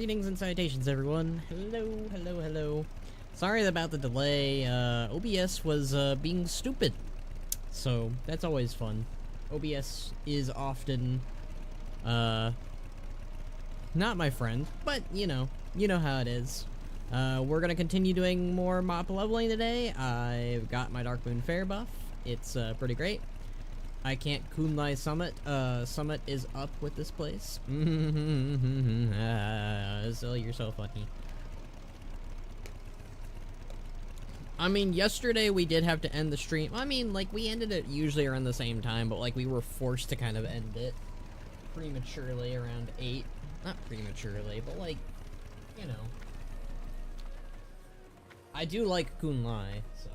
Greetings and salutations, everyone. Hello. Sorry about the delay. OBS was being stupid, so that's always fun. OBS is often not my friend, but you know how it is. We're gonna continue doing more mop leveling today. I've got my Dark Moon Fair buff. It's pretty great. I can't Kunlai Summit. Summit is up with this place. So you're so funny. I mean, yesterday we did have to end the stream. I mean, like, we ended it usually around the same time, but, like, we were forced to kind of end it prematurely around 8. Not prematurely, but, like, you know. I do like Kunlai, so.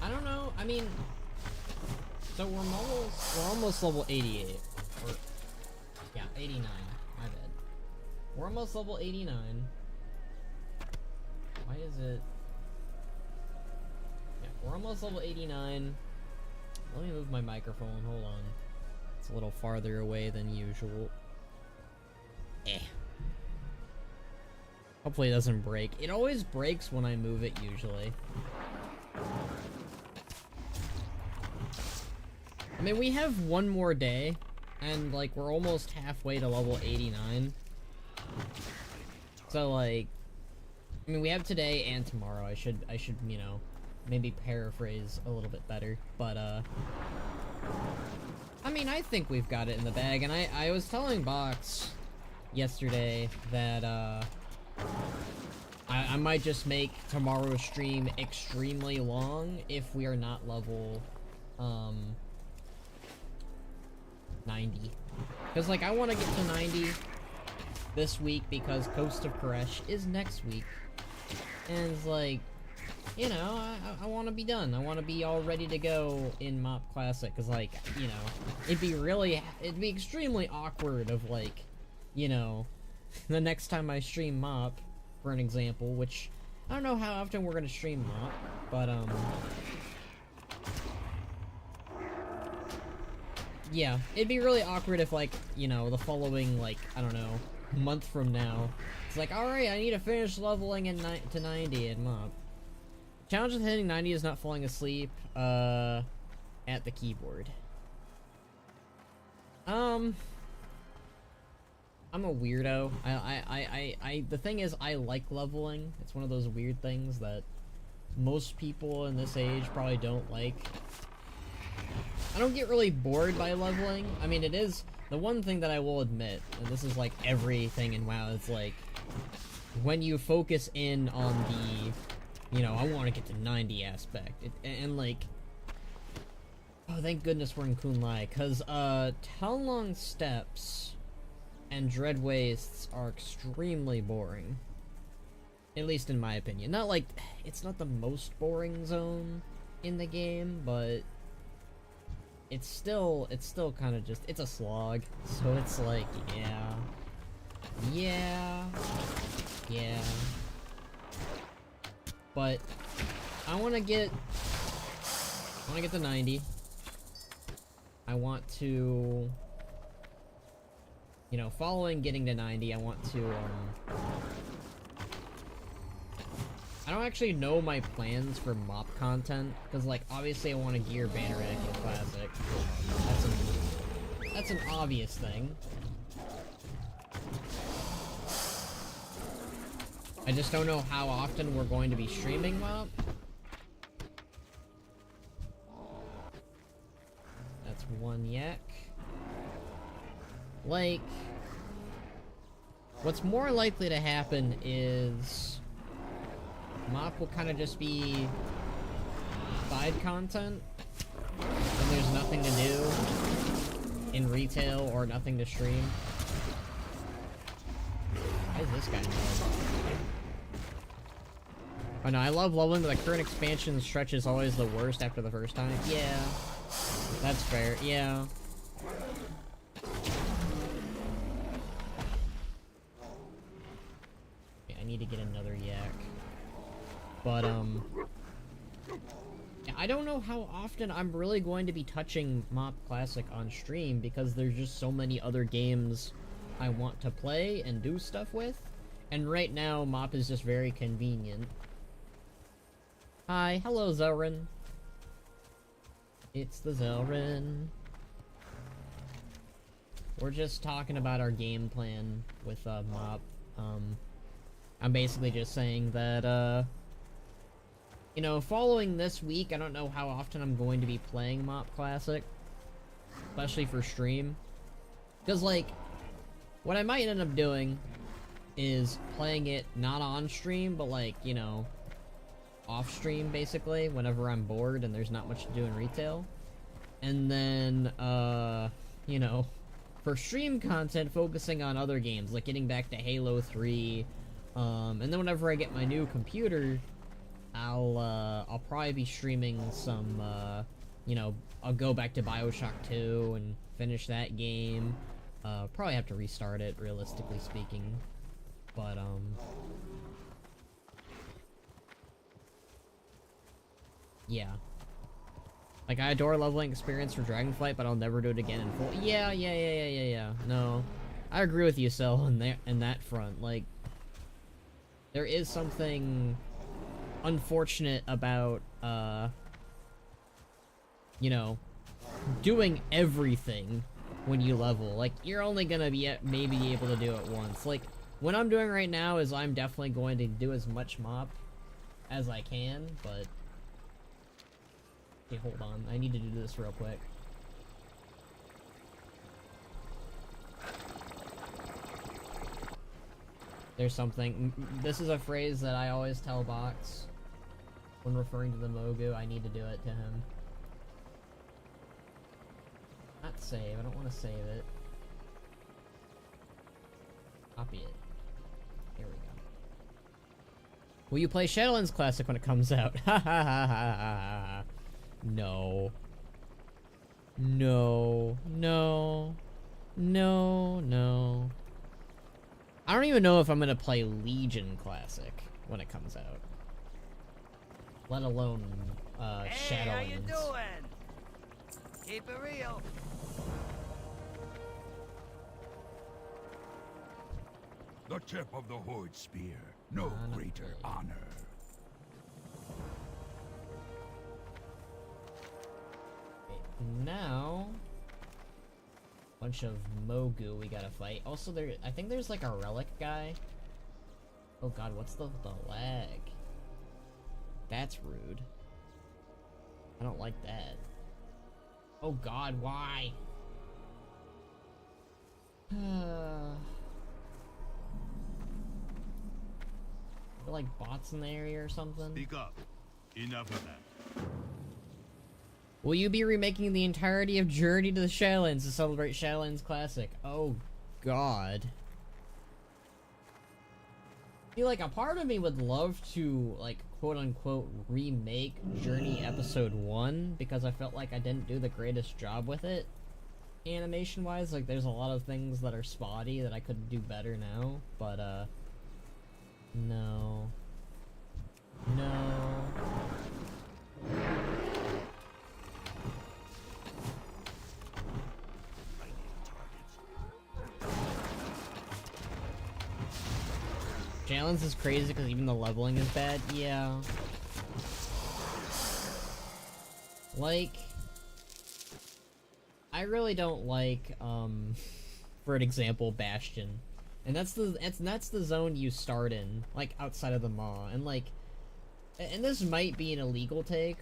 I don't know. I mean, so we're almost level 88. Or, yeah, 89. My bad. We're almost level 89. Why is it? Yeah, we're almost level 89. Let me move my microphone. Hold on. It's a little farther away than usual. Hopefully it doesn't break. It always breaks when I move it, usually. I mean, we have one more day, and, like, we're almost halfway to level 89. So, like, I mean, we have today and tomorrow. I should, you know, maybe paraphrase a little bit better. But, I mean, I think we've got it in the bag, and I was telling Box yesterday that, I might just make tomorrow's stream extremely long if we are not level, 90. Because, like, I want to get to 90 this week because Coast of Koresh is next week. And it's like, you know, I want to be done. I want to be all ready to go in Mop Classic. Because, like, you know, it'd be extremely awkward of, like, you know, the next time I stream Mop, for an example, which I don't know how often we're gonna stream Mop, but yeah, it'd be really awkward if, like, you know, the following, like, I don't know, month from now, it's like, alright, I need to finish leveling to 90 in Mop. Challenge with hitting 90 is not falling asleep at the keyboard. I'm a weirdo. The thing is, I like leveling. It's one of those weird things that most people in this age probably don't like. I don't get really bored by leveling. I mean, it is the one thing that I will admit, and this is like everything in WoW, it's like, when you focus in on the, you know, I want to get to 90 aspect, and like, oh, thank goodness we're in Kunlai, because, Talong Steps and Dread Wastes are extremely boring. At least in my opinion. Not like, it's not the most boring zone in the game, but it's still kind of just, it's a slog. So it's like, yeah. But I want to get to 90. I want to, you know, following getting to 90, I want to, I don't actually know my plans for Mop content, because, like, obviously I want to gear Pandaria in Classic. That's an obvious thing. I just don't know how often we're going to be streaming Mop. That's one yak. Like, what's more likely to happen is Mop will kind of just be side content, and there's nothing to do in retail or nothing to stream. Why is this guy mad? Oh no, I love leveling, but the current expansion stretch is always the worst after the first time. Yeah, that's fair, yeah. I need to get another yak. But, I don't know how often I'm really going to be touching Mop Classic on stream because there's just so many other games I want to play and do stuff with. And right now, Mop is just very convenient. Hi, hello Zelrin. It's the Zelrin. We're just talking about our game plan with Mop. I'm basically just saying that, you know, following this week, I don't know how often I'm going to be playing Mop Classic. Especially for stream. Because, like, what I might end up doing is playing it not on stream, but, like, you know, off stream, basically, whenever I'm bored and there's not much to do in retail. And then, you know, for stream content, focusing on other games, like getting back to Halo 3, and then whenever I get my new computer, I'll probably be streaming some, you know, I'll go back to BioShock 2 and finish that game. Probably have to restart it, realistically speaking. But, yeah. Like, I adore leveling experience for Dragonflight, but I'll never do it again in full. Yeah. No. I agree with you, Cell, in that front. Like, there is something unfortunate about, you know, doing everything when you level. Like, you're only gonna be maybe able to do it once. Like, what I'm doing right now is I'm definitely going to do as much Mop as I can, but... Okay, hold on. I need to do this real quick. There's something. This is a phrase that I always tell Box when referring to the Mogu. I need to do it to him. Not save. I don't want to save it. Copy it. Here we go. Will you play Shadowlands Classic when it comes out? Ha ha ha ha ha. No. No. No. No. No. I don't even know if I'm gonna play Legion Classic when it comes out. Let alone, Shadowlands. Hey, how you doing? Keep it real. The tip of the Horde spear. No greater honor. Now, bunch of Mogu we gotta fight. Also, I think there's like a relic guy. Oh god, what's the lag? That's rude. I don't like that. Oh god, why? Are there like bots in the area or something? Speak up. Enough of that. Will you be remaking the entirety of Journey to the Shadowlands to celebrate Shadowlands Classic? Oh, God. I feel like a part of me would love to, like, quote-unquote, remake Journey Episode 1, because I felt like I didn't do the greatest job with it, animation-wise. Like, there's a lot of things that are spotty that I could do better now, but, no. No. Shadowlands is crazy because even the leveling is bad. Yeah. Like, I really don't like, for an example, Bastion. And that's the zone you start in, like, outside of the Maw. And, like, and this might be an illegal take,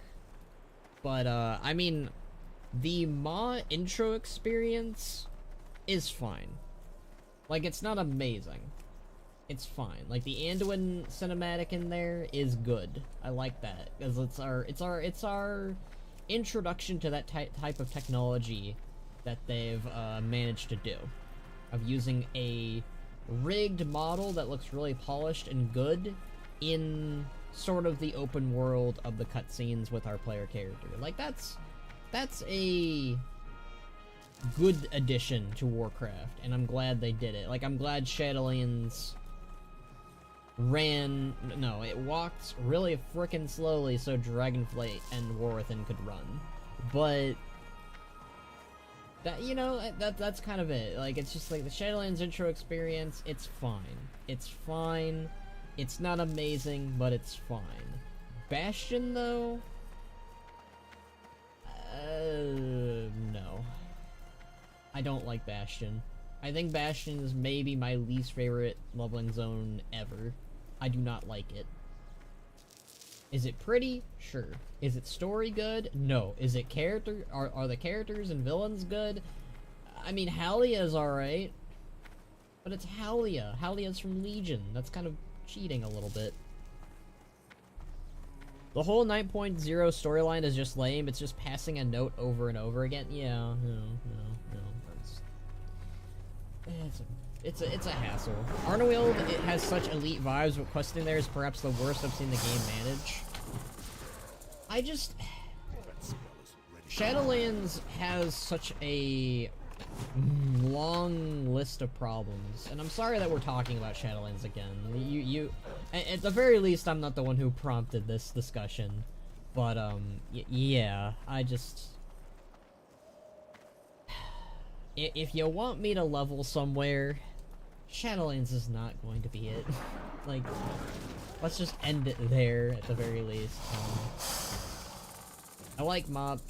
but, I mean, the Maw intro experience is fine. Like, it's not amazing. It's fine. Like, the Anduin cinematic in there is good. I like that, because it's our introduction to that type of technology that they've managed to do, of using a rigged model that looks really polished and good in sort of the open world of the cutscenes with our player character. Like, that's a good addition to Warcraft, and I'm glad they did it. Like, I'm glad Shadowlands no, it walked really frickin' slowly so Dragonflight and War Within could run. But that, you know, that's kind of it. Like, it's just like the Shadowlands intro experience, it's fine. It's fine. It's not amazing, but it's fine. Bastion, though? No. I don't like Bastion. I think Bastion is maybe my least favorite leveling zone ever. I do not like it. Is it pretty? Sure. Is it story good? No. Is it are the characters and villains good? I mean, Halia is alright. But it's Halia. Halia's from Legion. That's kind of cheating a little bit. The whole 9.0 storyline is just lame. It's just passing a note over and over again. Yeah, no. It's a hassle. Arnowild, it has such elite vibes, but questing there is perhaps the worst I've seen the game manage. Shadowlands has such a long list of problems, and I'm sorry that we're talking about Shadowlands again. At the very least, I'm not the one who prompted this discussion, but yeah, if you want me to level somewhere, Shadowlands is not going to be it. Like, let's just end it there at the very least. I like Mob.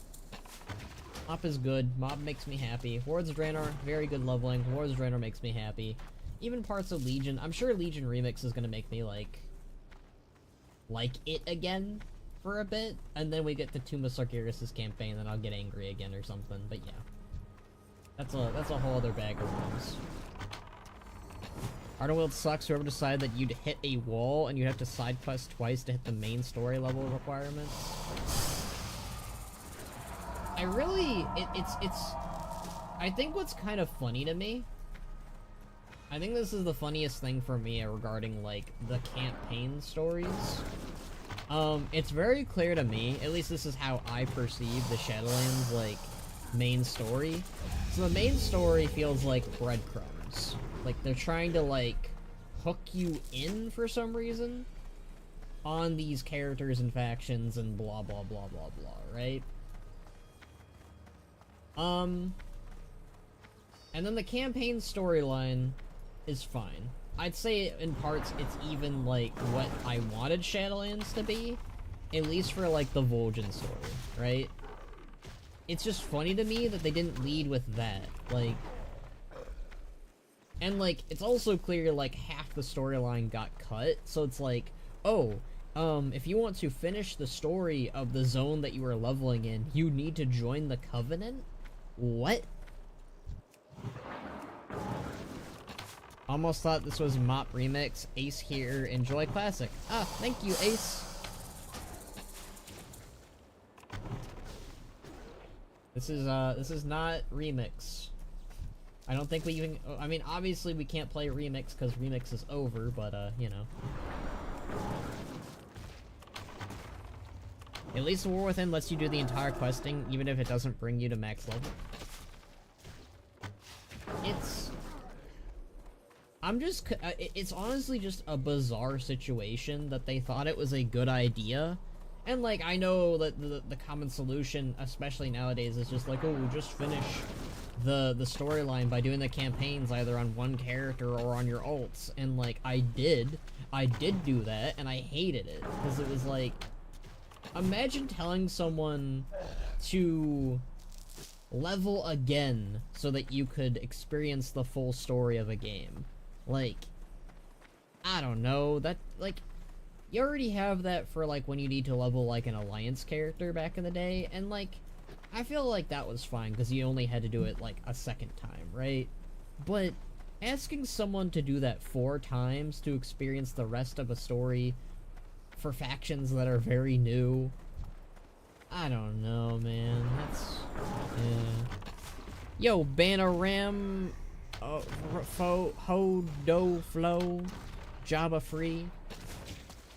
Mob is good. Mob makes me happy. Wards of Draenor, very good leveling. Wards of Draenor makes me happy. Even parts of Legion. I'm sure Legion Remix is gonna make me like it again for a bit, and then we get to Tomb of Sargeras' campaign, and I'll get angry again or something. But yeah, that's a whole other bag of worms. Arnowild sucks. Whoever decided that you'd hit a wall and you'd have to side quest twice to hit the main story level requirements. I think what's kind of funny to me, I think this is the funniest thing for me regarding, like, the campaign stories. It's very clear to me, at least this is how I perceive the Shadowlands, like, main story. So the main story feels like breadcrumbs. Like, they're trying to, like, hook you in for some reason on these characters and factions and blah blah blah blah blah, right? And then the campaign storyline is fine. I'd say in parts it's even like what I wanted Shadowlands to be, at least for like the Vol'jin story, right? It's just funny to me that they didn't lead with that, like, and like it's also clear like half the storyline got cut, so it's like, oh, if you want to finish the story of the zone that you are leveling in, you need to join the Covenant? What? Almost thought this was Mop Remix. Ace here. Enjoy Classic. Ah, thank you, Ace. This is not Remix. I don't think we even... I mean, obviously we can't play Remix because Remix is over, but, you know. At least War Within lets you do the entire questing, even if it doesn't bring you to max level. It's honestly just a bizarre situation that they thought it was a good idea. And, like, I know that the common solution, especially nowadays, is just like, oh, just finish the storyline by doing the campaigns either on one character or on your ults. And, like, I did do that, and I hated it. Because it was like, imagine telling someone to level again so that you could experience the full story of a game. Like, I don't know, that, like, you already have that for, like, when you need to level, like, an Alliance character back in the day, and, like, I feel like that was fine, because you only had to do it, like, a second time, right? But asking someone to do that 4 times to experience the rest of a story for factions that are very new, I don't know, man, that's, yeah. Yo, Banaram, do flow, Java free.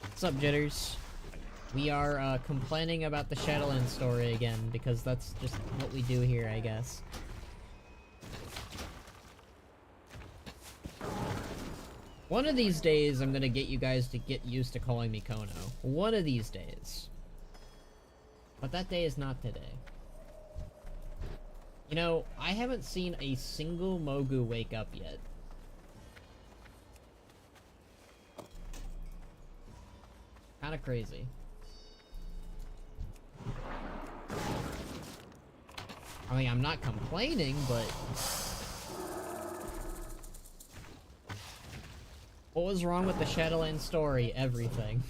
What's up, Jitters? We are complaining about the Shadowlands story again because that's just what we do here, I guess. One of these days, I'm gonna get you guys to get used to calling me Khono. One of these days. But that day is not today. You know, I haven't seen a single Mogu wake up yet. Kinda crazy. I mean, I'm not complaining, but... What was wrong with the Shadowlands story? Everything.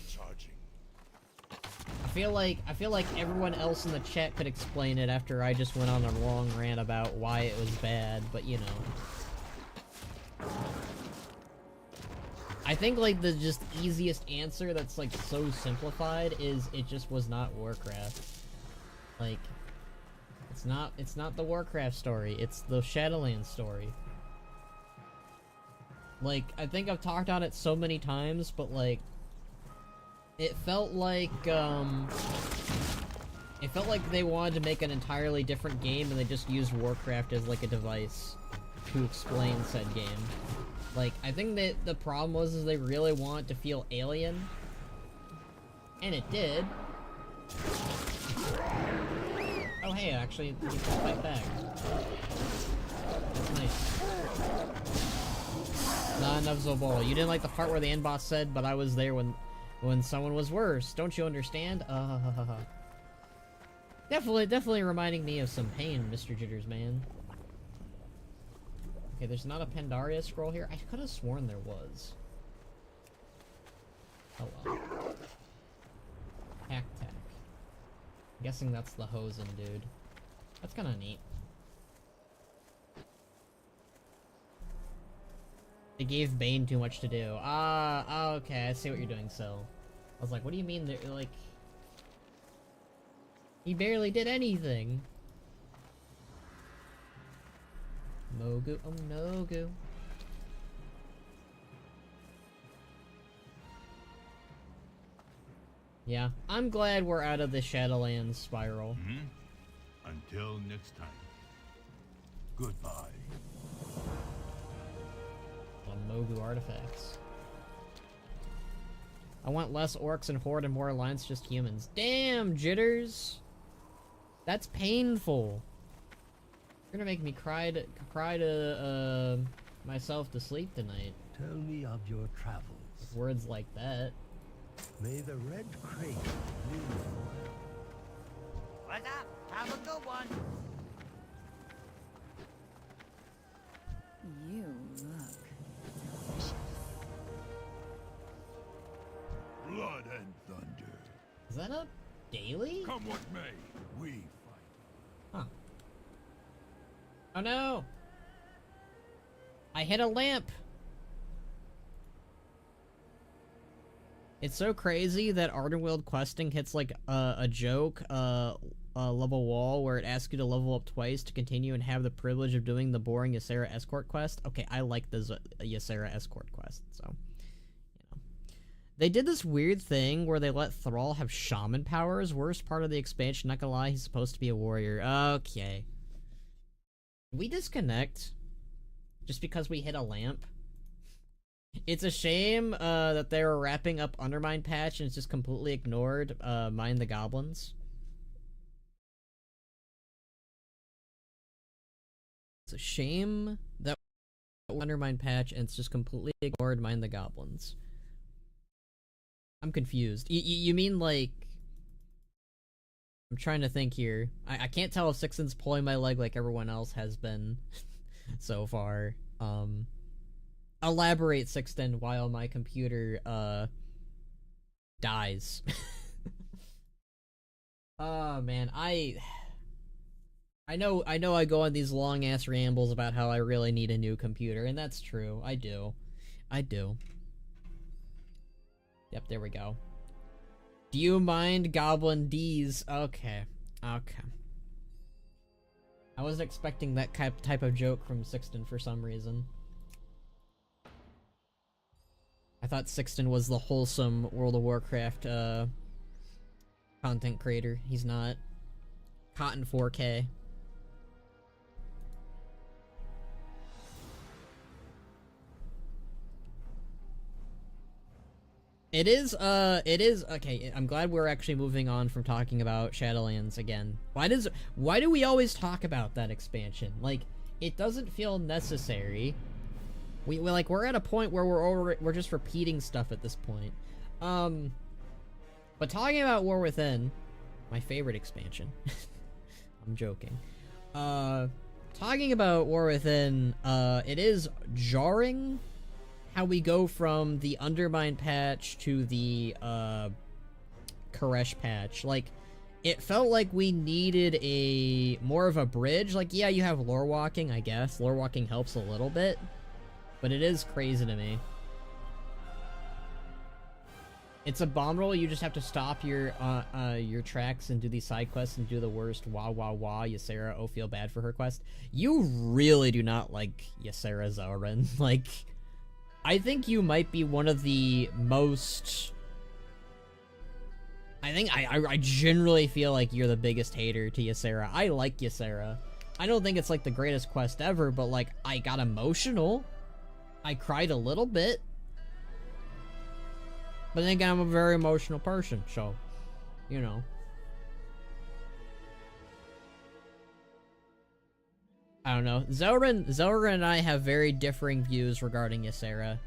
I feel like everyone else in the chat could explain it after I just went on a long rant about why it was bad, but you know. I think like the just easiest answer that's like so simplified is it just was not Warcraft. Like, it's not the Warcraft story, it's the Shadowlands story. Like, I think I've talked on it so many times, but like, it felt like they wanted to make an entirely different game and they just used Warcraft as like a device to explain said game. Like, I think that the problem was is they really wanted to feel alien. And it did. Oh hey, actually, you can fight back. That's nice. Not enough Zobol. You didn't like the part where the end boss said, but I was there when someone was worse. Don't you understand? Definitely reminding me of some pain, Mr. Jitters, man. Okay, there's not a Pandaria scroll here. I could have sworn there was. Oh well. Tac. I'm guessing that's the Hosen dude. That's kind of neat. They gave Bane too much to do. Okay, I see what you're doing, Sil. I was like, what do you mean they're like... He barely did anything. Mogu, oh Mogu. Yeah, I'm glad we're out of the Shadowlands spiral. Until next time. Goodbye. Mogu artifacts. I want less orcs and horde and more alliance, just humans. Damn, Jitters! That's painful. You're gonna make me cry to myself to sleep tonight. Tell me of your travels. With words like that. May the red crate live forever. What's up? Have a good one. You look delicious. Blood and thunder. Is that a daily? Come what may, we fight. Huh. Oh no! I hit a lamp! It's so crazy that Ardenweald questing hits like a joke level wall where it asks you to level up twice to continue and have the privilege of doing the boring Ysera escort quest. Okay, I like the Ysera escort quest, so you know. They did this weird thing where they let Thrall have shaman powers. Worst part of the expansion, not gonna lie, he's supposed to be a warrior. Okay. We disconnect just because we hit a lamp. It's a shame that they were wrapping up Undermine patch and it's just completely ignored Mind the Goblins. It's a shame that Undermine patch and it's just completely ignored Mind the Goblins. I'm confused. You mean like... I'm trying to think here. I can't tell if Sixton's pulling my leg like everyone else has been so far. Elaborate, Sixton, while my computer, dies. Oh, man, I know I go on these long-ass rambles about how I really need a new computer, and that's true. I do. Yep, there we go. Do you mind Goblin D's? Okay. I wasn't expecting that type of joke from Sixton for some reason. I thought Sixton was the wholesome World of Warcraft, content creator. He's not. Cotton 4K. It is, okay, I'm glad we're actually moving on from talking about Shadowlands again. Why do we always talk about that expansion? Like, it doesn't feel necessary. We're at a point where we're just repeating stuff at this point. But talking about War Within, my favorite expansion. I'm joking. Talking about War Within, it is jarring how we go from the Undermine patch to the Koresh patch. Like, it felt like we needed more of a bridge. Like, yeah, you have lore walking, I guess. Lore walking helps a little bit, but it is crazy to me. It's abominable. You just have to stop your tracks and do these side quests and do the worst wah wah wah Ysera, oh feel bad for her quest. You really do not like Ysera Zauren. Like, I think you might be one of the most... I generally feel like you're the biggest hater to Ysera. I like Ysera. I don't think it's like the greatest quest ever, but like, I got emotional. I cried a little bit. But then again, I'm a very emotional person, so, you know. I don't know. Zauren and I have very differing views regarding Ysera.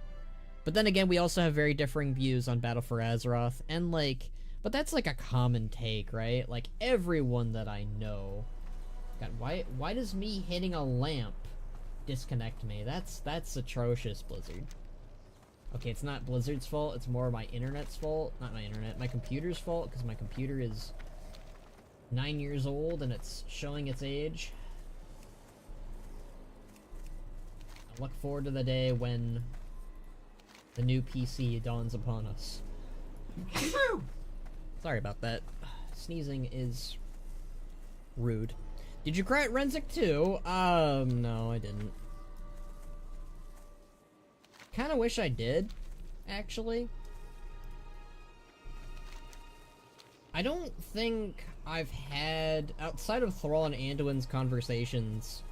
But then again, we also have very differing views on Battle for Azeroth, and like, but that's like a common take, right? Like, everyone that I know... God, why does me hitting a lamp disconnect me? That's atrocious, Blizzard. Okay, it's not Blizzard's fault, it's more my internet's fault. Not my internet, my computer's fault, because my computer is 9 years old and it's showing its age. I look forward to the day when the new PC dawns upon us. Sorry about that. Sneezing is rude. Did you cry at Renzik too? No, I didn't. Kinda wish I did, actually. I don't think I've had, outside of Thrall and Anduin's conversations,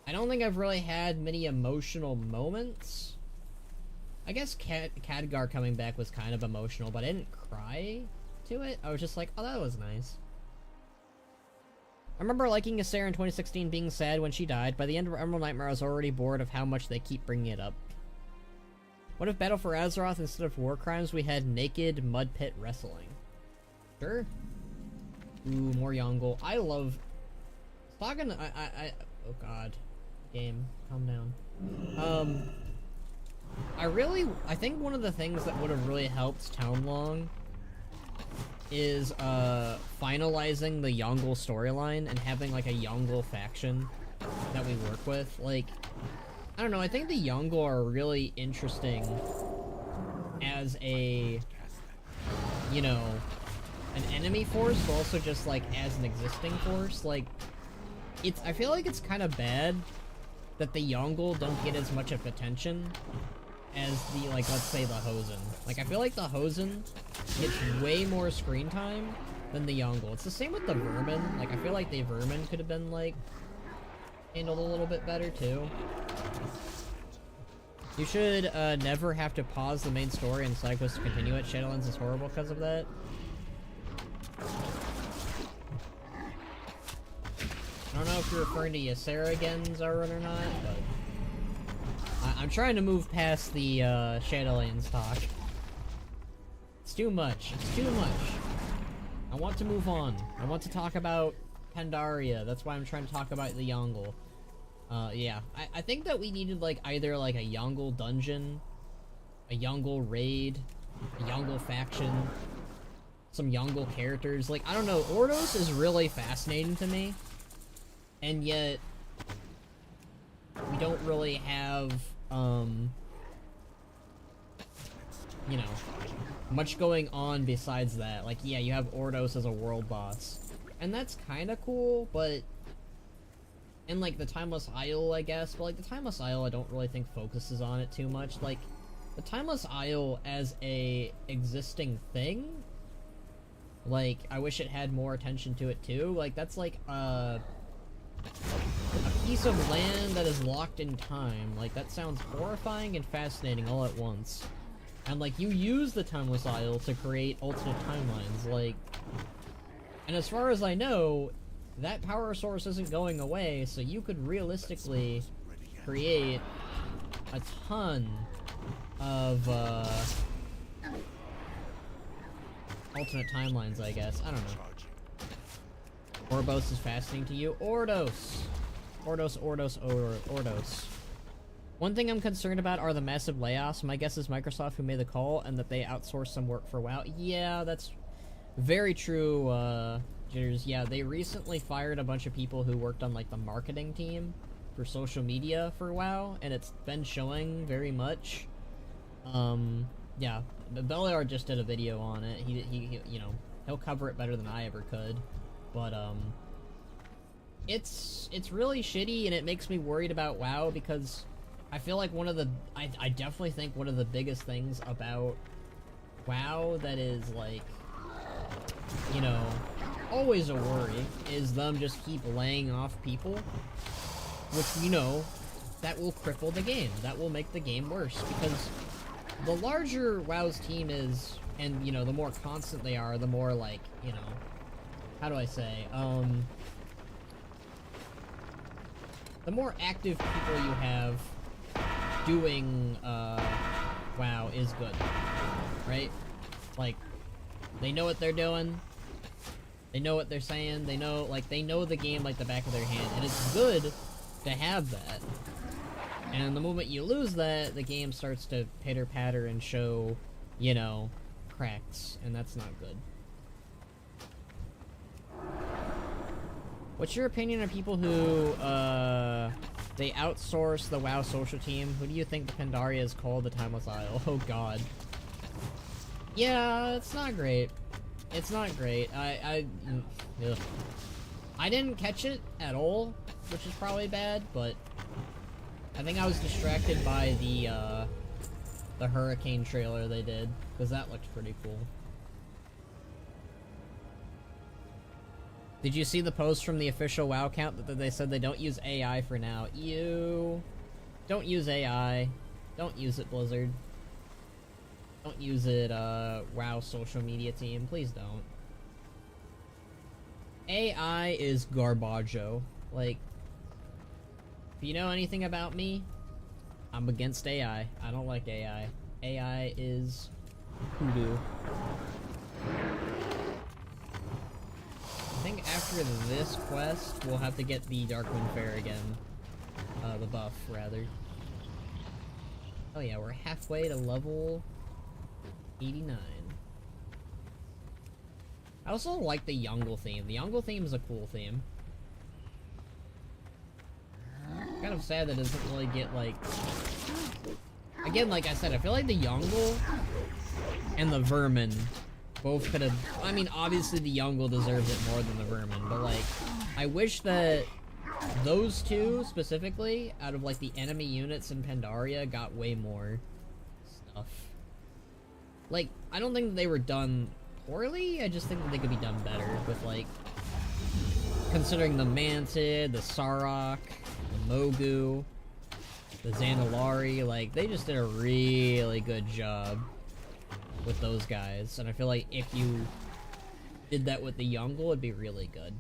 I don't think I've really had many emotional moments. I guess Khadgar coming back was kind of emotional, but I didn't cry to it. I was just like, oh, that was nice. I remember liking Ysera in 2016, being sad when she died. By the end of Emerald Nightmare, I was already bored of how much they keep bringing it up. What if Battle for Azeroth, instead of war crimes, we had naked mud pit wrestling? Sure. Ooh, more Yongle. I love... Talking... Oh god. Game. Calm down. I think one of the things that would have really helped Townlong is, finalizing the Yongle storyline and having, like, a Yongle faction that we work with. Like... I don't know, I think the Yongle are really interesting as a, you know, an enemy force, but also just, like, as an existing force. Like, I feel like it's kind of bad that the Yongle don't get as much of attention as the, like, let's say the Hosen. Like, I feel like the Hosen gets way more screen time than the Yongle. It's the same with the Vermin. Like, I feel like the Vermin could have been, like, handled a little bit better, too. You should never have to pause the main story and side quests to continue it. Shadowlands is horrible because of that. I don't know if you're referring to Ysera again, Zauren, or not, but... I'm trying to move past the Shadowlands talk. It's too much. It's too much. I want to move on. I want to talk about Pandaria. That's why I'm trying to talk about the Yongle. Yeah. I think that we needed, like, either, like, a Yongle dungeon, a Yongle raid, a Yongle faction, some Yongle characters. Like, I don't know, Ordos is really fascinating to me, and yet we don't really have, you know, much going on besides that. Like, yeah, you have Ordos as a world boss, and that's kinda cool, but... And, like, the Timeless Isle, I guess, but, like, the Timeless Isle, I don't really think focuses on it too much. Like, the Timeless Isle as a existing thing, like, I wish it had more attention to it, too. Like, that's, like, a piece of land that is locked in time. Like, that sounds horrifying and fascinating all at once. And like, you use the Timeless Isle to create alternate timelines, like... And as far as I know, that power source isn't going away, so you could realistically create a ton of, alternate timelines, I guess. I don't know. Ordos is fascinating to you? Ordos! Ordos. One thing I'm concerned about are the massive layoffs. My guess is Microsoft who made the call and that they outsourced some work for WoW. Yeah, that's very true, Jitters. Yeah, they recently fired a bunch of people who worked on, like, the marketing team for social media for WoW, and it's been showing very much. Yeah, Beliar just did a video on it. He you know, he'll cover it better than I ever could. But, it's really shitty, and it makes me worried about WoW, because I feel like one of the... I definitely think one of the biggest things about WoW that is, like, you know, always a worry is them just keep laying off people, which, you know, that will cripple the game. That will make the game worse, because the larger WoW's team is, and, you know, the more constant they are, the more, like, you know, how do I say, the more active people you have doing, WoW is good, right? Like, they know what they're doing, they know what they're saying, they know, like, they know the game like the back of their hand, and it's good to have that. And the moment you lose that, the game starts to pitter-patter and show, you know, cracks, and that's not good. What's your opinion on people who, they outsource the WoW social team? Who do you think the Pandaria is called the Timeless Isle? Oh god. Yeah, it's not great. It's not great. I didn't catch it at all, which is probably bad, but I think I was distracted by the Hurricane trailer they did, because that looked pretty cool. Did you see the post from the official WoW account that they said they don't use AI for now? Ew. Don't use AI. Don't use it, Blizzard. Don't use it, WoW social media team. Please don't. AI is garbaggio. Like, if you know anything about me, I'm against AI. I don't like AI. AI is hoodoo. I think after this quest, we'll have to get the Darkwind Fair again. The buff, rather. Oh yeah, we're halfway to level 89. I also like the Yongle theme. The Yongle theme is a cool theme. Kind of sad that it doesn't really get, like... Again, like I said, I feel like the Yongle and the Vermin both could have... I mean, obviously the Yongle deserves it more than the Vermin, but, like, I wish that those two, specifically, out of, like, the enemy units in Pandaria, got way more stuff. Like, I don't think that they were done poorly, I just think that they could be done better with, like, considering the Mantid, the Sarok, the Mogu, the Xandalari, like, they just did a really good job with those guys, and I feel like if you did that with the Yongle, it'd be really good.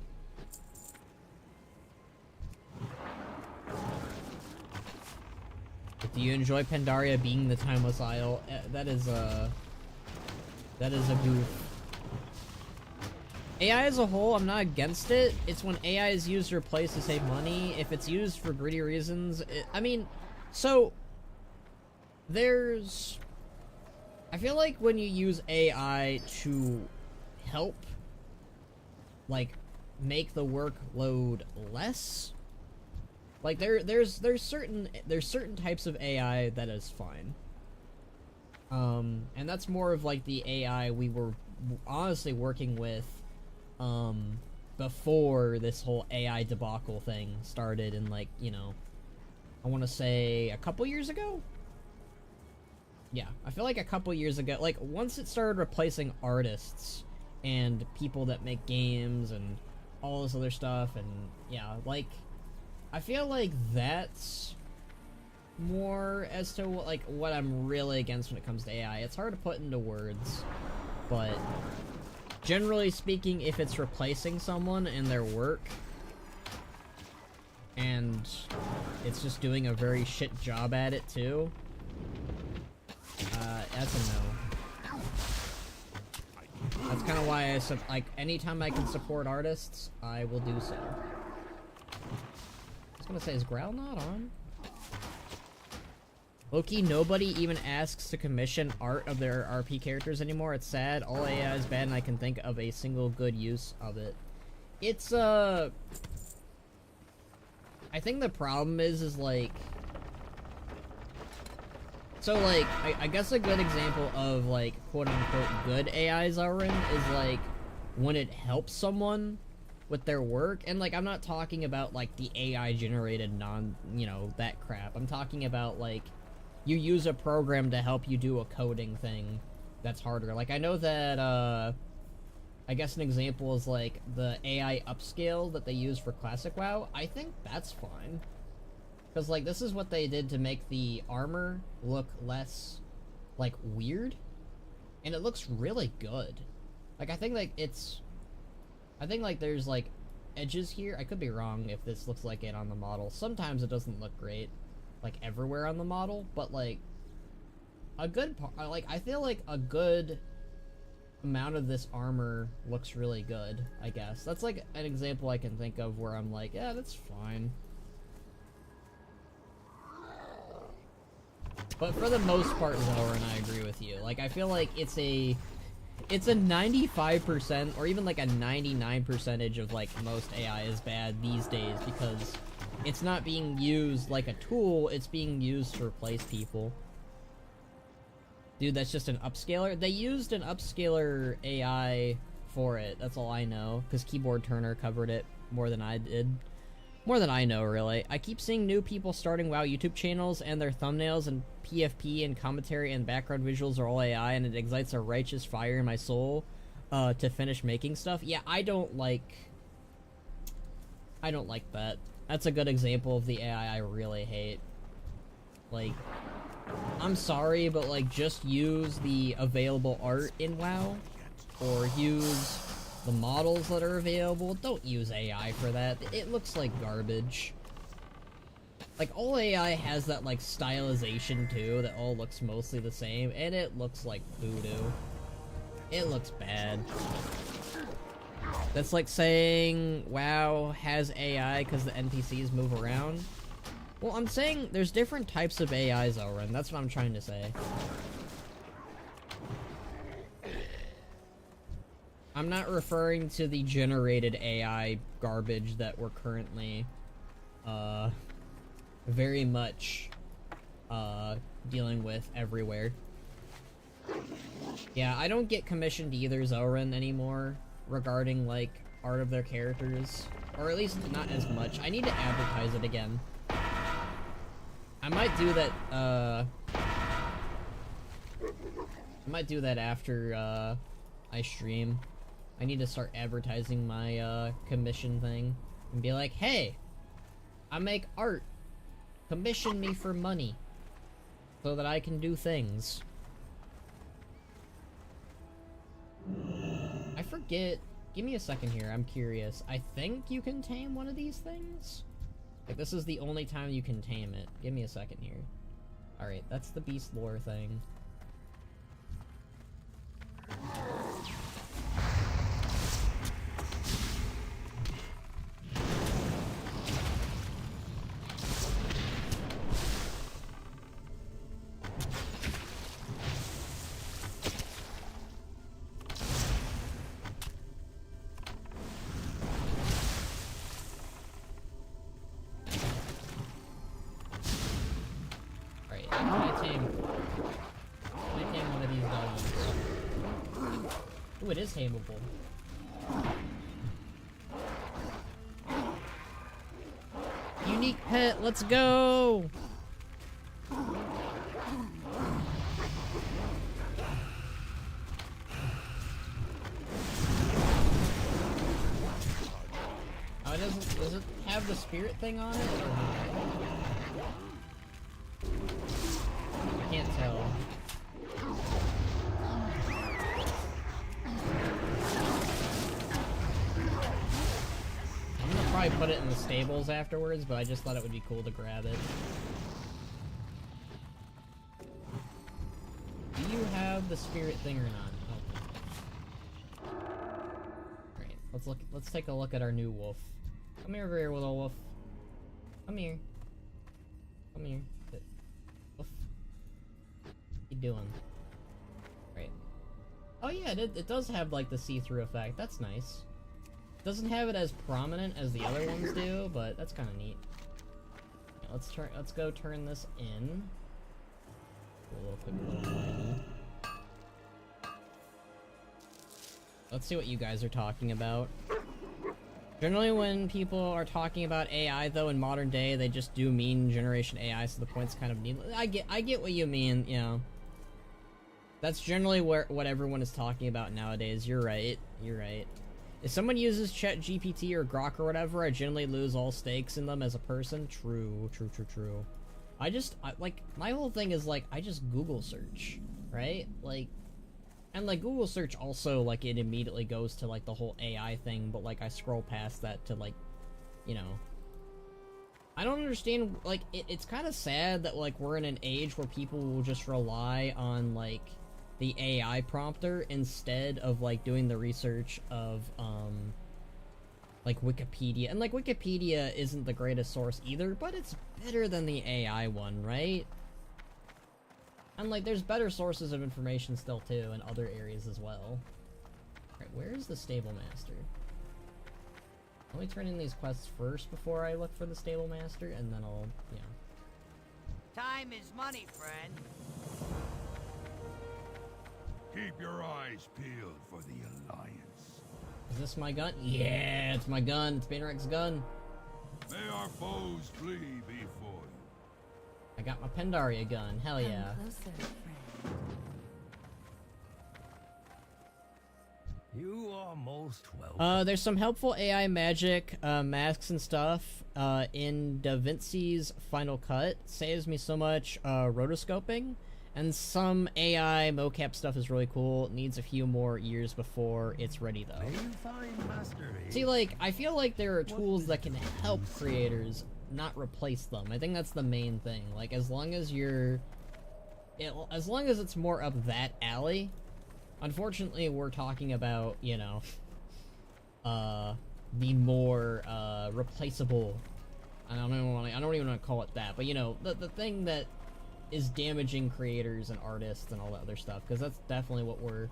But do you enjoy Pandaria being the Timeless Isle? That is a goof. AI as a whole, I'm not against it. It's when AI is used to replace to save money. If it's used for greedy reasons, I mean, so there's... I feel like when you use AI to help, like, make the workload less, like, there's certain types of AI that is fine. And that's more of, like, the AI we were honestly working with, before this whole AI debacle thing started in, like, you know, I want to say a couple years ago? Yeah, I feel like a couple years ago, like, once it started replacing artists and people that make games and all this other stuff, and yeah, like, I feel like that's more as to like what I'm really against when it comes to AI. It's hard to put into words, but generally speaking, if it's replacing someone in their work and it's just doing a very shit job at it too, that's a no. That's kind of why like anytime I can support artists, I will do so. I was gonna say, is Growl not on? Loki, nobody even asks to commission art of their RP characters anymore. It's sad. All AI is bad, and I can think of a single good use of it. It's, I think the problem is like... So, like, I guess a good example of, like, quote-unquote good AI Zaurin is, like, when it helps someone with their work. And, like, I'm not talking about, like, the AI-generated you know, that crap. I'm talking about, like, you use a program to help you do a coding thing that's harder. Like, I know that, I guess an example is, like, the AI upscale that they use for Classic WoW. I think that's fine. Because, like, this is what they did to make the armor look less, like, weird. And it looks really good. Like, I think, like, there's, like, edges here. I could be wrong if this looks like it on the model. Sometimes it doesn't look great, like, everywhere on the model. But, like, a good part, like, I feel like a good amount of this armor looks really good, I guess. That's, like, an example I can think of where I'm like, yeah, that's fine. But for the most part, Zaurin, I agree with you. Like, I feel like it's a 95% or even like a 99% of like most AI is bad these days because it's not being used like a tool, it's being used to replace people. Dude, that's just an upscaler? They used an upscaler AI for it, that's all I know, because Keyboard Turner covered it more than I did. More than I know, really. I keep seeing new people starting WoW YouTube channels, and their thumbnails and PFP and commentary and background visuals are all AI, and it excites a righteous fire in my soul to finish making stuff. Yeah, I don't like that. That's a good example of the AI I really hate. Like, I'm sorry, but like, just use the available art in WoW, or use the models that are available. Don't use AI for that. It looks like garbage. Like, all AI has that, like, stylization, too, that all looks mostly the same, and it looks like voodoo. It looks bad. That's like saying WoW has AI because the NPCs move around. Well, I'm saying there's different types of AIs, Zaurin. That's what I'm trying to say. I'm not referring to the generated AI garbage that we're currently, very much, dealing with everywhere. Yeah, I don't get commissioned either, Zaurin, anymore, regarding, like, art of their characters. Or at least not as much. I need to advertise it again. I might do that, after, I stream. I need to start advertising my, commission thing. And be like, hey! I make art! Commission me for money. So that I can do things. I forget. Give me a second here, I'm curious. I think you can tame one of these things? Like, this is the only time you can tame it. Give me a second here. Alright, that's the beast lore thing. Ooh, it is tameable. Unique pet, let's go! Oh, does it have the spirit thing on it? Or not? probably put it in the stables afterwards, but I just thought it would be cool to grab it. Do you have the spirit thing or not? Oh. Alright, let's take a look at our new wolf. Come here, over here, little wolf. Come here. Come here. Wolf. What you doing? Right. Oh yeah, it does have like the see-through effect. That's nice. Doesn't have it as prominent as the other ones do, but that's kind of neat. Yeah, let's go turn this in. A little quick little whiny. Let's see what you guys are talking about. Generally when people are talking about AI though in modern day, they just do mean generation AI, so the point's kind of needless. I get what you mean, you know. That's generally what everyone is talking about nowadays. You're right. You're right. If someone uses ChatGPT or Grok or whatever, I generally lose all stakes in them as a person. True. Like, my whole thing is, like, I just Google search, right? Like, and, like, Google search also, like, it immediately goes to, like, the whole AI thing, but, like, I scroll past that to, like, you know. I don't understand, like, it's kind of sad that, like, we're in an age where people will just rely on, like, the AI prompter instead of, like, doing the research of, like, Wikipedia. And, like, Wikipedia isn't the greatest source either, but it's better than the AI one, right? And, like, there's better sources of information still, too, in other areas as well. Alright, where is the stable master? Let me turn in these quests first before I look for the stable master, and then I'll, yeah. Time is money, friend. Keep your eyes peeled for the Alliance. Is this my gun? Yeah, it's my gun. It's Bainrek's gun. May our foes flee before you. I got my Pandaria gun. Hell yeah. Come closer, friend. You are most welcome. There's some helpful AI magic, masks and stuff, in Da Vinci's Final Cut. Saves me so much, rotoscoping. And some AI mocap stuff is really cool. It needs a few more years before it's ready, though. May you find mastery. See, like, I feel like there are tools that can help creators, not replace them. I think that's the main thing. Like, as long as as long as it's more up that alley. Unfortunately, we're talking about, you know, the more, replaceable. I don't even want to call it that, but you know, the thing that is damaging creators and artists and all that other stuff, because that's definitely what we're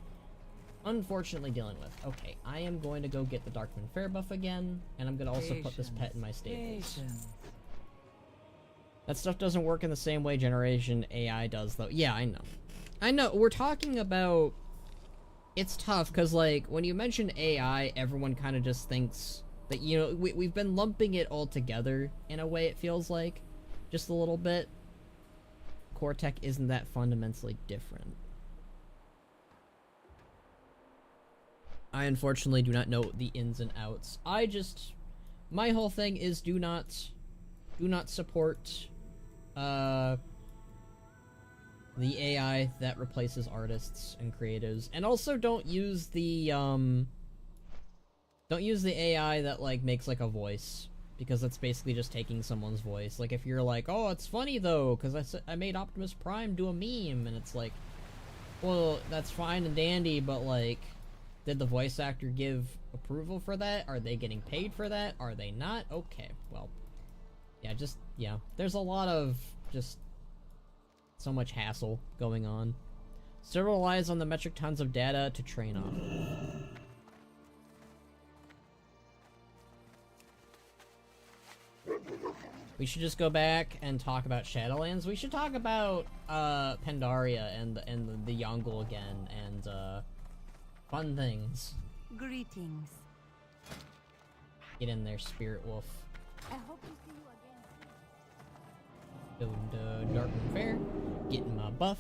unfortunately dealing with. Okay, I am going to go get the Darkman Fair buff again, and I'm going to also put this pet in my stables. That stuff doesn't work in the same way Generation AI does, though. Yeah, I know. I know, we're talking about... It's tough, because, like, when you mention AI, everyone kind of just thinks that, you know, we've been lumping it all together, in a way, it feels like. Just a little bit. Core tech isn't that fundamentally different. I unfortunately do not know the ins and outs. My whole thing is do not support the AI that replaces artists and creatives, and also don't use the AI that like makes like a voice, because that's basically just taking someone's voice. Like if you're like, oh, it's funny though because I made Optimus Prime do a meme, and it's like, well, that's fine and dandy, but like, did the voice actor give approval for that? Are they getting paid for that? Are they not? Okay, well, yeah, there's a lot of just so much hassle going on. Still relies on the metric tons of data to train off. We should just go back and talk about Shadowlands. We should talk about Pandaria and the Yongle again, and fun things. Greetings. Get in there, Spirit Wolf. I hope to see you again. Going to Darkman Fair, getting my buff.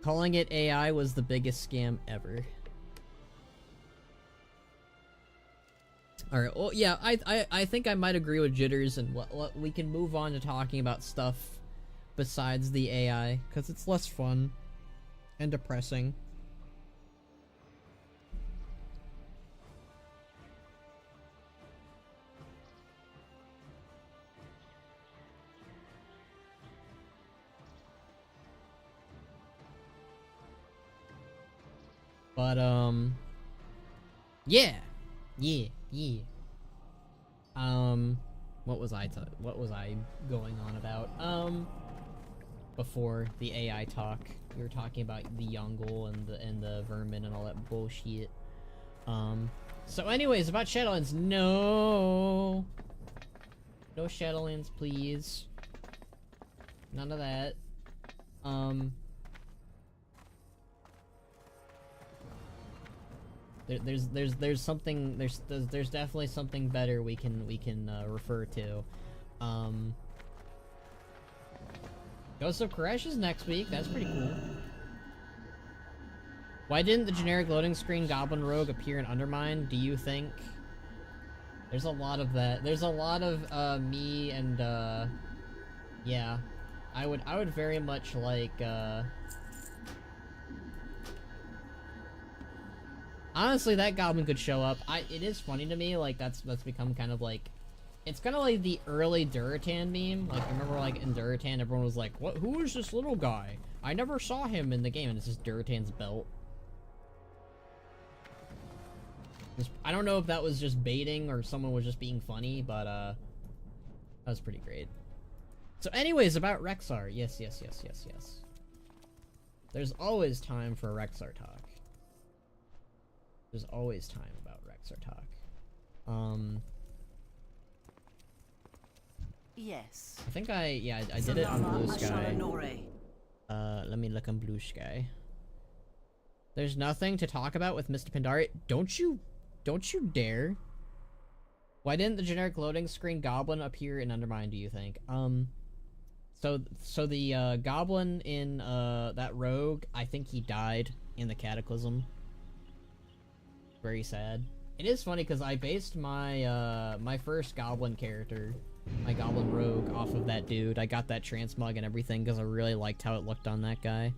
Calling it AI was the biggest scam ever. Alright, well, yeah, I think I might agree with Jitters, and we can move on to talking about stuff besides the AI, because it's less fun and depressing. But, yeah. Yeah. What was I going on about? Before the AI talk, we were talking about the Yongle and the vermin and all that bullshit. So anyways, about Shadowlands, no Shadowlands, please. None of that. There's something, there's definitely something better we can refer to. Ghost of Koresh is next week. That's pretty cool. Why didn't the generic loading screen Goblin Rogue appear in Undermine, do you think? There's a lot of that. There's a lot of me and yeah. I would very much like honestly, that goblin could show up. It is funny to me, like that's become kind of like, it's kind of like the early Duratan meme. Like, remember, like in Duratan, everyone was like, "What? Who is this little guy? I never saw him in the game," and it's just Duratan's belt. I don't know if that was just baiting or someone was just being funny, but that was pretty great. So, anyways, about Rexar. Yes. There's always time for Rexar talk. There's always time about Rexar talk. Yes. I think I did it on Blue Sky. Let me look on Blue Sky. There's nothing to talk about with Mr. Pandaria. Don't you dare. Why didn't the generic loading screen goblin appear in Undermine, do you think? So the goblin in that rogue, I think he died in the Cataclysm. Very sad. It is funny because I based my my first goblin character, my goblin rogue, off of that dude. I got that transmog and everything because I really liked how it looked on that guy.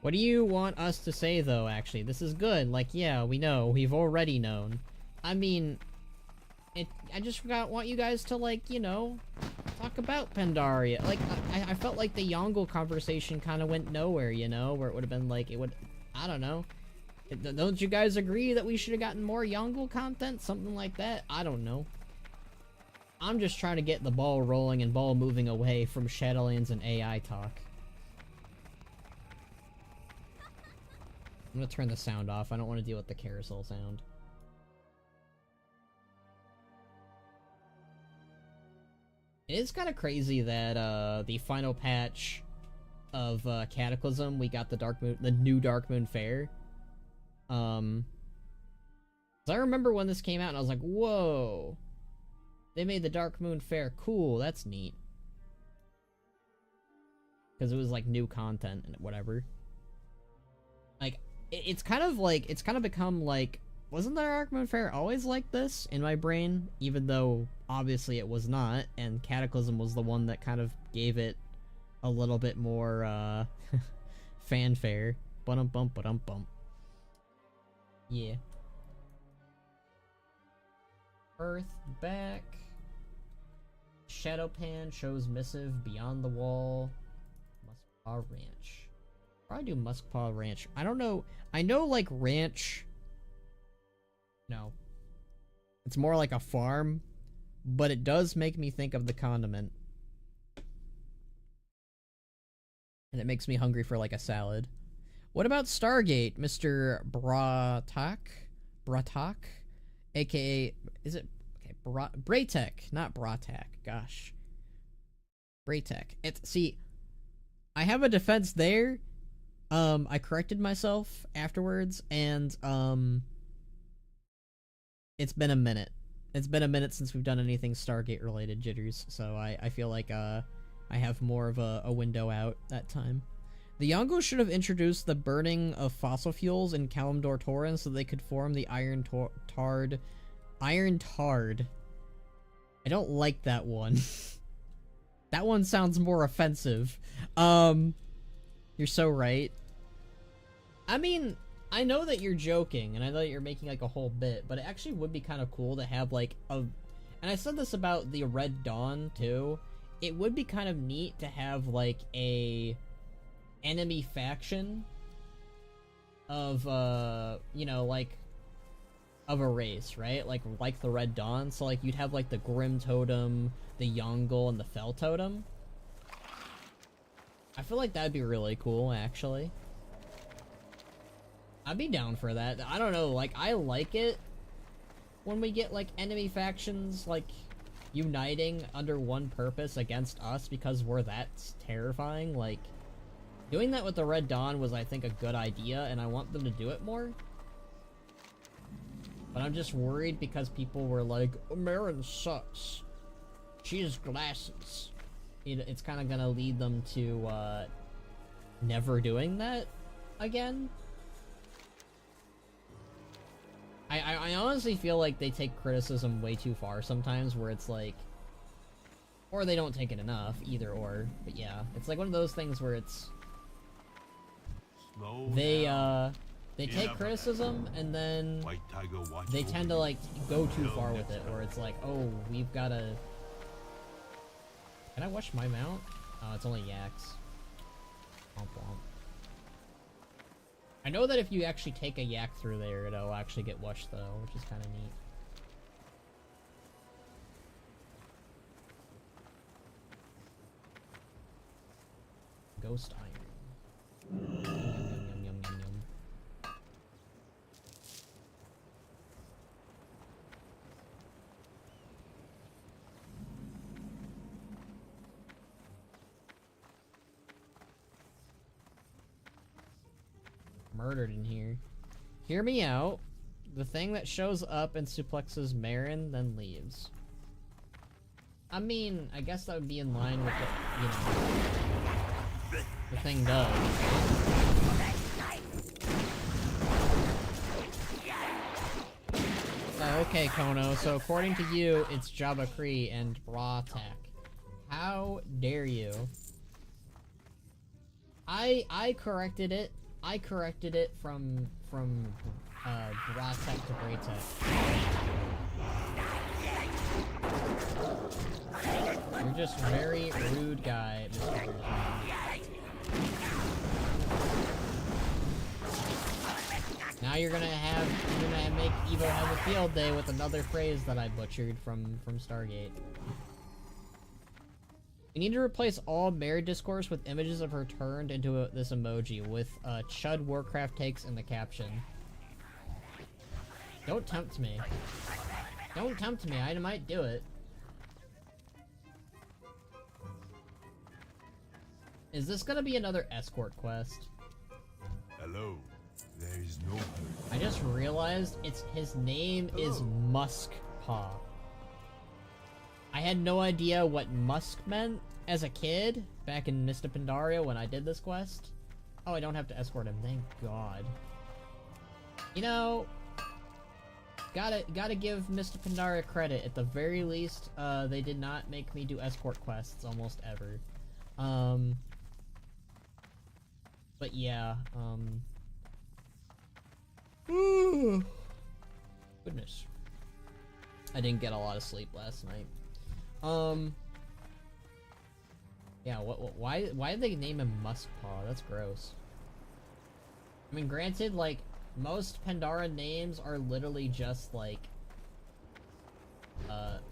What do you want us to say, though, actually? This is good. Like, yeah, we know. We've already known. I mean, I just want you guys to, like, you know, talk about Pandaria. Like, I felt like the Yongle conversation kind of went nowhere, you know? Where it would have been, like, it would... I don't know. Don't you guys agree that we should have gotten more Yongle content? Something like that? I don't know. I'm just trying to get the ball rolling and ball moving away from Shadowlands and AI talk. I'm gonna turn the sound off. I don't want to deal with the carousel sound. It is kind of crazy that the final patch of Cataclysm, we got the new Dark Moon Fair. 'Cause I remember when this came out and I was like, whoa, they made the Dark Moon Fair cool. That's neat. Because it was like new content and whatever. Like, it's kind of become like, wasn't the Dark Moon Fair always like this in my brain? Even though obviously it was not, and Cataclysm was the one that kind of gave it a little bit more fanfare. Ba-dum-bump, ba-dum-bump. Yeah. Earth back. Shadowpan shows missive beyond the wall. Muskpaw Ranch. Probably do Muskpaw Ranch. I don't know. I know, like, ranch. No. It's more like a farm, but it does make me think of the condiment. And it makes me hungry for, like, a salad. What about Stargate, Mr. Bratak? AKA, is it? Okay, Bratek, not Bratak. Gosh. Bratek. See, I have a defense there. I corrected myself afterwards, and, it's been a minute. It's been a minute since we've done anything Stargate-related, Jitters, so I feel like, I have more of a window out that time. The Yongo should have introduced the burning of fossil fuels in Kalimdor Torin so they could form the Iron Tard. I don't like that one. That one sounds more offensive. You're so right. I mean, I know that you're joking, and I know that you're making like a whole bit, but it actually would be kind of cool to have like a... And I said this about the Red Dawn, too. It would be kind of neat to have like a enemy faction of, you know, like, of a race, right? Like the Red Dawn. So, like, you'd have, like, the Grim Totem, the Yongle, and the Fel Totem. I feel like that'd be really cool, actually. I'd be down for that. I don't know, like, I like it when we get, like, enemy factions, like, uniting under one purpose against us because we're that terrifying. Like, doing that with the Red Dawn was, I think, a good idea, and I want them to do it more. But I'm just worried because people were like, Marin sucks. She has glasses. It's kind of gonna lead them to, never doing that again. I honestly feel like they take criticism way too far sometimes, where it's like... Or they don't take it enough, either or. But yeah, it's like one of those things where it's... They take criticism, and then they tend to, like, go too far with it, where it's like, oh, we've gotta... Can I wash my mount? Oh, it's only yaks. Womp womp. I know that if you actually take a yak through there, it'll actually get washed, though, which is kind of neat. Ghost iron. Yum, yum, yum, yum, yum, yum. Murdered in here. Hear me out. The thing that shows up and suplexes Marin, then leaves. I mean, I guess that would be in line with what, you know, the thing does. Oh, okay, Khono. So according to you, it's Jabakri and Bra Tech. How dare you? I corrected it. I corrected it from Bratek to Bratek. You're just a very rude guy, Mr. Guzman. Now you're gonna make Evo have a field day with another phrase that I butchered from Stargate. We need to replace all Mary discourse with images of her turned into this emoji with Chud Warcraft takes in the caption. Don't tempt me. Don't tempt me, I might do it. Is this gonna be another escort quest? Hello. There is no hurt. I just realized his name is Muskpaw. I had no idea what Musk meant as a kid back in Mr. Pandaria when I did this quest. Oh, I don't have to escort him, thank God. You know, gotta give Mr. Pandaria credit. At the very least, they did not make me do escort quests almost ever. But yeah, goodness. I didn't get a lot of sleep last night. Yeah, why did they name him Muskpaw? That's gross. I mean, granted, like, most Pandara names are literally just, like,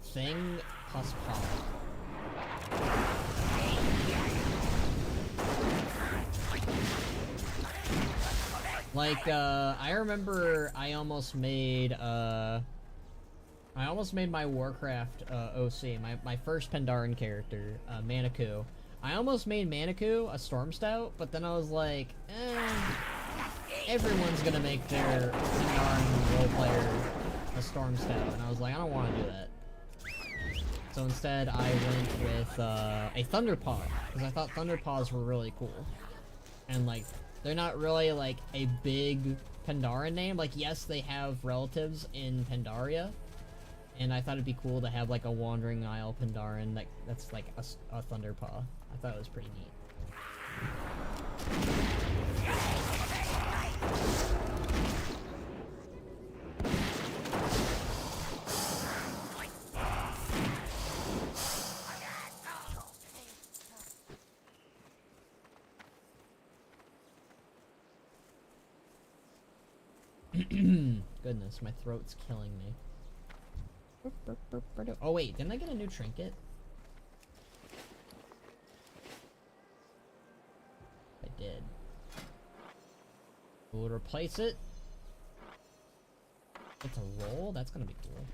thing plus paw. Like, I remember I almost made my Warcraft, OC, my first Pandaran character, Manikou. I almost made Manikou a Storm Stout, but then I was like, everyone's gonna make their Pandaran role player a Storm Stout, and I was like, I don't want to do that. So instead, I went with, a Thunderpaw, because I thought Thunderpaws were really cool. And, like, they're not really, like, a big Pandaran name. Like, yes, they have relatives in Pandaria, And I thought it'd be cool to have like a Wandering Isle Pandaran that's like a Thunderpaw. I thought it was pretty neat. Goodness, my throat's killing me. Oh wait, didn't I get a new trinket? I did. We'll replace it. It's a roll? That's gonna be cool.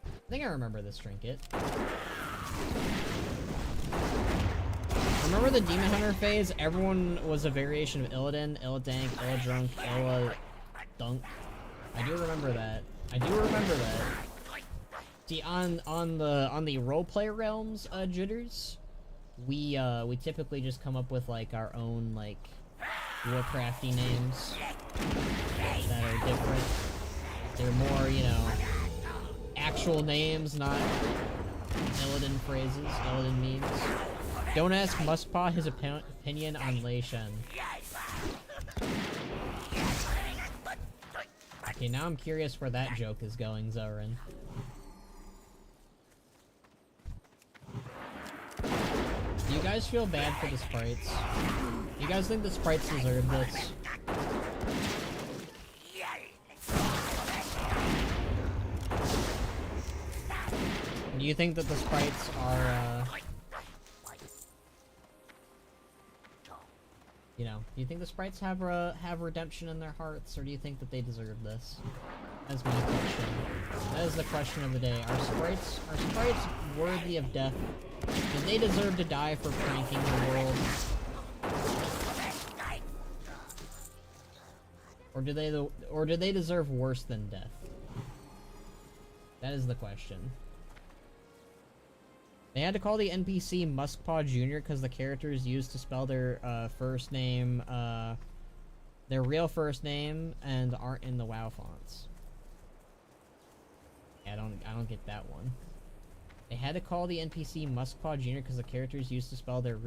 I think I remember this trinket. Remember the Demon Hunter phase? Everyone was a variation of Illidan, Illidank, Illadrunk, Illadunk. I do remember that. I do remember that. See, on the roleplay realms, jitters, we typically just come up with like our own like Warcrafty names that are different. They're more, you know, actual names, not Illidan phrases, Illidan memes. Don't ask Muskpaw his opinion on Lei Shen. Okay, now I'm curious where that joke is going, Zoran. Do you guys feel bad for the sprites? Do you guys think the sprites deserve this? Do you think that the sprites are, you know, do you think the sprites have redemption in their hearts, or do you think that they deserve this? That's my question. That is the question of the day. Are sprites worthy of death? Do they deserve to die for pranking the world? Or do they deserve worse than death? That is the question. They had to call the NPC Muskpaw Jr. because the characters used to spell their first name, their real first name, and aren't in the WoW fonts. Yeah, I don't get that one. They had to call the NPC Muskpaw Jr. because the characters used to spell their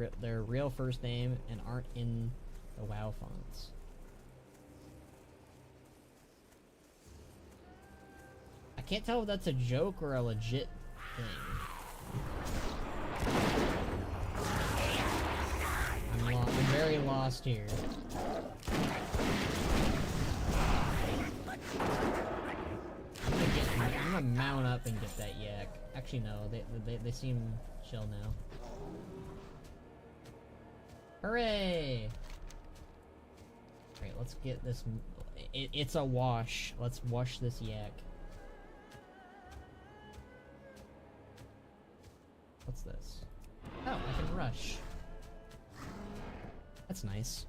real first name and aren't in the WoW fonts. I can't tell if that's a joke or a legit thing. I'm very lost here. I'm gonna mount up and get that yak. Actually, no, they seem chill now. Hooray! Alright, let's get this. It's a wash. Let's wash this yak. What's this? Oh, I can rush. That's nice.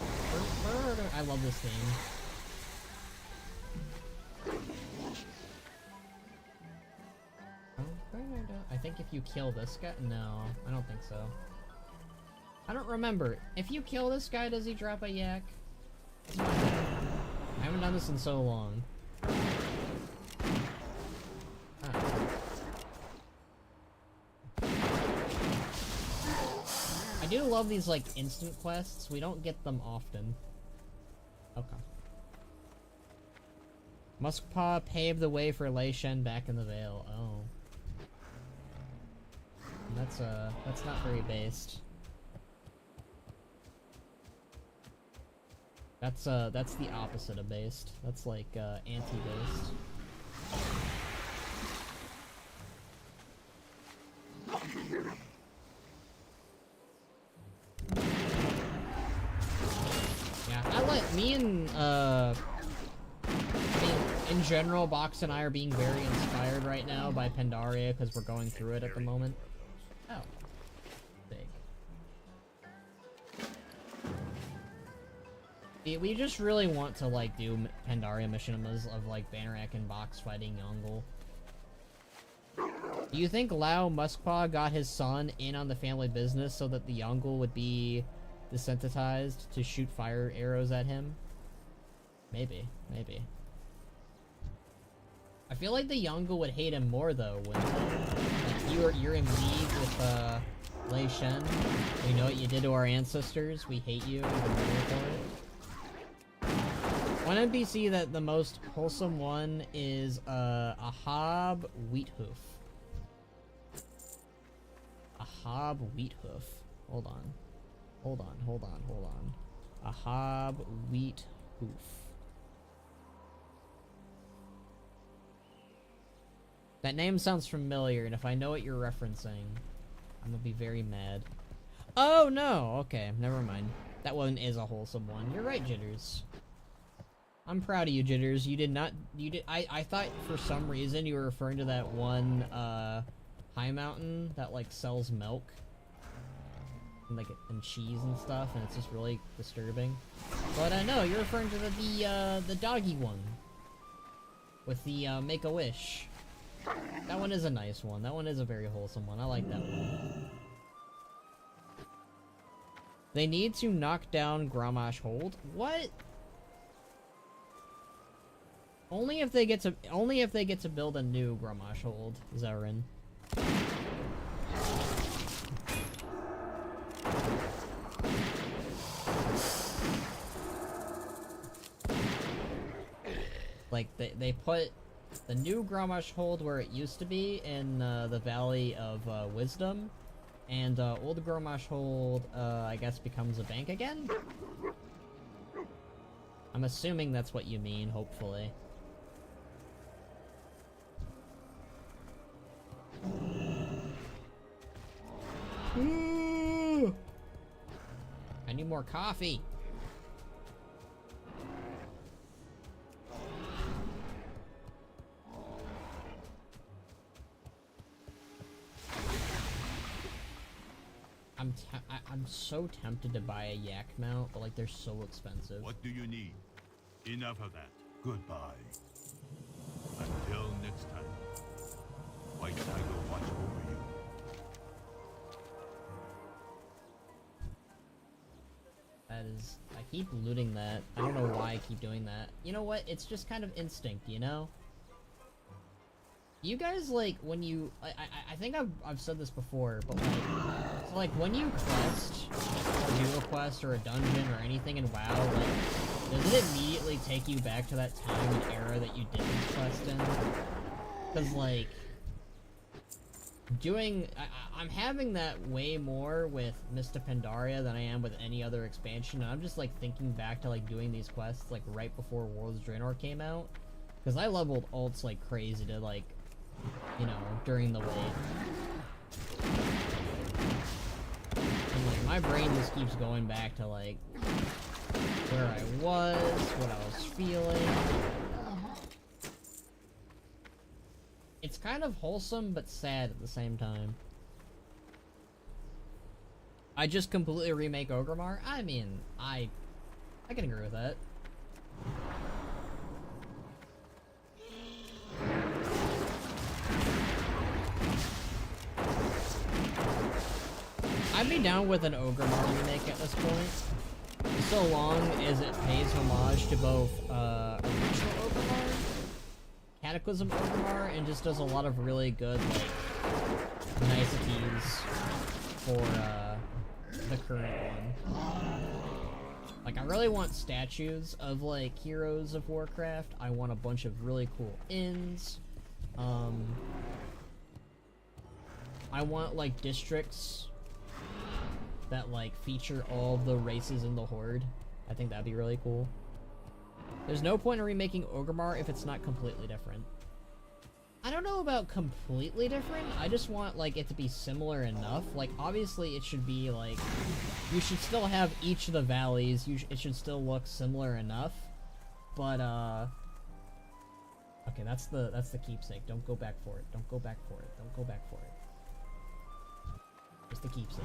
I love this game. I think if you kill this guy... No, I don't think so. I don't remember. If you kill this guy, does he drop a yak? I haven't done this in so long. I do love these, like, instant quests. We don't get them often. Okay. Muskpaw paved the way for Lei Shen back in the Vale. Oh. That's not very based. That's the opposite of based. That's like, anti-based. Yeah, in general, Box and I are being very inspired right now by Pandaria because we're going through it at the moment. Oh. Big. We just really want to, like, do Pandaria machinimas of, like, Banarak and Box fighting Yongle. Do you think Lao Muskpaw got his son in on the family business so that the Yongle would be desensitized to shoot fire arrows at him? Maybe, maybe. I feel like the Yongle would hate him more though, wouldn't they? Like you're in league with Lei Shen. We know what you did to our ancestors. We hate you even more for it. One NPC that the most wholesome one is a Hob Wheathoof. A Hob Wheathoof. Hold on. Hold on, hold on, hold on. A Hob Wheathoof. That name sounds familiar, and if I know what you're referencing, I'm gonna be very mad. Oh no! Okay, never mind. That one is a wholesome one. You're right, Jitters. I'm proud of you, Jitters. You did not. You did. I thought for some reason you were referring to that one high mountain that like sells milk and like and cheese and stuff, and it's just really disturbing. But no, you're referring to the doggy one with the Make a Wish. That one is a nice one. That one is a very wholesome one. I like that one. They need to knock down Grommash Hold. What? Only if they get to build a new Grommash Hold, Zarin. Like they put the new Grommash Hold where it used to be in the Valley of Wisdom, and old Grommash Hold I guess becomes a bank again? I'm assuming that's what you mean, hopefully. Ooh. I need more coffee. I'm so tempted to buy a yak mount, but like they're so expensive. What do you need? Enough of that. Goodbye. Until next time. White Tiger watch over you. That is... I keep looting that. I don't know why I keep doing that. You know what? It's just kind of instinct, you know? You guys, like, when you... I think I've said this before, but like... So, like, when you quest, or do a quest, or a dungeon, or anything in WoW, like, does it immediately take you back to that time and era that you did this quest in? Because, like... I'm having that way more with Mr. Pandaria than I am with any other expansion, and I'm just, like, thinking back to, like, doing these quests, like, right before Worlds Draenor came out. Because I leveled alts like crazy to, like, you know, during the wave. And, like, my brain just keeps going back to, like, where I was, what I was feeling. It's kind of wholesome, but sad at the same time. I just completely remake Orgrimmar? I mean, I can agree with that. I'd be down with an Orgrimmar remake at this point, so long as it pays homage to both original Orgrimmar, Cataclysm Orgrimmar, and just does a lot of really good, like, niceties for the current one. Like, I really want statues of, like, heroes of Warcraft. I want a bunch of really cool inns. I want, like, districts that, like, feature all the races in the Horde. I think that'd be really cool. There's no point in remaking Orgrimmar if it's not completely different. I don't know about completely different. I just want, like, it to be similar enough. Like, obviously it should be, like, you should still have each of the valleys. It should still look similar enough. But, okay, that's the keepsake. Don't go back for it. Don't go back for it. Don't go back for it. Just the keepsake.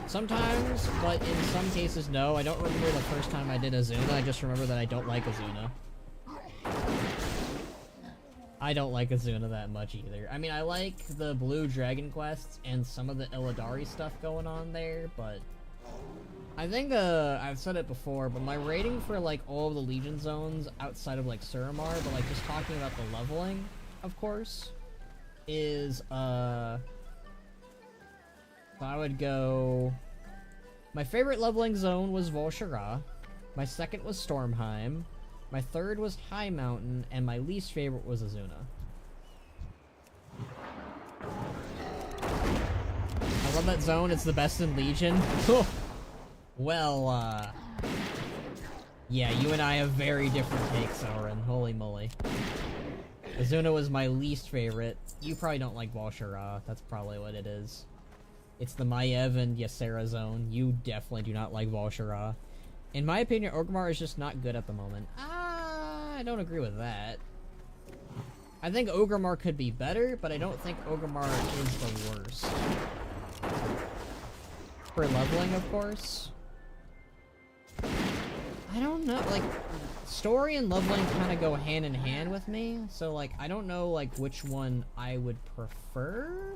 Sometimes, but in some cases, no. I don't remember the first time I did Azuna. I just remember that I don't like Azuna. I don't like Azuna that much either. I mean, I like the Blue Dragon quests and some of the Illidari stuff going on there, but I think I've said it before, but my rating for like all of the Legion zones outside of like Suramar, but like just talking about the leveling, of course, is I would go. My favorite leveling zone was Vol'Shara. My second was Stormheim. My third was High Mountain, and my least favorite was Azuna. I love that zone. It's the best in Legion. Well, yeah, you and I have very different takes, Sauron. Holy moly. Azuna was my least favorite. You probably don't like Vol'Shara. That's probably what it is. It's the Maiev and Ysera zone. You definitely do not like Vol'Shara. In my opinion, Orgrimmar is just not good at the moment. I don't agree with that. I think Orgrimmar could be better, but I don't think Orgrimmar is the worst. For leveling, of course. I don't know, like, story and leveling kind of go hand in hand with me, so, like, I don't know, like, which one I would prefer?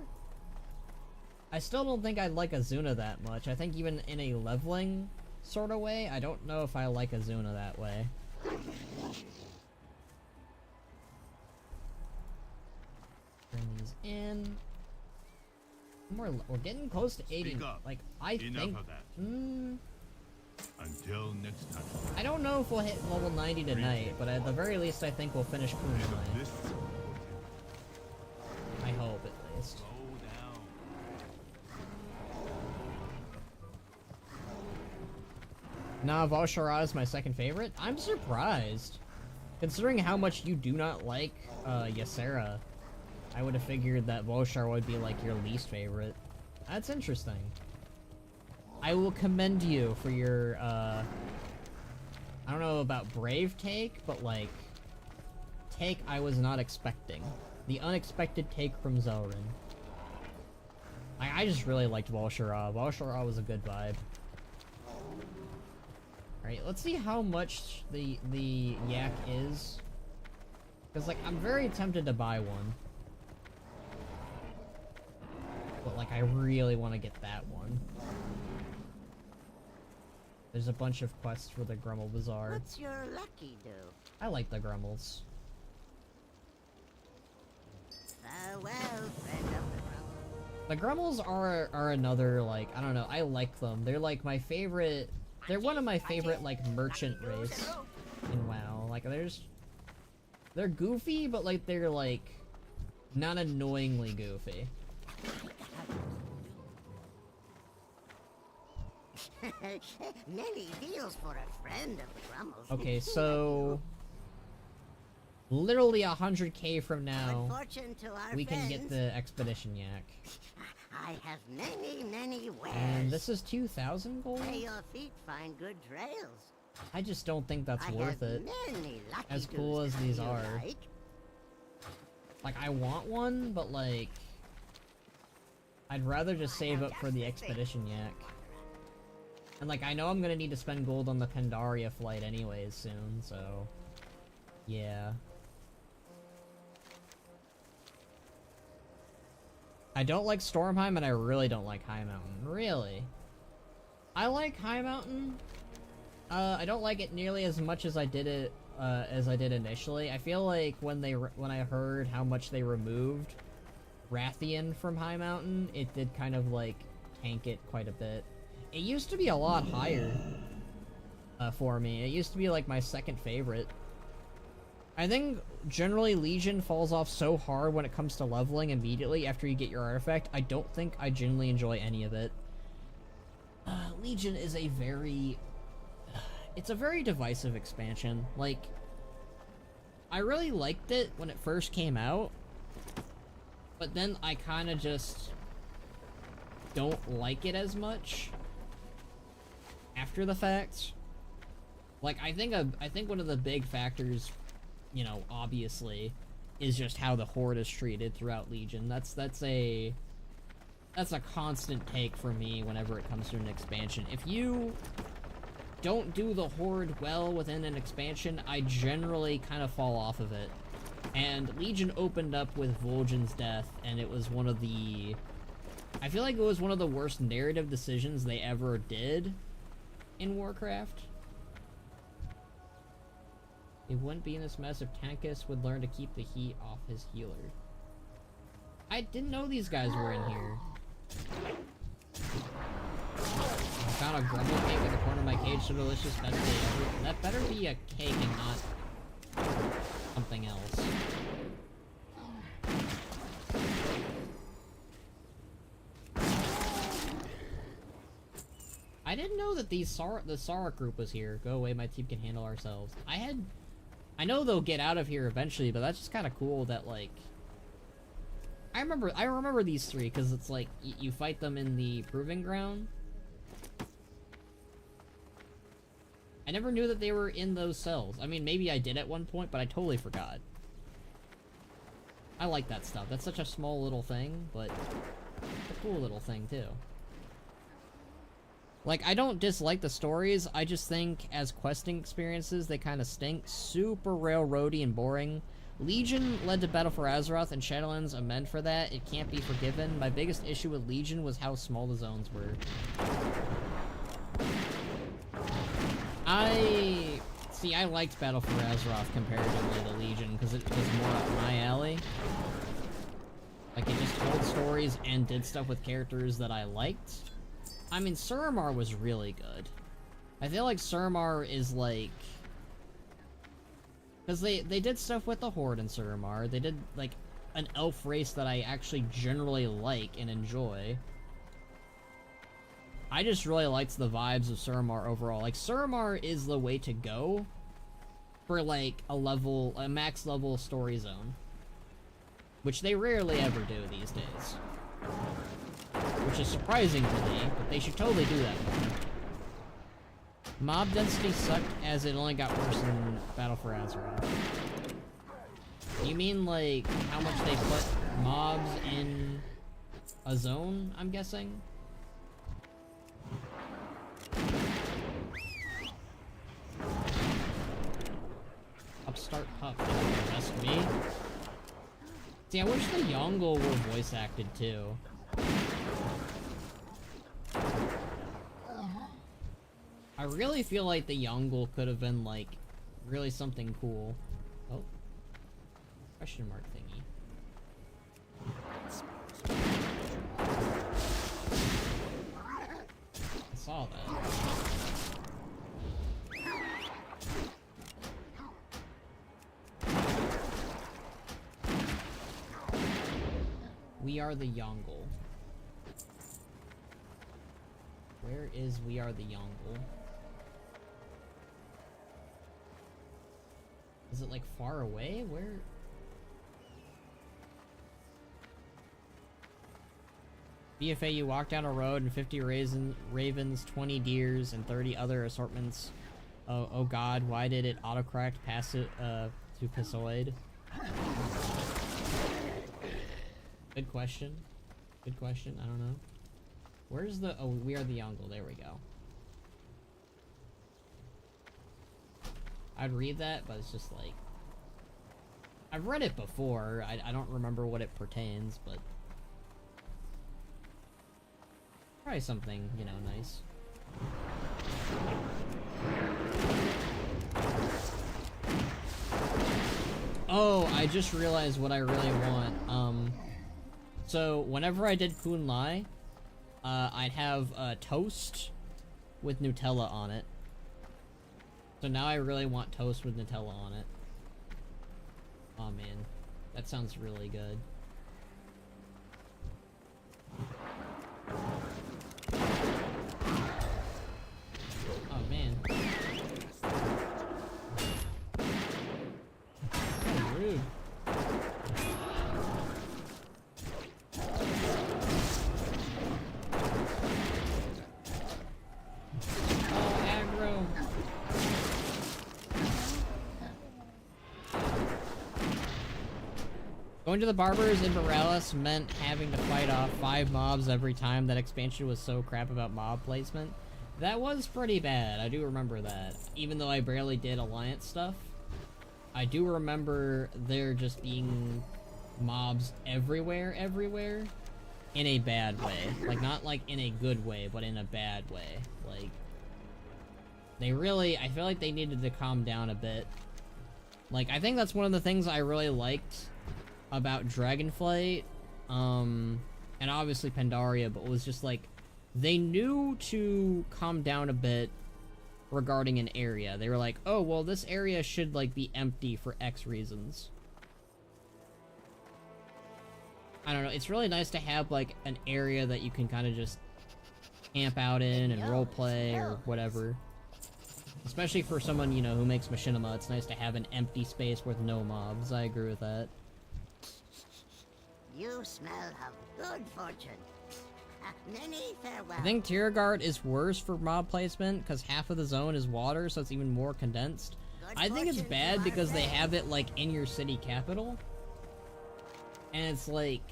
I still don't think I like Azuna that much. I think even in a leveling sort of way, I don't know if I like Azuna that way. Bring these in. We're getting close to 80. Like, I Enough think... of that. Until next time. I don't know if we'll hit level 90 tonight, but at the very least, I think we'll finish Khono. I hope, at least. Nah, Vol'Shara is my second favorite. I'm surprised. Considering how much you do not like Ysera, I would have figured that Vol'Shara would be like your least favorite. That's interesting. I will commend you for your, I don't know about brave take, but like, take I was not expecting. The unexpected take from Zelrin. I just really liked Vol'Shara. Vol'Shara was a good vibe. Alright, let's see how much the yak is. Because, like, I'm very tempted to buy one. But, like, I really want to get that one. There's a bunch of quests for the Grummel Bazaar. What's your lucky do? I like the Grummels. Farewell, friend of the Grummel. The Grummels are another, like, I don't know, I like them. They're, like, my favorite... They're one of my favorite, like, merchant race in WoW. Like, they're goofy, but, like, they're, like, not annoyingly goofy. Many deals for a friend of the Grummels. Okay, so... Literally 100k from now, Good fortune to our we can get friends. the Expedition Yak. I have many wares. And this is 2,000 gold? May your feet find good trails. I just don't think that's I worth have it. Many lucky As cool doos as that these you are. Like. Like, I want one, but, like... I'd rather just save up for the Expedition Yak. And, like, I know I'm gonna need to spend gold on the Pandaria flight anyways soon, so... Yeah. I don't like Stormheim, and I really don't like High Mountain. Really? I like High Mountain. I don't like it nearly as much as I did it, as I did initially. I feel like when I heard how much they removed Rathian from High Mountain, it did kind of, like, tank it quite a bit. It used to be a lot higher, for me. It used to be, like, my second favorite. I think generally Legion falls off so hard when it comes to leveling immediately after you get your artifact. I don't think I genuinely enjoy any of it. Legion is a very... It's a very divisive expansion. Like, I really liked it when it first came out, but then I kind of just don't like it as much after the fact. Like, I think one of the big factors, you know, obviously, is just how the Horde is treated throughout Legion. That's a constant take for me whenever it comes to an expansion. If you don't do the Horde well within an expansion, I generally kind of fall off of it. And Legion opened up with Vol'jin's death, and it was one of the... I feel like it was one of the worst narrative decisions they ever did. in Warcraft. It wouldn't be in this mess if Tankus would learn to keep the heat off his healer. I didn't know these guys were in here. I found a grumble cake in the corner of my cage, so delicious, best day ever. That better be a cake and not something else. I didn't know that the Sarek group was here. Go away, my team can handle ourselves. I know they'll get out of here eventually, but that's just kind of cool that, like... I remember these three, because it's like, you fight them in the Proving Ground. I never knew that they were in those cells. I mean, maybe I did at one point, but I totally forgot. I like that stuff. That's such a small little thing, but it's a cool little thing, too. Like, I don't dislike the stories, I just think, as questing experiences, they kind of stink. Super railroady and boring. Legion led to Battle for Azeroth, and Shadowlands amend for that. It can't be forgiven. My biggest issue with Legion was how small the zones were. I liked Battle for Azeroth comparatively to Legion, because it was more up my alley. Like, it just told stories and did stuff with characters that I liked. I mean, Suramar was really good. I feel like Suramar is like... Because they did stuff with the Horde in Suramar. They did, like, an elf race that I actually generally like and enjoy. I just really liked the vibes of Suramar overall. Like, Suramar is the way to go for, like, a max level story zone. Which they rarely ever do these days. Which is surprising to me, but they should totally do that more. Mob density sucked as it only got worse in Battle for Azeroth. You mean, like, how much they put mobs in a zone, I'm guessing? Upstart Pup, just me? See, I wish the Yongle were voice acted too. I really feel like the Yongle could have been, like, really something cool. Oh. Question mark thingy. I saw that. We are the Yongle. Where is We Are the Yongle? Is it, like, far away? Where? BFA, you walk down a road and 50 ravens, 20 deers, and 30 other assortments. Oh god, why did it autocorrect past it, to Passoid? Good question. Good question, I don't know. Where's the... Oh, We Are the Yongle, there we go. I'd read that, but it's just like... I've read it before, I don't remember what it pertains, but... Probably something, you know, nice. Oh, I just realized what I really want. So, whenever I did Kun Lai, I'd have toast with Nutella on it. So now I really want toast with Nutella on it. Oh man, that sounds really good. Oh man. So rude. Oh, aggro. Going to the barbers in Borealis meant having to fight off 5 mobs every time. That expansion was so crap about mob placement. That was pretty bad, I do remember that. Even though I barely did Alliance stuff, I do remember there just being mobs everywhere, in a bad way. Like, not like in a good way, but in a bad way. Like, They really, I feel like they needed to calm down a bit. Like, I think that's one of the things I really liked about Dragonflight, and obviously Pandaria, but it was just like, they knew to calm down a bit regarding an area. They were like, oh, well, this area should, like, be empty for X reasons. I don't know, it's really nice to have, like, an area that you can kind of just camp out in and roleplay or whatever. Especially for someone, you know, who makes machinima, it's nice to have an empty space with no mobs. I agree with that. You smell of good fortune. Many farewell. I think Tiergard is worse for mob placement because half of the zone is water, so it's even more condensed. I think it's bad because they have it, like, in your city capital. And it's like,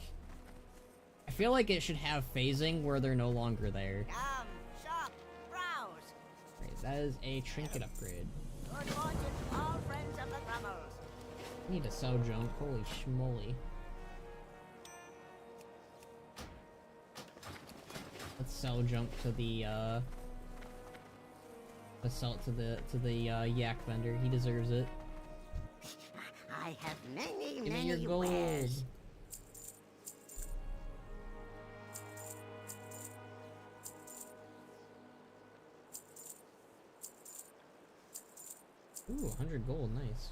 I feel like it should have phasing where they're no longer there. Come, shop, browse. Right, that is a trinket upgrade. Good fortune to all friends of the Grummles. I need to sell junk, holy schmoly. Let's sell junk to the, let's sell it to the yak vendor. He deserves it. I have many, Give me many your gold. wares. Ooh, 100 gold, nice.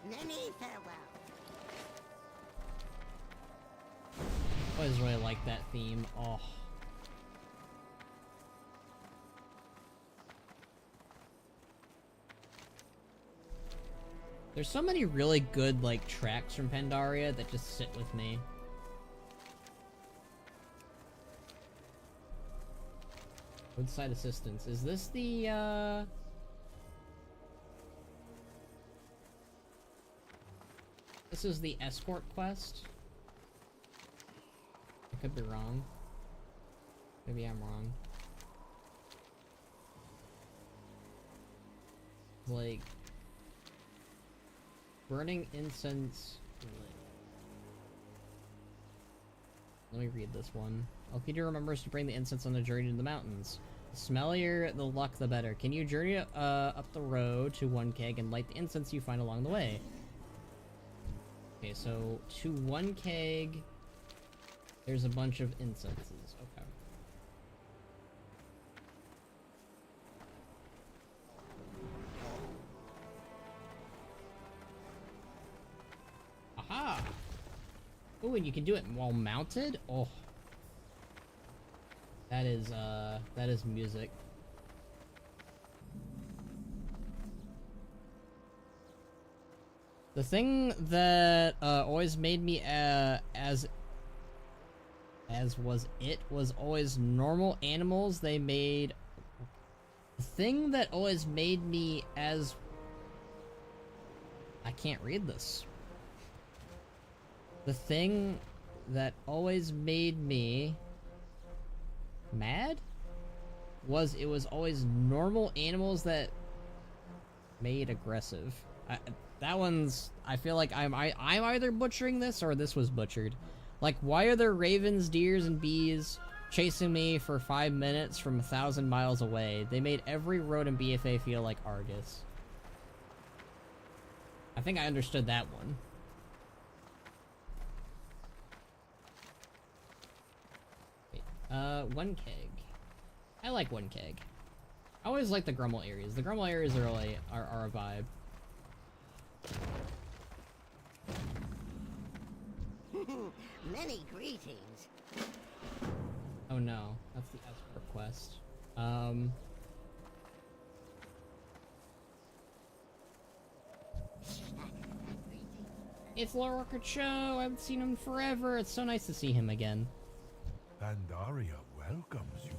Many farewell. I always really like that theme. Oh. There's so many really good, like, tracks from Pandaria that just sit with me. Roadside assistance. Is this the, This is the escort quest? I could be wrong. Maybe I'm wrong. Like... burning incense... Let me read this one. Alkida remembers to bring the incense on the journey to the mountains. The smellier the luck, the better. Can you journey up the road to 1 keg and light the incense you find along the way? Okay, so to 1 keg, there's a bunch of incenses. Okay. Aha! Oh, and you can do it while mounted? Oh. That is music. The thing that always made me as was always normal animals. They made the thing that always made me as I can't read this. The thing that always made me mad was it was always normal animals that made aggressive. That one's... I feel like I'm either butchering this or this was butchered. Like, why are there ravens, deers, and bees chasing me for 5 minutes from 1,000 miles away? They made every road in BFA feel like Argus. I think I understood that one. Wait, 1 keg. I like 1 keg. I always like the Grumble areas. The Grumble areas are really are a vibe. Many greetings. Oh no, that's the escort quest. It's Lorca Cho. I haven't seen him in forever. It's so nice to see him again. Pandaria welcomes you.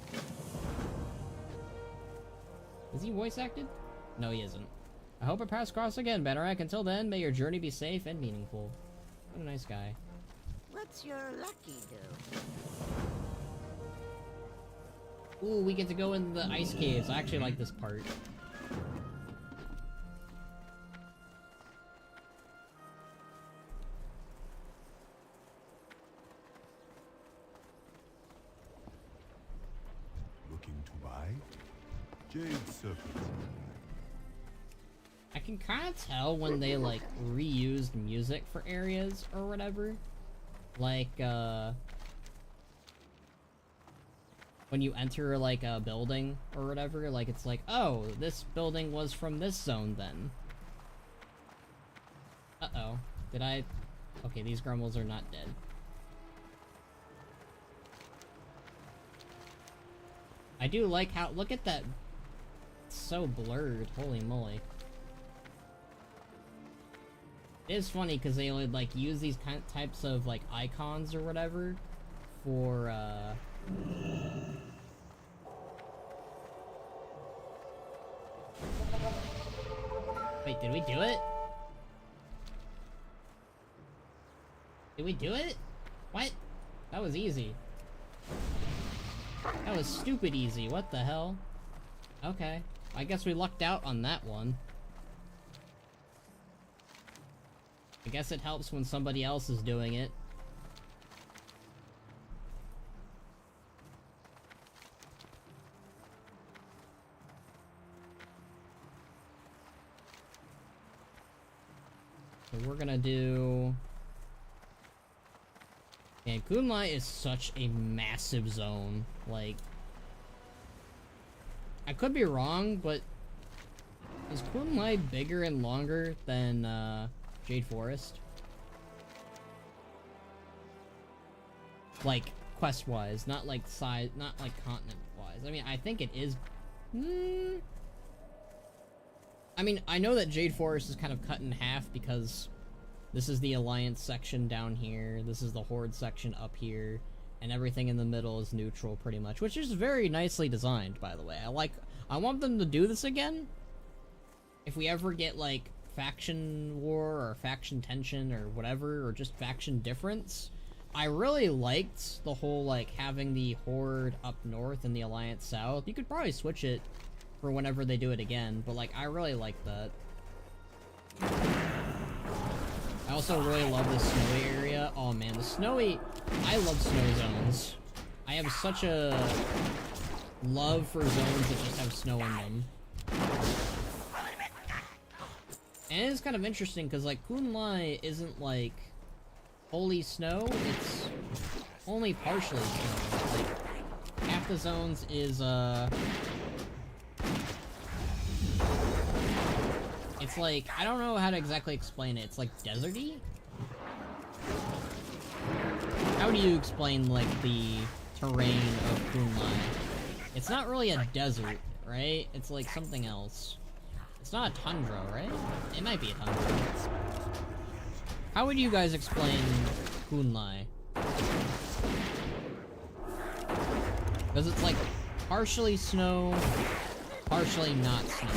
Is he voice acted? No, he isn't. I hope it pass across again, Benorak. Until then, may your journey be safe and meaningful. What a nice guy. What's your lucky do? Ooh, we get to go in the ice caves. I actually like this part. Jade serpent. I can kind of tell when they like reused music for areas or whatever. Like when you enter like a building or whatever, like it's like, oh, this building was from this zone then. Uh-oh. Did I... Okay, these grumbles are not dead. I do like how... Look at that. It's so blurred. Holy moly. It is funny because they would like use these types of like icons or whatever for Wait, did we do it? Did we do it? What? That was easy. That was stupid easy. What the hell? Okay. I guess we lucked out on that one. I guess it helps when somebody else is doing it. So we're gonna do... And Kunlai is such a massive zone. Like... I could be wrong, but... Is Kunlai bigger and longer than, Jade Forest? Like, quest-wise, not like size, not like continent-wise. I mean, I think it is... I mean, I know that Jade Forest is kind of cut in half because this is the Alliance section down here, this is the Horde section up here, and everything in the middle is neutral pretty much, which is very nicely designed, by the way. I want them to do this again. If we ever get, like, faction war or faction tension or whatever, or just faction difference, I really liked the whole, like, having the Horde up north and the Alliance south. You could probably switch it for whenever they do it again, but, like, I really like that. I also really love the snowy area. Oh man, I love snow zones. I have such a love for zones that just have snow in them. And it's kind of interesting because, like, Kunlai isn't, like, fully snow, it's only partially snow. Like, half the zones is, it's like, I don't know how to exactly explain it. It's like deserty? How do you explain, like, the terrain of Kunlai? It's not really a desert, right? It's like something else. It's not a tundra, right? It might be a tundra. How would you guys explain Kunlai? Because it's like partially snow, partially not snow.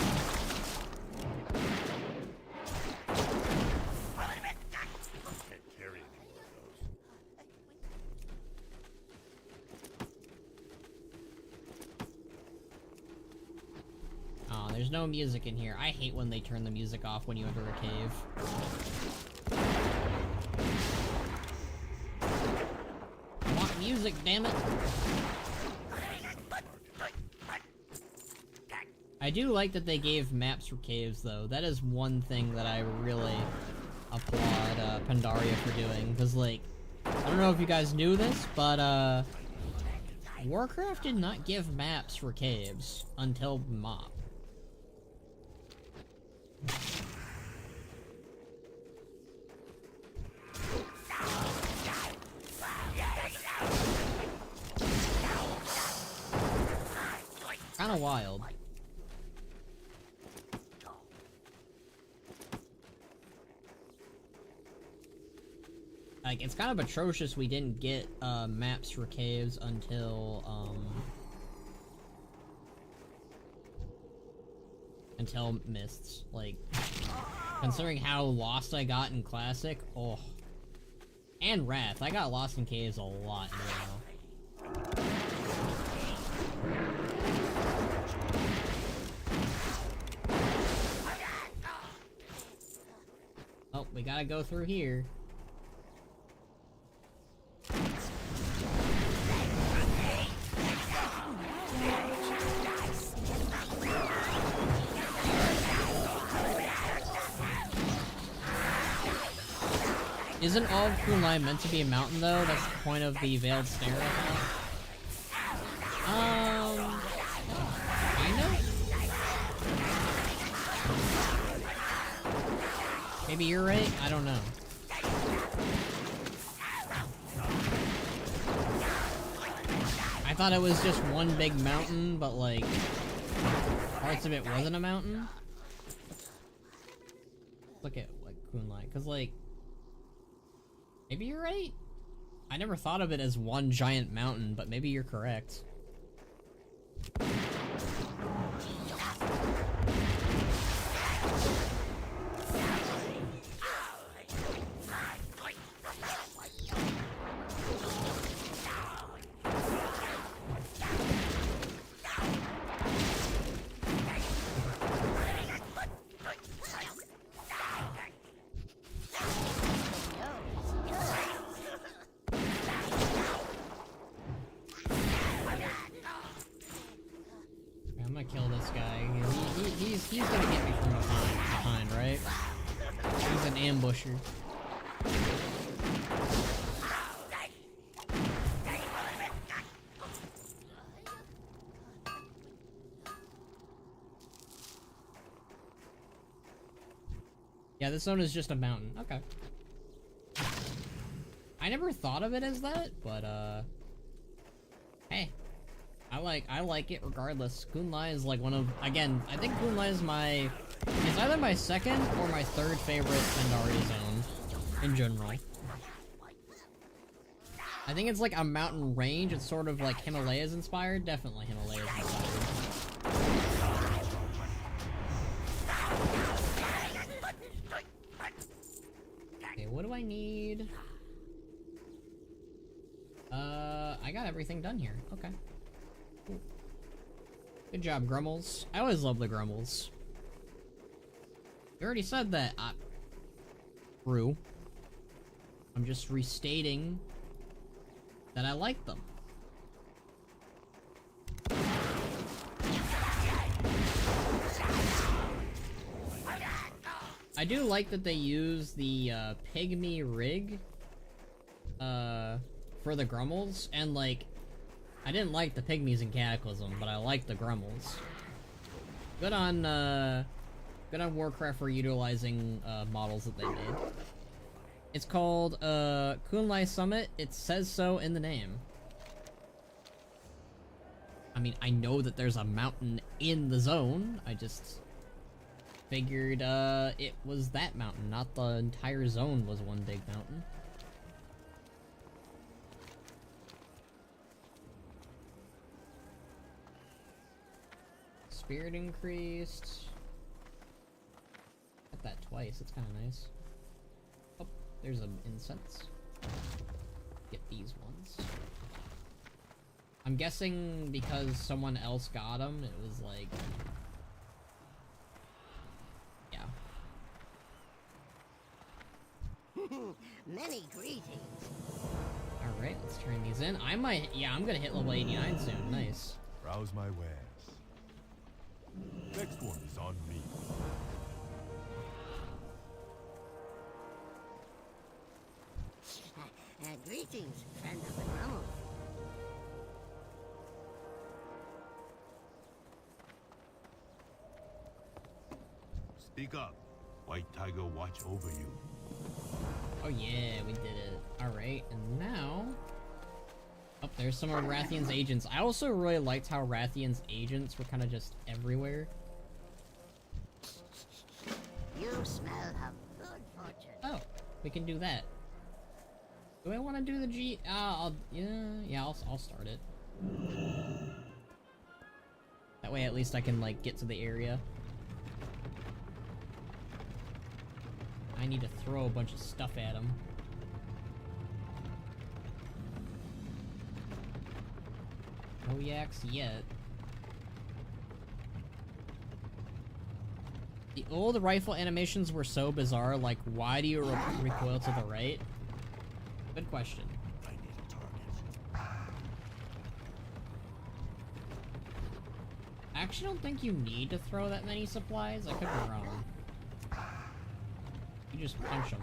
There's no music in here. I hate when they turn the music off when you enter a cave. I want music, damn it! I do like that they gave maps for caves, though. That is one thing that I really applaud Pandaria for doing. Because, like, I don't know if you guys knew this, but, Warcraft did not give maps for caves until MoP. Kinda wild. Like, it's kind of atrocious we didn't get, maps for caves until Mists. Like, considering how lost I got in Classic, oh. And Wrath, I got lost in caves a lot now. Oh, we gotta go through here. Isn't all of Kunlai meant to be a mountain, though? That's the point of the Veiled Snare, I thought. Kinda? Maybe you're right? I don't know. I thought it was just one big mountain, but, like, parts of it wasn't a mountain. Look at, like, Kunlai, because, like, maybe you're right? I never thought of it as one giant mountain, but maybe you're correct. I'm gonna kill this guy. He's gonna get me from behind, right? He's an ambusher. Yeah, this zone is just a mountain. Okay. I never thought of it as that, but hey. I like it regardless. Kunlai is like one of, again, I think Kunlai is it's either my second or my third favorite Pandaria zone in general. I think it's like a mountain range. It's sort of like Himalayas inspired. Definitely Himalayas inspired. Okay, what do I need? I got everything done here. Okay. Cool. Good job, Grummels. I always love the Grummels. You already said that. True. I'm just restating that I like them. I do like that they use the pygmy rig for the Grummels, and like I didn't like the pygmies in Cataclysm, but I like the Grummels. Good on Warcraft for utilizing models that they made. It's called Kunlai Summit. It says so in the name. I mean, I know that there's a mountain in the zone. I just figured it was that mountain, not the entire zone was one big mountain. Spirit increased. Got that twice, it's kind of nice. Oh, there's an incense. Get these ones. I'm guessing because someone else got them, it was like... yeah. Many greetings. Alright, let's turn these in. I'm gonna hit level 89 soon. Nice. Browse my wares. Next one is on me. Greetings, friend of the Chronos. Speak up. White Tiger watch over you. Oh yeah, we did it. Alright, and now... oh, there's some of Rathian's agents. I also really liked how Rathian's agents were kind of just everywhere. You smell of good fortune. Oh, we can do that. Do I want to do the G? I'll start it. That way, at least I can like get to the area. I need to throw a bunch of stuff at him. No yaks yet. The old rifle animations were so bizarre, like, why do you recoil to the right? Good question. I need a target. I actually don't think you need to throw that many supplies. I could be wrong. You just punch them.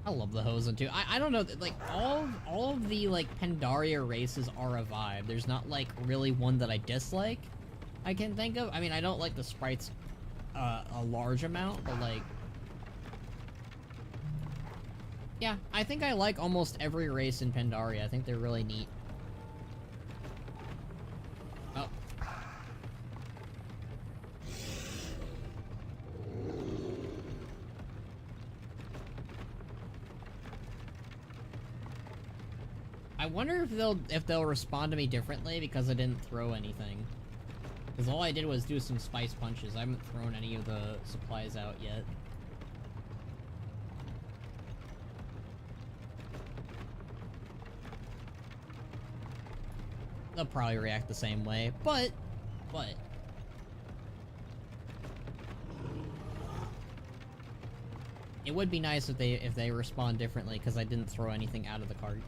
I love the Hosen too. I don't know, like all of the like Pandaria races are a vibe. There's not like really one that I dislike. I can think of. I mean, I don't like the sprites a large amount, but like, yeah, I think I like almost every race in Pandaria. I think they're really neat. Oh. I wonder if they'll respond to me differently because I didn't throw anything. Because all I did was do some spice punches. I haven't thrown any of the supplies out yet. They'll probably react the same way, but it would be nice if they respond differently because I didn't throw anything out of the cart.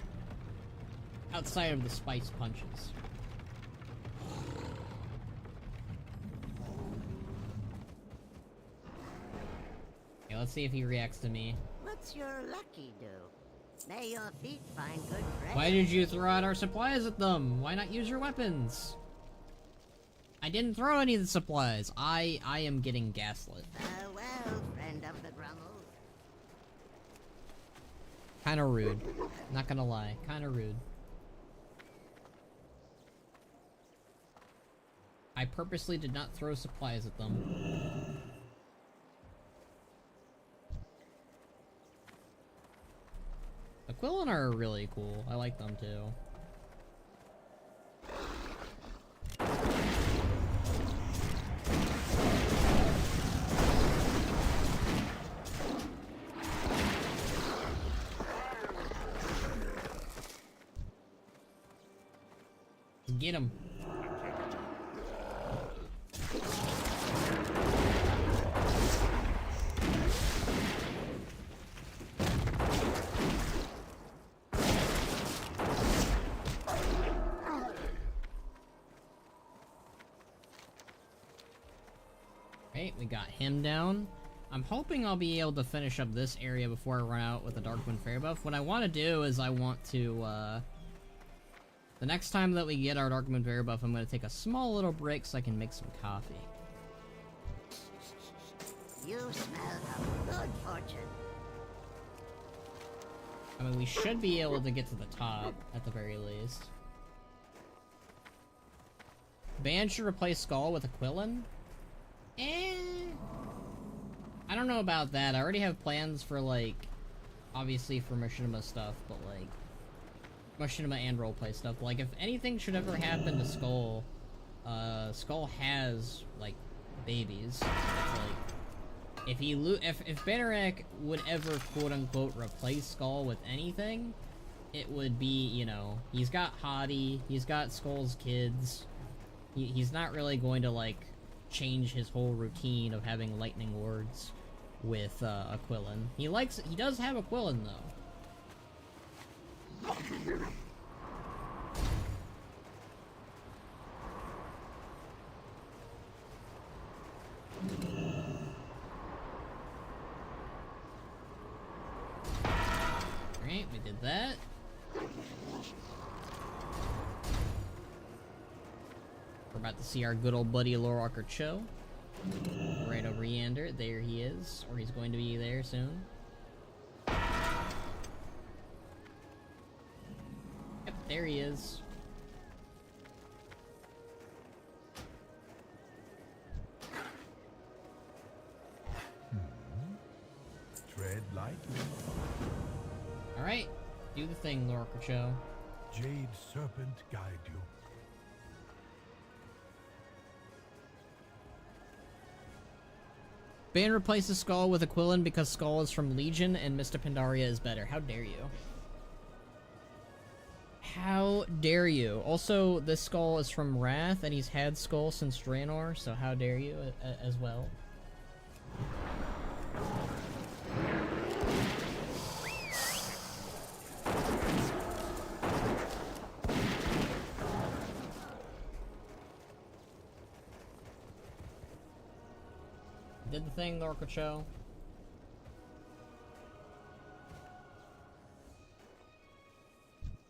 Outside of the spice punches. Okay, let's see if he reacts to me. What's your lucky do? May your feet find good prey. Why did you throw out our supplies at them? Why not use your weapons? I didn't throw any of the supplies. I am getting gaslit. Farewell, friend of the Grummles. Kinda rude. Not gonna lie. Kinda rude. I purposely did not throw supplies at them. Aquilon are really cool. I like them too. Get him. Okay, we got him down. I'm hoping I'll be able to finish up this area before I run out with the Darkwind Fairy buff. What I want to do is I want to, the next time that we get our Darkwind Fairy buff, I'm going to take a small little break so I can make some coffee. You smell of good fortune. I mean, we should be able to get to the top, at the very least. Ban should replace Skull with Aquilon? I don't know about that. I already have plans for, like, obviously for Machinima stuff, but, like, Machinima and roleplay stuff. Like, if anything should ever happen to Skull, Skull has, like, babies. It's like, if Bannerak would ever, quote-unquote, replace Skull with anything, it would be, you know, he's got Hottie, he's got Skull's kids, he's not really going to, like, change his whole routine of having lightning wards with Aquilon. He does have Aquilon though. Alright, we did that. We're about to see our good old buddy Lorwalker Cho. Right over yonder. There he is. Or he's going to be there soon. Yep, there he is. Tread lightly. Alright, do the thing, Lorwalker Cho. Jade Serpent guide you. Ban replaces Skull with Aquilon because Skull is from Legion and Mr. Pandaria is better. How dare you? How dare you? Also, this Skull is from Wrath and he's had Skull since Draenor, so how dare you as well? did the thing, the Orca Show.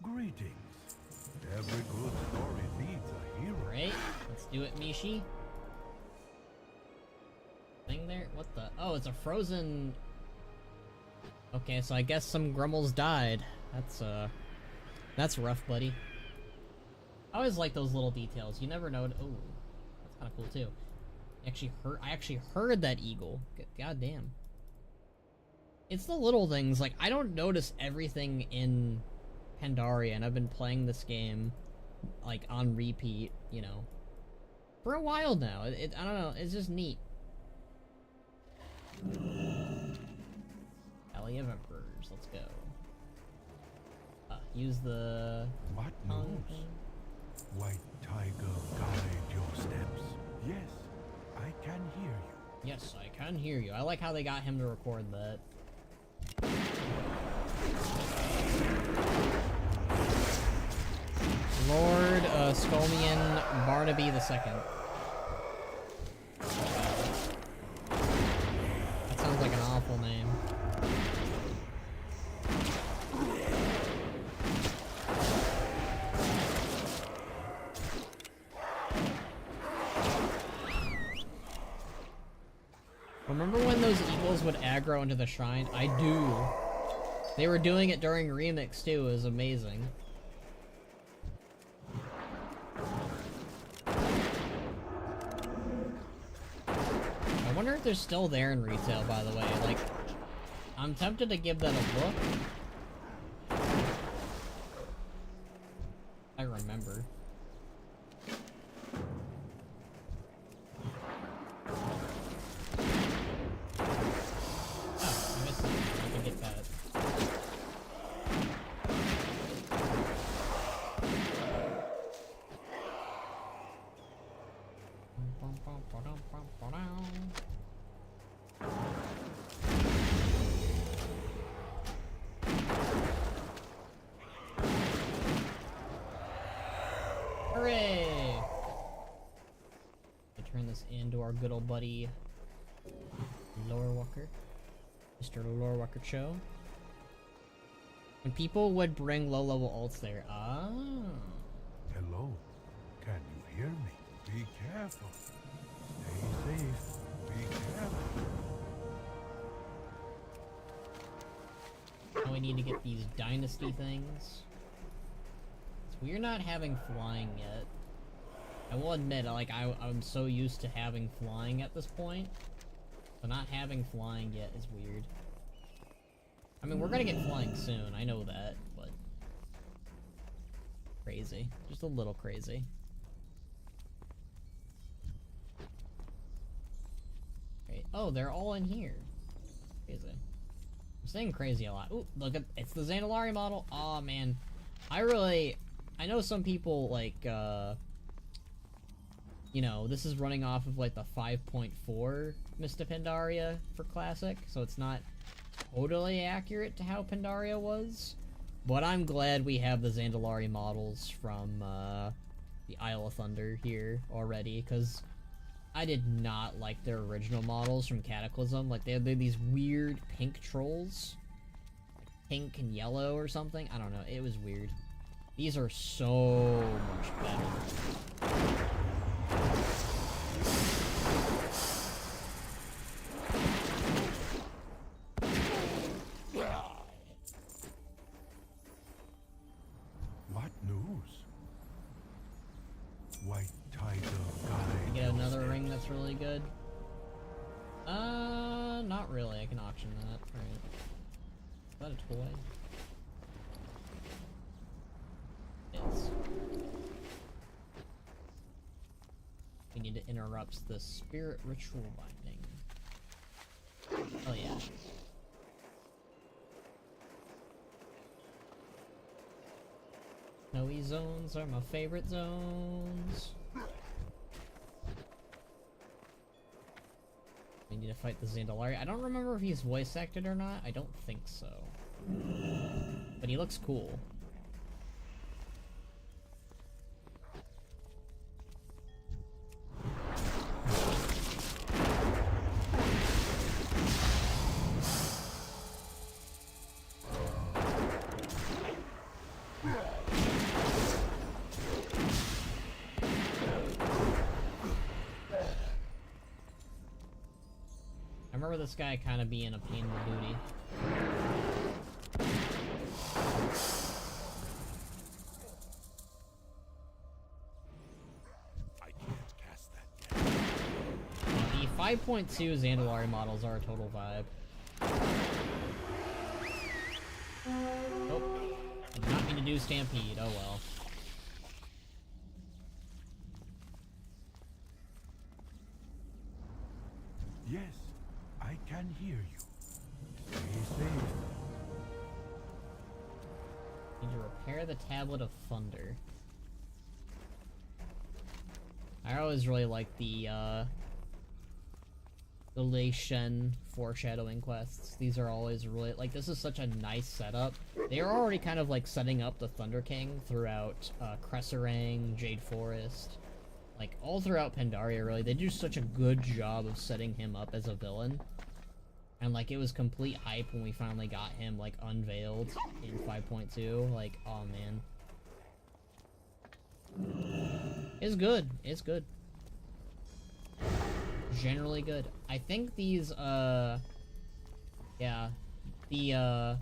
Greetings. Every good story needs a hero. Right, let's do it, Mishi. Thing there? What the? Oh, it's a frozen... Okay, so I guess some Grummels died. That's rough, buddy. I always like those little details. You never know. Oh, that's kind of cool too. I actually heard that eagle. God damn. It's the little things. Like, I don't notice everything in Pandaria, and I've been playing this game, like, on repeat, you know, for a while now. I don't know. It's just neat. Alley of Emperors. Let's go. Use the... What tongue news? thing. White tiger, guide your steps. Yes, I can hear you. Yes, I can hear you. I like how they got him to record that. Lord Skolmian Barnaby II. That sounds like an awful name. Remember when those eagles would aggro into the shrine? I do. They were doing it during Remix too. It was amazing. I wonder if they're still there in retail, by the way. Like, I'm tempted to give that a look. I remember. Hooray! I turn this into our good old buddy Lorewalker, Mr. Lorewalker Cho. When people would bring low-level ults there, Hello, can you hear me? Be careful. Stay safe. Be careful. Now we need to get these dynasty things. So we're not having flying yet. I will admit, like, I'm so used to having flying at this point, so not having flying yet is weird. I mean, we're gonna get flying soon, I know that, but... Crazy. Just a little crazy. Okay. Oh, they're all in here. Crazy. I'm saying crazy a lot. Ooh, look at... It's the Zandalari model! Aw, man. I know some people, like, you know, this is running off of, like, the 5.4 Mista Pandaria for Classic, so it's not totally accurate to how Pandaria was. But I'm glad we have the Zandalari models from, the Isle of Thunder here already, because I did not like their original models from Cataclysm. Like, they're these weird pink trolls. Like, pink and yellow or something. I don't know, it was weird. These are so much better. What news? White tiger, guide Get your another steps. ring that's really good. Not really. I can auction that. Alright. Is that a toy? Yes. We need to interrupt the spirit ritual binding. Oh yeah. Snowy zones are my favorite zones. We need to fight the Zandalari. I don't remember if he's voice acted or not. I don't think so. But he looks cool. I remember this guy kind of being a pain in the booty. I can't cast that yet. The 5.2 Zandalari models are a total vibe. Oh, I did not mean to do Stampede, oh well. Yes, I can hear you. Stay safe. Need to repair the Tablet of Thunder. I always really like the Lei Shen foreshadowing quests. These are always really, like, this is such a nice setup. They are already kind of, like, setting up the Thunder King throughout, Cresserang, Jade Forest. Like, all throughout Pandaria, really. They do such a good job of setting him up as a villain. And, like, it was complete hype when we finally got him, like, unveiled in 5.2. Like, oh, man. It's good. It's good. Generally good. I think these, yeah. The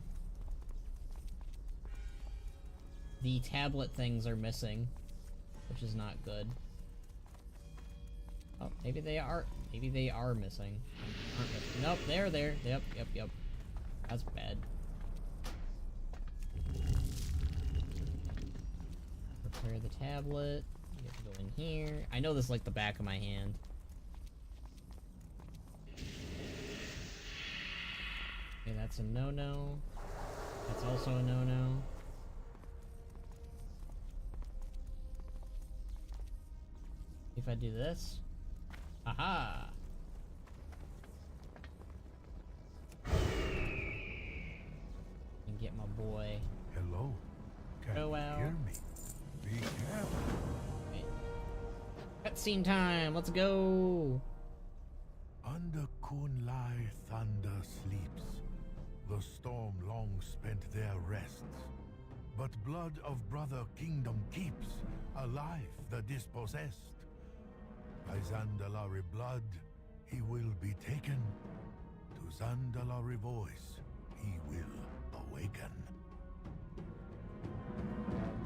tablet things are missing, which is not good. Oh, maybe they are missing. Aren't missing. Nope, they're there. Yep. That's bad. Repair the tablet. You have to go in here. I know this like the back of my hand. Okay, that's a no-no. That's also a no-no. If I do this. Aha! And get my boy. Hello. Can Oh, you wow. hear me? Be careful. Okay. Cutscene time! Let's go! Under Kunlai thunder sleeps. The storm long spent their rests. But blood of brother kingdom keeps alive the dispossessed. By Zandalari blood, he will be taken. To Zandalari voice, he will awaken.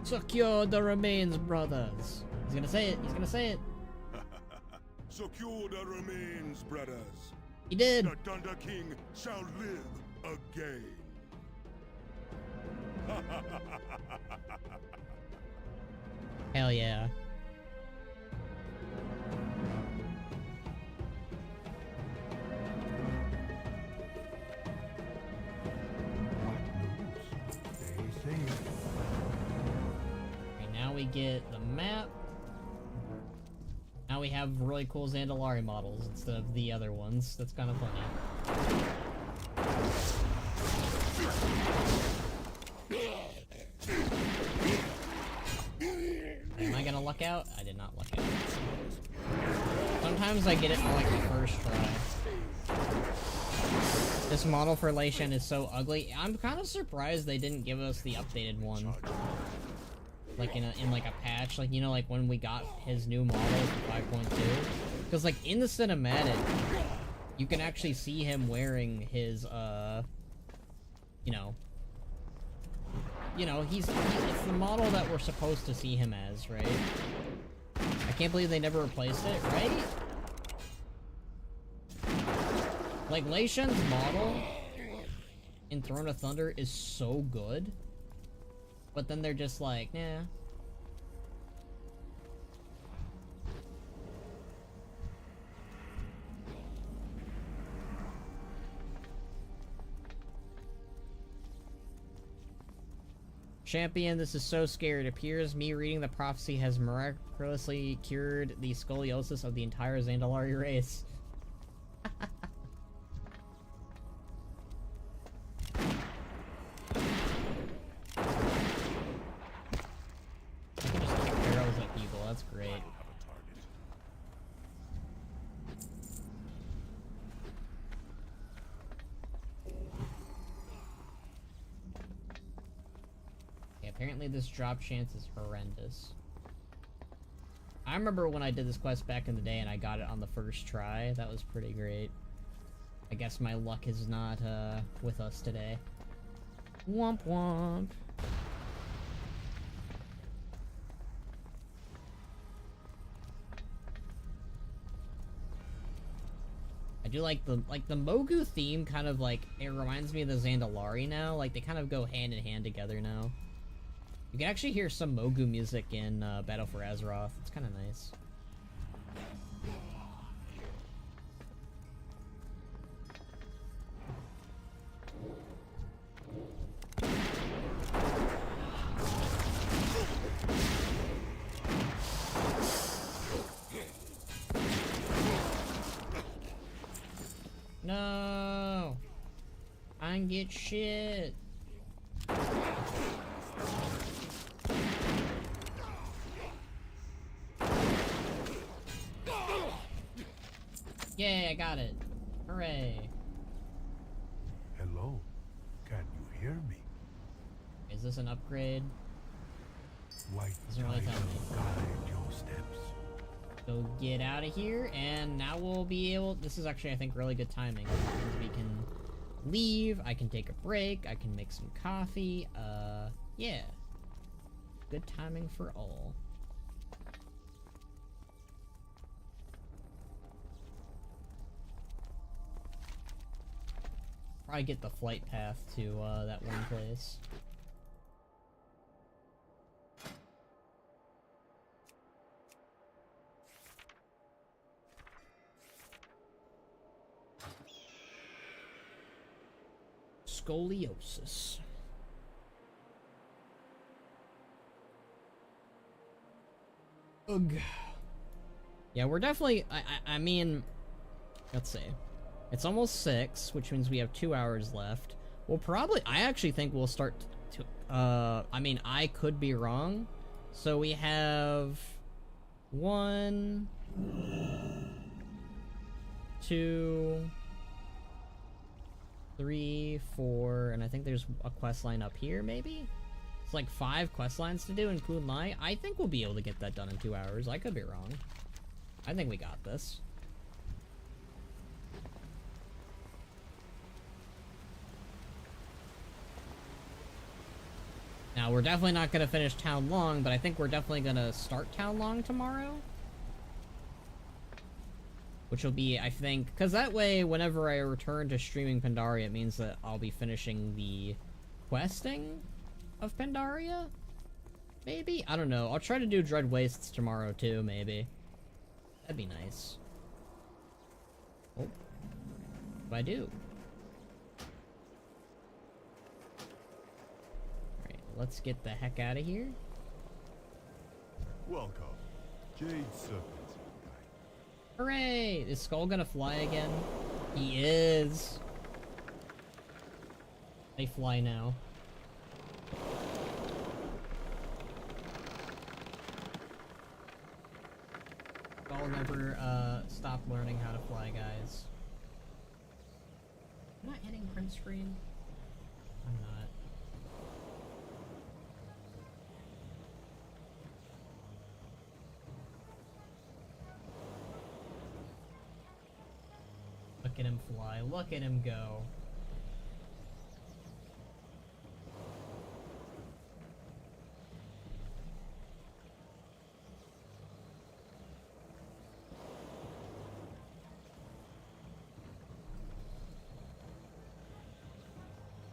Secure the remains, brothers! He's gonna say it, he's gonna say it! Secure the remains, brothers. He did! The Thunder King shall live again. Hell yeah. What news? Stay safe. Okay, now we get the map. Now we have really cool Zandalari models instead of the other ones. That's kind of funny. Am I gonna luck out? I did not luck out. Sometimes I get it on like the first try. This model for Lei Shen is so ugly. I'm kind of surprised they didn't give us the updated one. Like in like a patch, like, you know, like when we got his new model for 5.2. Because like in the cinematic, you can actually see him wearing his he's it's the model that we're supposed to see him as, right? I can't believe they never replaced it, right? Like Lei Shen's model in Throne of Thunder is so good. But then they're just like, nah. Champion, this is so scary. It appears me reading the prophecy has miraculously cured the scoliosis of the entire Zandalari race. That's great. Okay, apparently this drop chance is horrendous. I remember when I did this quest back in the day and I got it on the first try. That was pretty great. I guess my luck is not, with us today. Womp womp. I do like the Mogu theme kind of like, it reminds me of the Zandalari now. Like, they kind of go hand in hand together now. You can actually hear some Mogu music in Battle for Azeroth. It's kind of nice. No! I can get shit! Yay, I got it! Hooray! Hello. Can you hear me? Is this an upgrade? White Doesn't really tiger, tell me. guide your steps. So get out of here, and now we'll be able... This is actually, I think, really good timing. We can leave, I can take a break, I can make some coffee, yeah. Good timing for all. Probably get the flight path to, that one place. Scoliosis. Ugh. Yeah, we're definitely, I mean, let's see. It's almost 6, which means we have 2 hours left. We'll probably, I actually think we'll start to, I mean, I could be wrong. So we have 1, 2, 3, 4, and I think there's a quest line up here, maybe? It's like 5 quest lines to do in Kunlai. I think we'll be able to get that done in 2 hours. I could be wrong. I think we got this. Now, we're definitely not going to finish Town Long, but I think we're definitely going to start Town Long tomorrow. Which will be, I think, because that way, whenever I return to streaming Pandaria, it means that I'll be finishing the questing of Pandaria? Maybe? I don't know. I'll try to do Dread Wastes tomorrow, too, maybe. That'd be nice. Oh. What do I do? Alright, let's get the heck out of here. Welcome, Jade Serpent. Hooray! Is Skull gonna fly again? He is. They fly now. Skull never stop learning how to fly, guys. I'm not hitting print screen. I'm not. Look at him fly. Look at him go.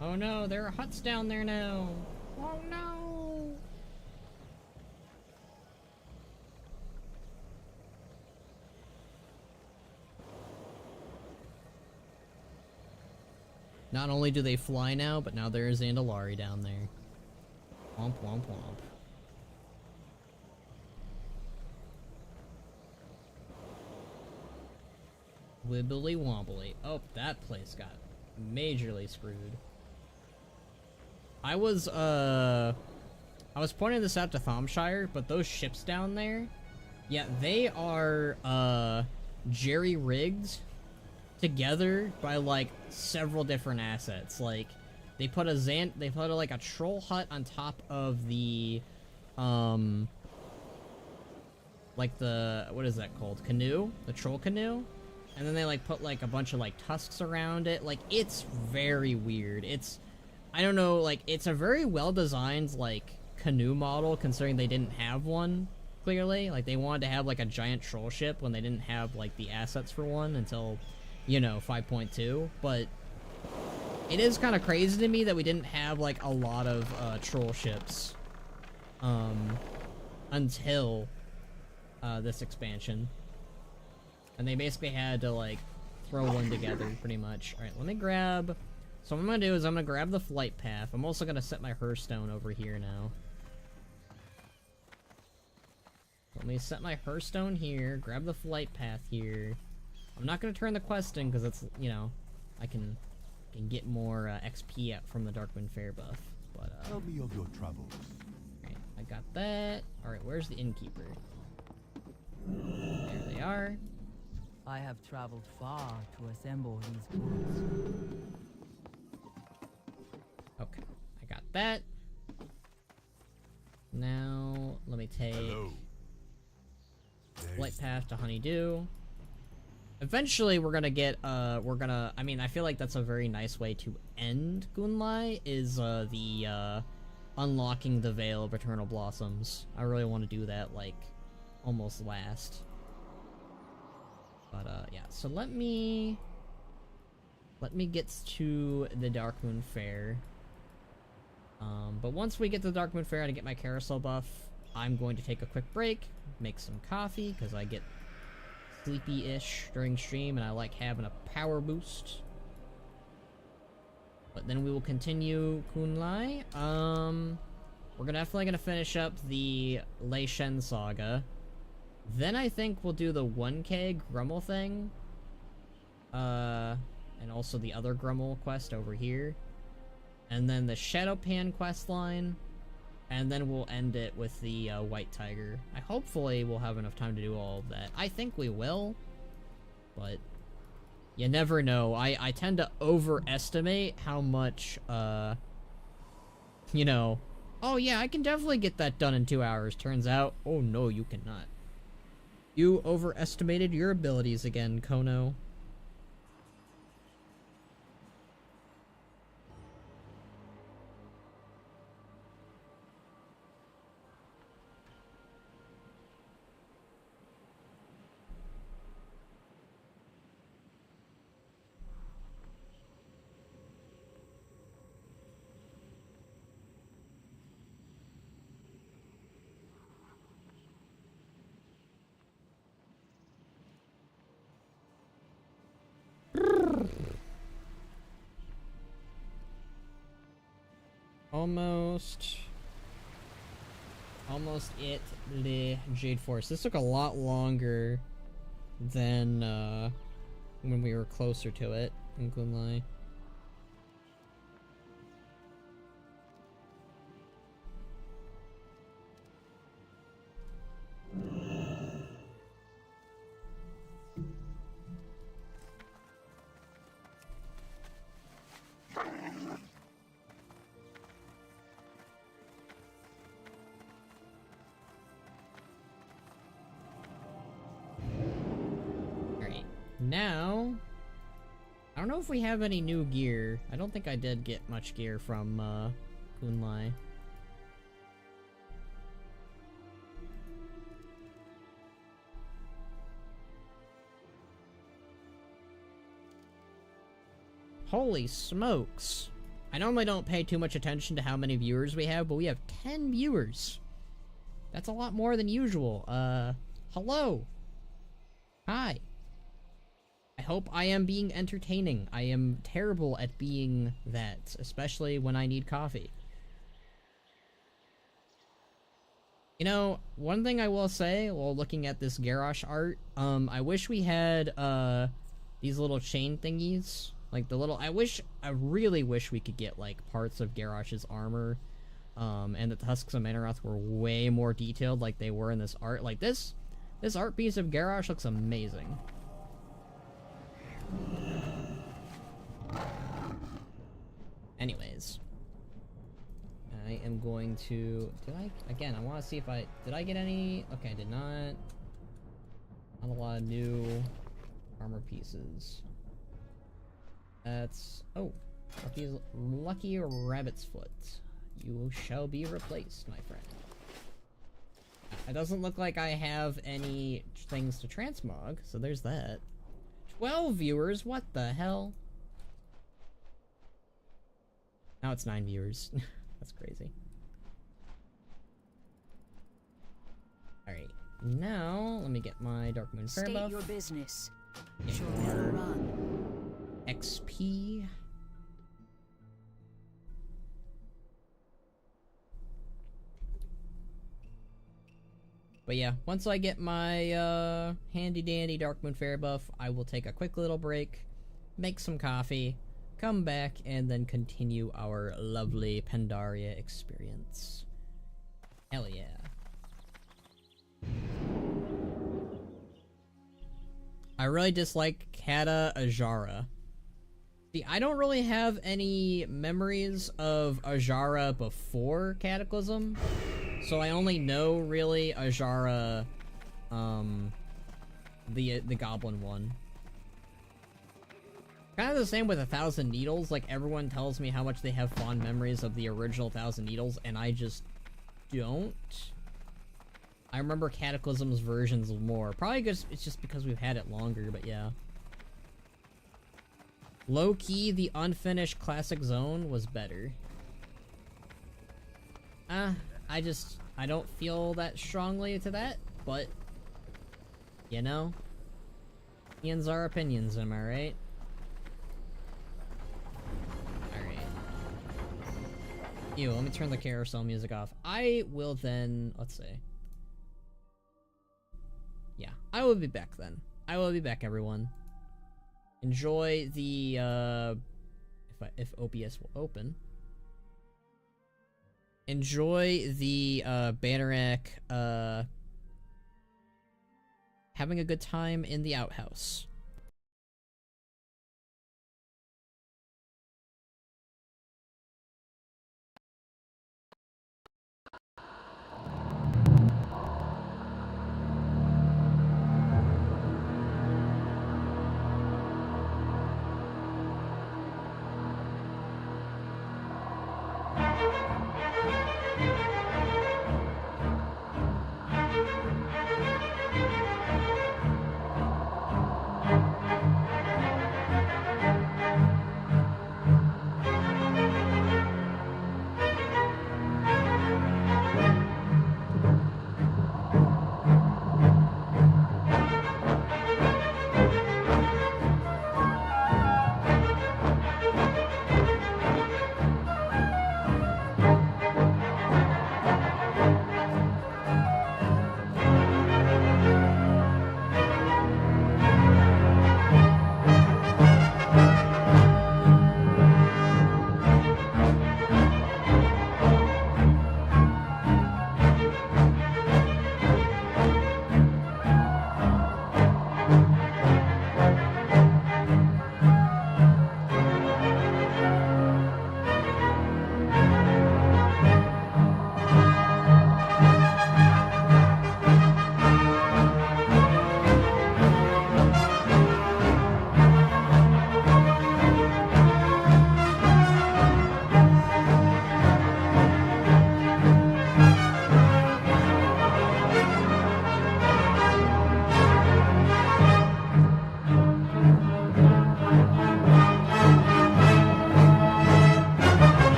Oh no, there are huts down there now. Oh no. Not only do they fly now, but now there is Zandalari down there. Womp womp womp. Wibbly wobbly. Oh, that place got majorly screwed. I was pointing this out to Thomshire, but those ships down there, yeah, they are, jerry-rigged together by, like, several different assets. Like, they put like a troll hut on top of the, like the, what is that called? Canoe? The troll canoe? and then they like put like a bunch of like tusks around it. Like, it's very weird. It's, I don't know, like, it's a very well designed like canoe model, considering they didn't have one, clearly. Like, they wanted to have like a giant troll ship when they didn't have like the assets for one until, you know, 5.2. But it is kind of crazy to me that we didn't have like a lot of troll ships until this expansion, and they basically had to like throw one together pretty much. All right, let me grab. So what I'm gonna do is I'm gonna grab the flight path. I'm also gonna set my Hearthstone over here now. Let me set my Hearthstone here, grab the flight path here. I'm not gonna turn the quest in because it's, you know, I can get more XP out from the Darkwind Fair buff. But Tell me of your travels. alright, I got that. Alright, where's the innkeeper? There they are. I have traveled far to assemble these goods. Okay, I got that. Now, let me take Hello. flight path to Honeydew. Eventually, we're gonna get, I mean, I feel like that's a very nice way to end Gunlai, is, the, unlocking the Veil of Eternal Blossoms. I really want to do that, like, almost last. But, yeah, so let me get to the Darkmoon Fair. But once we get to the Darkmoon Fair and I get my carousel buff, I'm going to take a quick break, make some coffee, because I get sleepy-ish during stream and I like having a power boost. But then we will continue Kunlai. We're definitely gonna finish up the Lei Shen saga. Then I think we'll do the 1K Grummel thing. And also the other Grummel quest over here. And then the Shadowpan quest line. And then we'll end it with the White Tiger. Hopefully we'll have enough time to do all of that. I think we will. But you never know. I tend to overestimate how much, you know, oh yeah, I can definitely get that done in 2 hours. Turns out, oh no, you cannot. You overestimated your abilities again, Khono. Almost it, the Jade Force. This took a lot longer than when we were closer to it in Gunlai. Now, I don't know if we have any new gear. I don't think I did get much gear from Gunlai. Holy smokes. I normally don't pay too much attention to how many viewers we have, but we have 10 viewers. That's a lot more than usual. Hello. Hi. I hope I am being entertaining. I am terrible at being that, especially when I need coffee. You know, one thing I will say while looking at this Garrosh art, I wish we had, these little chain thingies. Like the little, I really wish we could get, like, parts of Garrosh's armor, and the tusks of Manaroth were way more detailed like they were in this art. Like, this art piece of Garrosh looks amazing. Anyways, I am going to, again, I want to see if did I get any? Okay, I did not. Not a lot of new Armor pieces. That's... Oh. Lucky rabbit's foot. You shall be replaced, my friend. It doesn't look like I have any things to transmog, so there's that. 12 viewers? What the hell? Now it's 9 viewers. That's crazy. Alright. Now, let me get my Dark Moon Fair buff. State your business. Get Shall more never run. XP. But yeah, once I get my handy dandy Dark Moon Fair buff, I will take a quick little break, make some coffee, come back, and then continue our lovely Pandaria experience. Hell yeah. I really dislike Kata Ajara. See, I don't really have any memories of Ajara before Cataclysm, so I only know really Ajara, the Goblin one. Kind of the same with 1,000 Needles. Like, everyone tells me how much they have fond memories of the original 1,000 Needles, and I just don't. I remember Cataclysm's versions more. Probably because it's just because we've had it longer, but yeah. Low-key, the unfinished Classic Zone was better. I don't feel that strongly to that, but, you know, opinions are opinions, am I right? Alright. Ew, let me turn the carousel music off. I will then, let's see. Yeah, I will be back then. I will be back, everyone. Enjoy the, if OBS will open. Enjoy the, Bannerack, having a good time in the outhouse.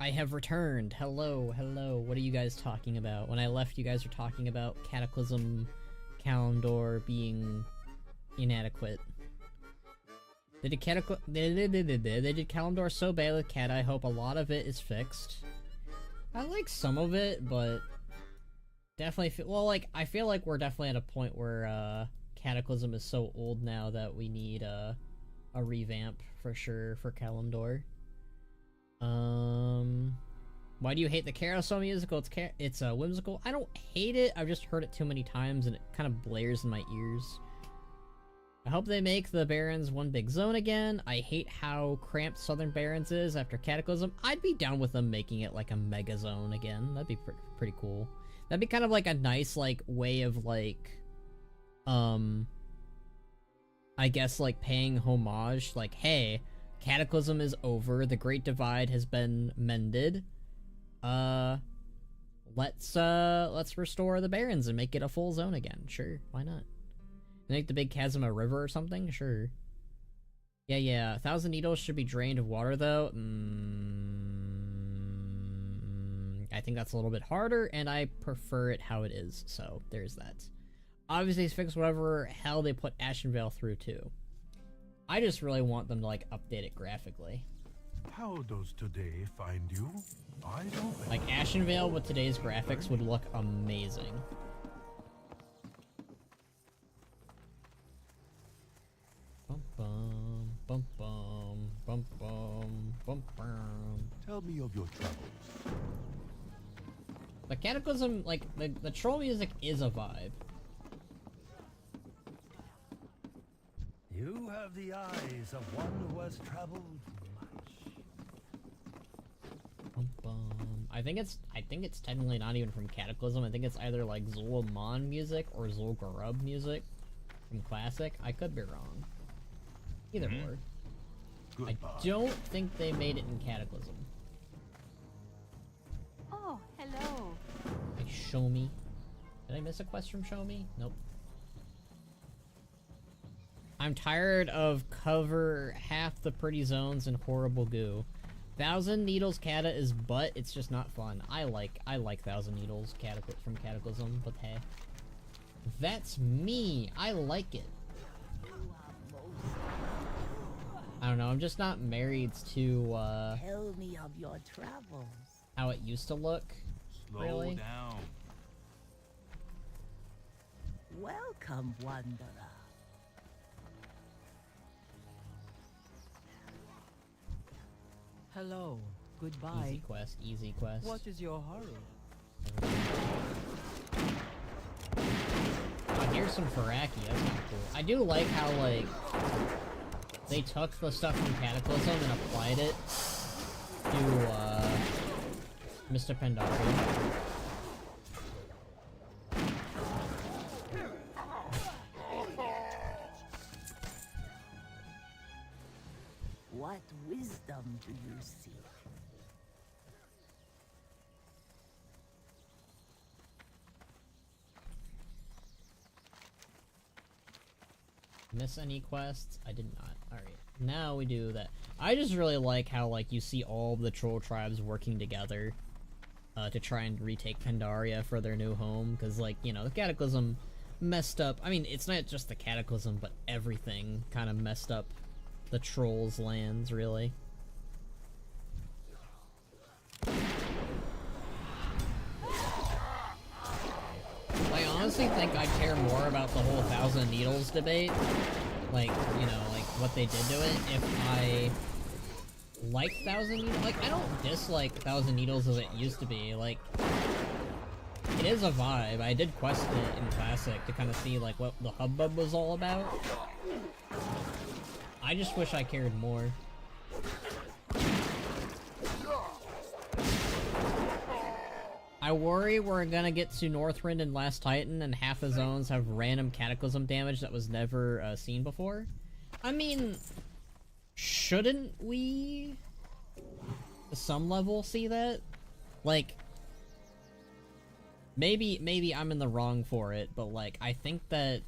I have returned. Hello, hello. What are you guys talking about? When I left, you guys were talking about Cataclysm Kalimdor being inadequate. They did Kalimdor so bad with Cat, I hope a lot of it is fixed. I like some of it, but definitely well, like, I feel like we're definitely at a point where Cataclysm is so old now that we need a revamp for sure for Kalimdor. Why do you hate the Carousel musical? It's whimsical. I don't hate it. I've just heard it too many times and it kind of blares in my ears. I hope they make the Barrens one big zone again. I hate how cramped Southern Barrens is after Cataclysm. I'd be down with them making it like a mega zone again. That'd be pretty cool. That'd be kind of like a nice like way of like, I guess like paying homage. Like, hey, Cataclysm is over. The Great Divide has been mended. Let's restore the Barrens and make it a full zone again. Sure, why not? Make the big chasm a river or something? Sure. Yeah. 1,000 Needles should be drained of water, though. I think that's a little bit harder, and I prefer it how it is, so there's that. Obviously, fix whatever hell they put Ashenvale through, too. I just really want them to, like, update it graphically. How does today find you? Eyes open. Like, Ashenvale with today's graphics would look amazing. Bum bum bum bum bum bum bum bum. Tell me of your travels. The Cataclysm, like, the troll music is a vibe. You have the eyes of one who has traveled much. Bum bum. I think it's technically not even from Cataclysm. I think it's either like Zul'Aman music or Zul'Gurub music from Classic. I could be wrong. Either or. Goodbye. I don't think they made it in Cataclysm. Oh, hello. Like, Show Me. Did I miss a quest from Show Me? Nope. I'm tired of cover half the pretty zones in horrible goo. 1,000 Needles Cata is butt, it's just not fun. I like 1,000 Needles from Cataclysm, but hey. That's me! I like it. I don't know, I'm just not married to, Tell me of your travels. how it used to look. Slow Really? down. Welcome, wanderer. Hello. Goodbye. Easy quest, easy quest. What is your hurry? there's some Faraki, that's not cool. I do like how, like, they took the stuff from Cataclysm and applied it to, Mr. Pandaria. What wisdom do you seek? Miss any quests? I did not. Alright, now we do that. I just really like how, like, you see all the troll tribes working together to try and retake Pandaria for their new home, because, like, you know, the Cataclysm messed up. I mean, it's not just the Cataclysm, but everything kind of messed up the trolls' lands, really. I honestly think I care more about the whole Thousand Needles debate, like, you know, like, what they did to it, if I like Thousand Needles. Like, I don't dislike Thousand Needles as it used to be, like, it is a vibe. I did quest it in Classic to kind of see, like, what the hubbub was all about. I just wish I cared more. I worry we're gonna get to Northrend and Last Titan and half the zones have random Cataclysm damage that was never seen before. I mean, shouldn't we, to some level, see that? Like, maybe I'm in the wrong for it, but, like, I think that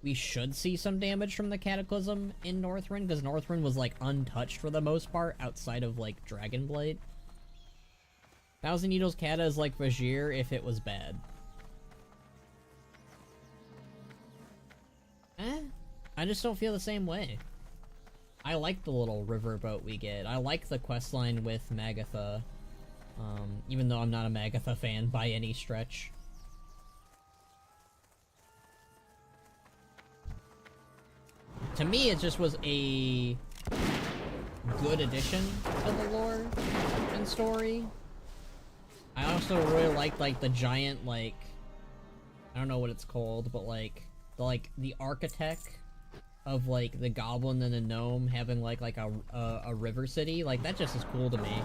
we should see some damage from the Cataclysm in Northrend, because Northrend was, like, untouched for the most part, outside of, like, Dragonblight. Thousand Needles Kata is like Vajir if it was bad. I just don't feel the same way. I like the little riverboat we get. I like the questline with Magatha. Even though I'm not a Magatha fan by any stretch. To me, it just was a good addition to the lore and story. I also really liked, like, the giant, like, I don't know what it's called, but, like, the architect of, like, the goblin and the gnome having, like a river city. Like, that just is cool to me.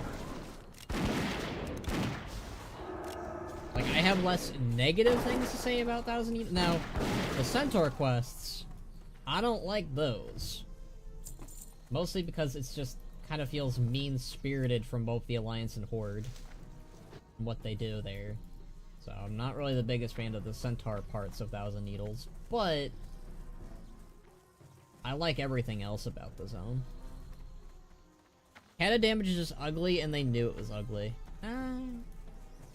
Like, I have less negative things to say about Thousand Needles. Now, the Centaur quests, I don't like those. Mostly because it's just kind of feels mean-spirited from both the Alliance and Horde. What they do there. So I'm not really the biggest fan of the Centaur parts of Thousand Needles, but I like everything else about the zone. Kata damage is just ugly, and they knew it was ugly. I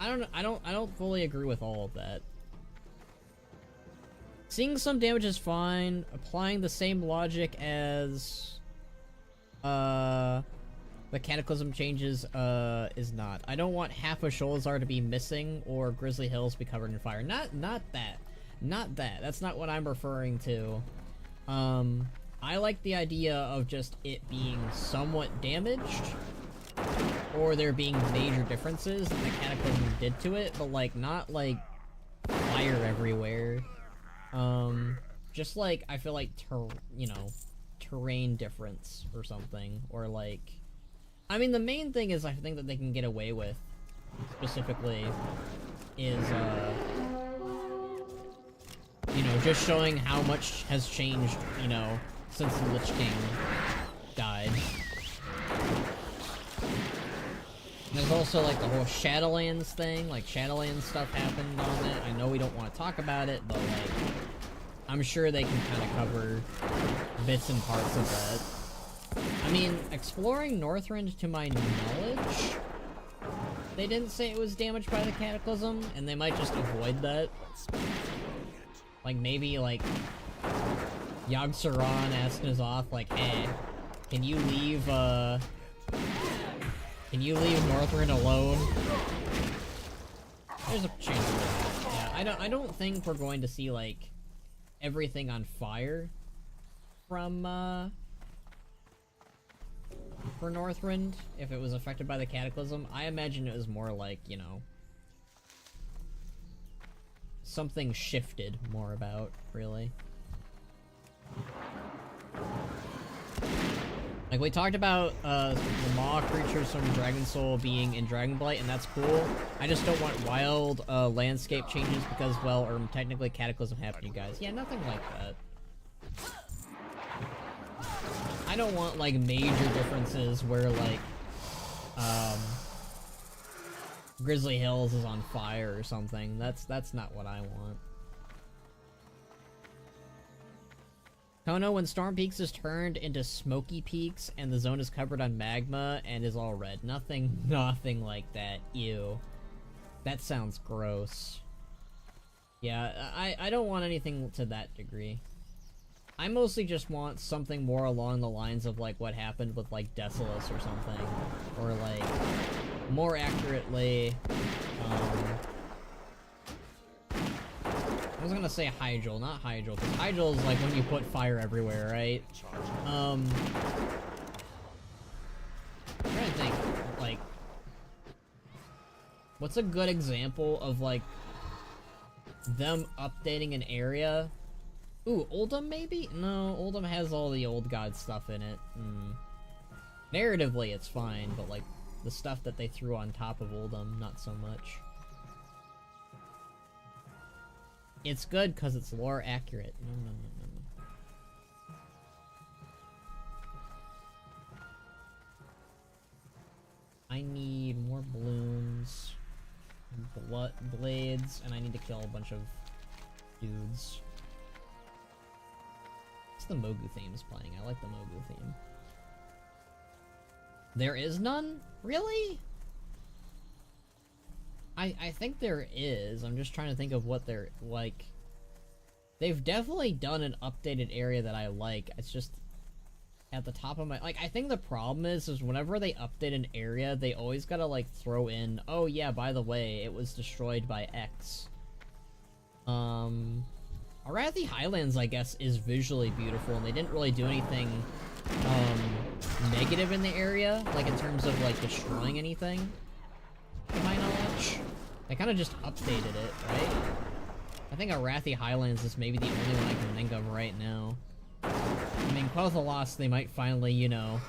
don't fully agree with all of that. Seeing some damage is fine. Applying the same logic as the Cataclysm changes is not. I don't want half of Sholazar to be missing or Grizzly Hills be covered in fire. Not that. Not that. That's not what I'm referring to. I like the idea of just it being somewhat damaged, or there being major differences that the Cataclysm did to it, but, like, not, like, fire everywhere. Just, like, I feel like, you know, terrain difference or something, or, like, I mean, the main thing is I think that they can get away with, specifically, is, you know, just showing how much has changed, you know, since the Lich King died. And there's also, like, the whole Shadowlands thing, like, Shadowlands stuff happened on it. I know we don't want to talk about it, but, like, I'm sure they can kind of cover bits and parts of that. I mean, exploring Northrend, to my knowledge, they didn't say it was damaged by the Cataclysm, and they might just avoid that. Like, maybe, like, Yogg-Saron asked N'Zoth, like, hey, can you leave Northrend alone? There's a chance of that. Yeah, I don't think we're going to see, like, everything on fire from, for Northrend, if it was affected by the Cataclysm. I imagine it was more like, you know, something shifted more about, really. Like, we talked about the maw creatures from Dragon Soul being in Dragonblight, and that's cool. I just don't want wild landscape changes because, well, or technically Cataclysm happened, you guys. Yeah, nothing like that. I don't want, like, major differences where, like, Grizzly Hills is on fire or something. That's not what I want. Khono, when Storm Peaks is turned into Smoky Peaks and the zone is covered on magma and is all red. Nothing like that. Ew. That sounds gross. Yeah, I don't want anything to that degree. I mostly just want something more along the lines of, like, what happened with, like, Desolus or something. Or, like, more accurately, I was gonna say Hydral, not Hydral, because Hydral is, like, when you put fire everywhere, right? I'm trying to think, like, what's a good example of, like, them updating an area? Ooh, Oldham, maybe? No, Oldham has all the old god stuff in it. Narratively, it's fine, but, like, the stuff that they threw on top of Oldham, not so much. It's good because it's lore accurate. No. I need more blooms, blades, and I need to kill a bunch of dudes. It's the Mogu theme is playing. I like the Mogu theme. There is none? Really? I think there is. I'm just trying to think of what they're, like... They've definitely done an updated area that I like. It's just... At the top of my... Like, I think the problem is whenever they update an area, they always gotta, like, throw in, oh yeah, by the way, it was destroyed by X. Arathi Highlands, I guess, is visually beautiful, and they didn't really do anything, negative in the area, like, in terms of, like, destroying anything, to my knowledge. They kind of just updated it, right? I think Arathi Highlands is maybe the only one I can think of right now. I mean, Quell of the Lost, they might finally, you know,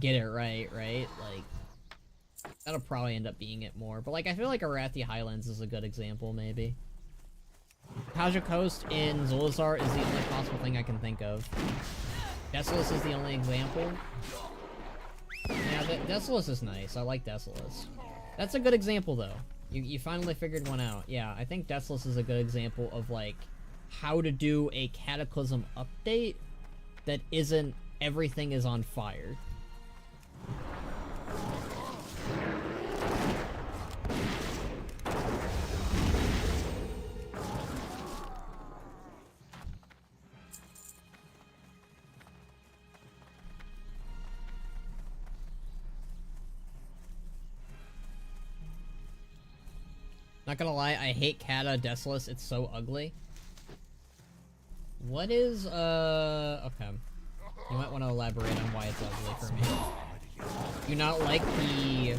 get it right? Like, that'll probably end up being it more. But, like, I feel like Arathi Highlands is a good example, maybe. Kaja Coast in Zulazar is the only possible thing I can think of. Desolus is the only example. Yeah, Desolus is nice. I like Desolus. That's a good example, though. You finally figured one out. Yeah, I think Desolus is a good example of, like, how to do a Cataclysm update that isn't everything is on fire. Not gonna lie, I hate Kata Desolus, it's so ugly. What is, okay. You might want to elaborate on why it's ugly for me. You not like the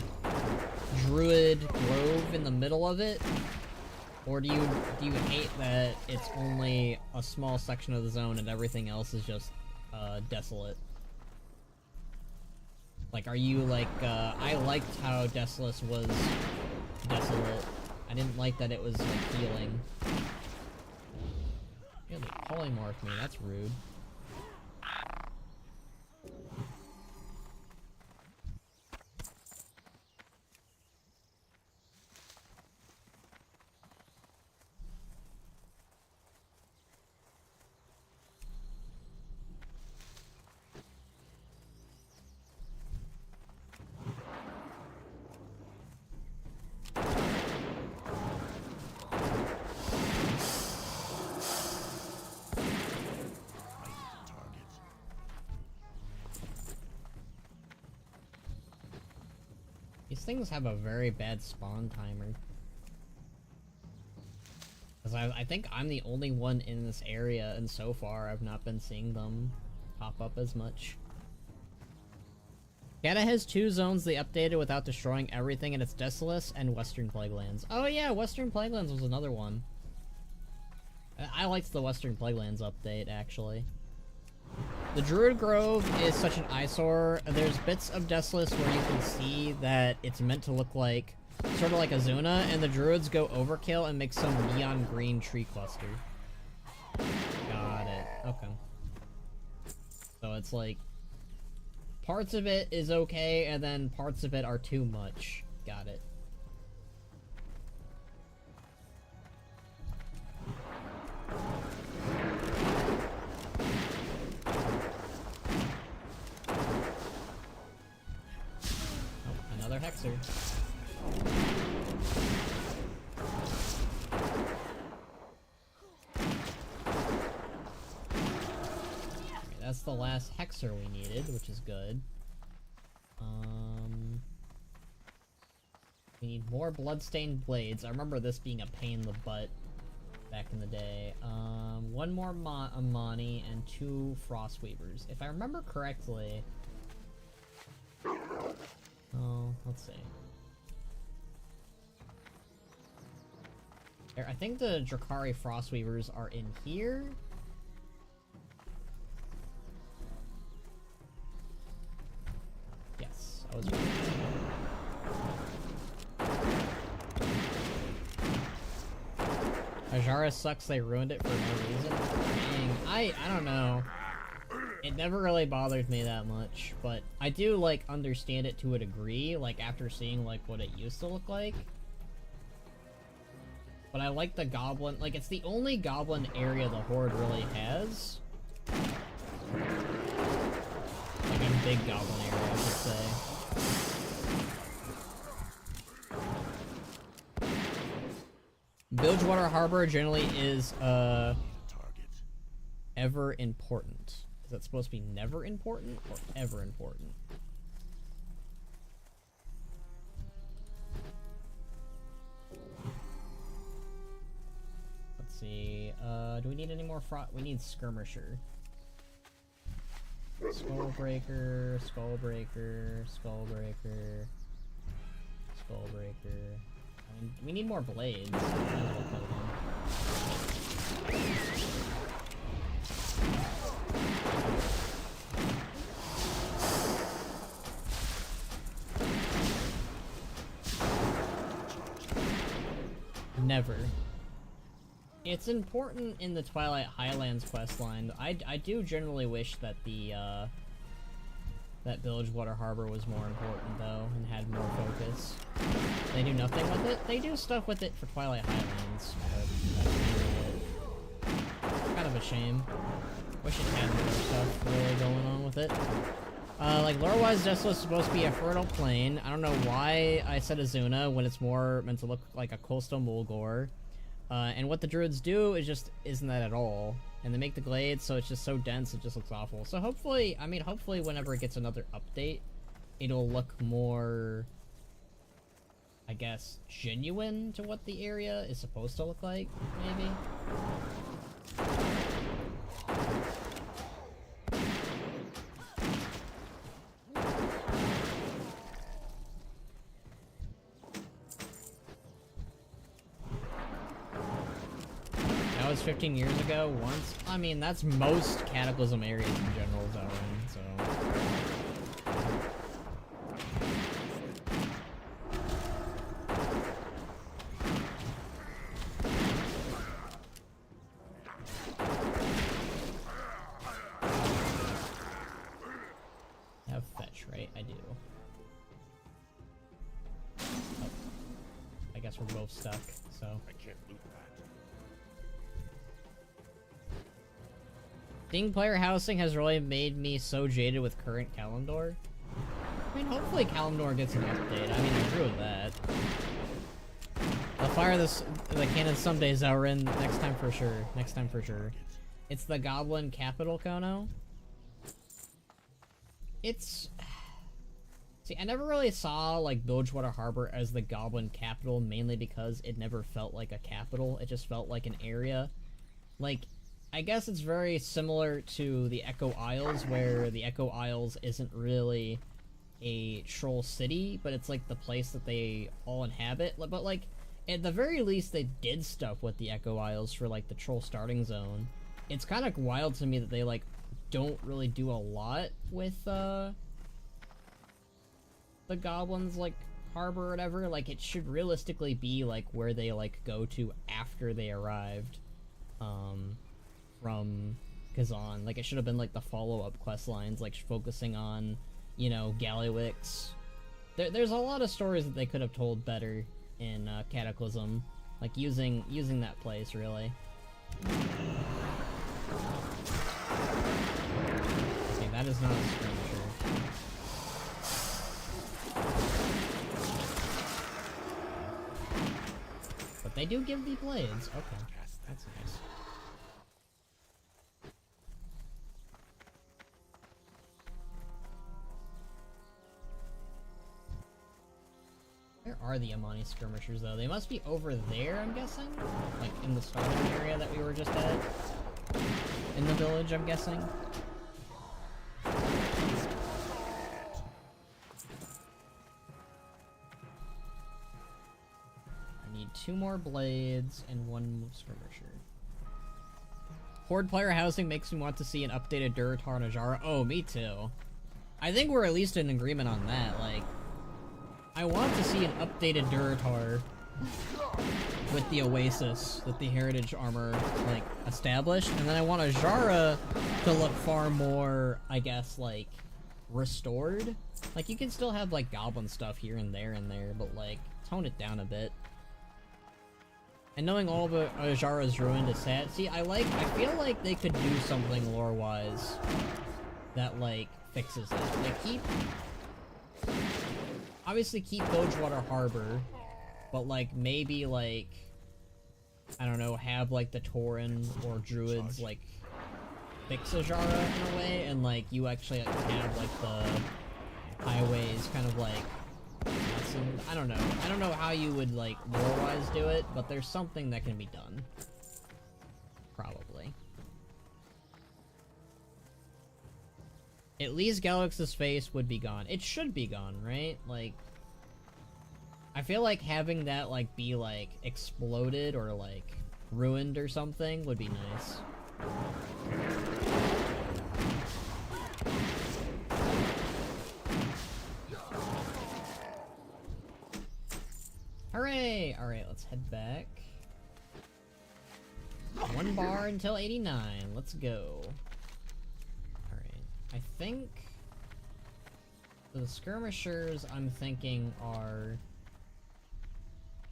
Druid Grove in the middle of it? Or do you hate that it's only a small section of the zone and everything else is just, desolate? Like, are you like, I liked how Desolus was desolate. I didn't like that it was, like, healing. Yeah, they polymorphed me, that's rude. These things have a very bad spawn timer. Because I think I'm the only one in this area, and so far I've not been seeing them pop up as much. Kata has 2 zones they updated without destroying everything, and it's Desolus and Western Plaguelands. Oh yeah, Western Plaguelands was another one. I liked the Western Plaguelands update, actually. The Druid Grove is such an eyesore. There's bits of Desolus where you can see that it's meant to look like, sort of like Azuna, and the Druids go overkill and make some neon green tree cluster. Got it. Okay. So it's like, parts of it is okay, and then parts of it are too much. Got it. Another Hexer. Okay, that's the last Hexer we needed, which is good. We need more bloodstained blades. I remember this being a pain in the butt back in the day. One more Amani and 2 Frostweavers. If I remember correctly... Oh, let's see. I think the Drakari Frostweavers are in here. Yes, I was right. Ajara sucks, they ruined it for no reason. Dang, I don't know. It never really bothered me that much, but I do, like, understand it to a degree, like, after seeing, like, what it used to look like. But I like the goblin, like, it's the only goblin area the Horde really has. Like, a big goblin area, I should say. Bilgewater Harbor generally is, ever important. Is that supposed to be never important or ever important? Let's see. Do we need any more we need Skirmisher. Skullbreaker, Skullbreaker, Skullbreaker, Skullbreaker. I mean, we need more blades. Never. It's important in the Twilight Highlands questline. I do generally wish that the that Bilgewater Harbor was more important though and had more focus. They do nothing with it. They do stuff with it for Twilight Highlands, but that's mainly it. Kind of a shame. Wish it had more stuff really going on with it. Like, lore-wise, Desolus is supposed to be a fertile plain. I don't know why I said Azuna when it's more meant to look like a coastal Mulgore. And what the Druids do is just isn't that at all. And they make the glades so it's just so dense it just looks awful. So hopefully, I mean, hopefully whenever it gets another update, it'll look more, I guess, genuine to what the area is supposed to look like, maybe? That was 15 years ago, once. I mean, that's most Cataclysm areas in general, Zelrin, so... I have fetch, right? I do. Oh. I guess we're both stuck, so... I can't loot that. Seeing player housing has really made me so jaded with current Kalimdor. I mean, hopefully Kalimdor gets an update. I mean, I agree with that. I'll fire the cannon someday, Zelrin. Next time for sure. Next time for sure. It's the Goblin Capital, Khono. It's... See, I never really saw, like, Bilgewater Harbor as the Goblin Capital, mainly because it never felt like a capital. It just felt like an area. Like... I guess it's very similar to the Echo Isles, where the Echo Isles isn't really a troll city, but it's like the place that they all inhabit. But like, at the very least, they did stuff with the Echo Isles for, like, the Troll starting zone. It's kind of wild to me that they, like, don't really do a lot with, the Goblins, like, harbor or whatever. Like, it should realistically be, like, where they, like, go to after they arrived, from Kazan. Like, it should have been, like, the follow-up quest lines, like, focusing on, you know, Gallywix. There's a lot of stories that they could have told better in Cataclysm, like using that place really. Okay, that is not a skirmisher. But they do give the blades. Okay, that's nice. Where are the Amani skirmishers, though? They must be over there, I'm guessing? Like, in the starting area that we were just at? In the village, I'm guessing? I need 2 more blades and 1 skirmisher. Horde player housing makes me want to see an updated Duratar and Ajara. Oh, me too. I think we're at least in agreement on that, like... I want to see an updated Duratar with the Oasis that the Heritage armor, like, established, and then I want Ajara to look far more, I guess, like, restored. Like, you can still have, like, goblin stuff here and there, but, like, tone it down a bit. And knowing all of Ajara's ruined is sad. See, I feel like they could do something lore-wise that, like, fixes it. Like, obviously keep Dogewater Harbor, but, like, maybe, like, I don't know, have, like, the Tauren or Druids, like, fix Ajara in a way, and, like, you actually, like, have, like, the highways kind of, like, lessened. I don't know how you would, like, lore-wise do it, but there's something that can be done. Probably. At least Galaxy's face would be gone. It should be gone, right? Like, I feel like having that, like, be, like, exploded or, like, ruined or something would be nice. Hooray! Alright, let's head back. 1 bar until 89. Let's go. I think the skirmishers I'm thinking are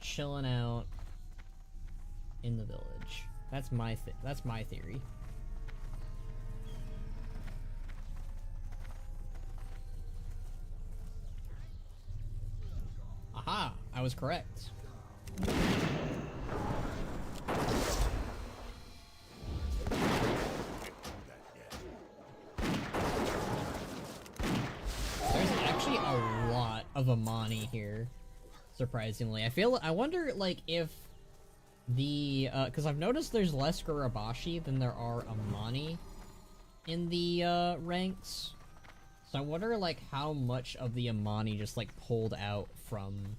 chilling out in the village. That's my theory. Aha! I was correct. A lot of Amani here, surprisingly. I wonder, like, if the, because I've noticed there's less Gurabashi than there are Amani in the, ranks. So I wonder, like, how much of the Amani just, like, pulled out from,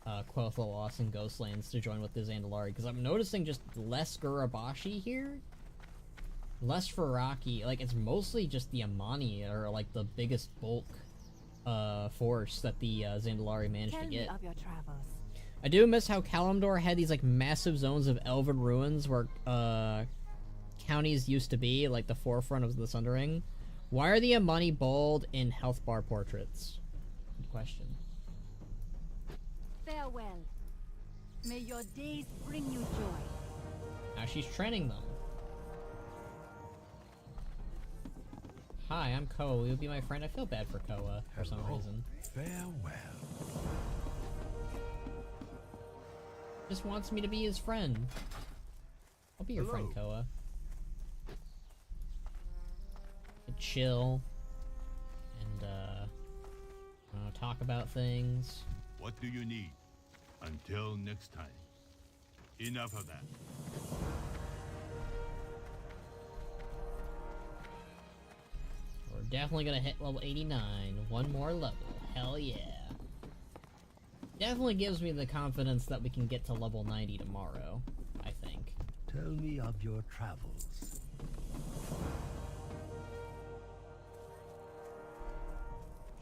Quel'Thalas and Ghostlands to join with the Zandalari, because I'm noticing just less Gurabashi here. Less Faraki, like, it's mostly just the Amani are, like, the biggest bulk force that the Zandalari managed to get. Of your travels. I do miss how Kalimdor had these, like, massive zones of elven ruins where counties used to be, like the forefront of the Sundering. Why are the Amani bald in health bar portraits? Good question. Farewell. May your days bring you joy. Now she's training them. Hi, I'm Koa. Will you be my friend? I feel bad for Koa for some reason. Farewell. Just wants me to be his friend. I'll be your friend, Koa. Chill and talk about things. What do you need? Until next time. Enough of that. We're definitely gonna hit level 89. 1 more level. Hell yeah. Definitely gives me the confidence that we can get to level 90 tomorrow, I think. Tell me of your travels.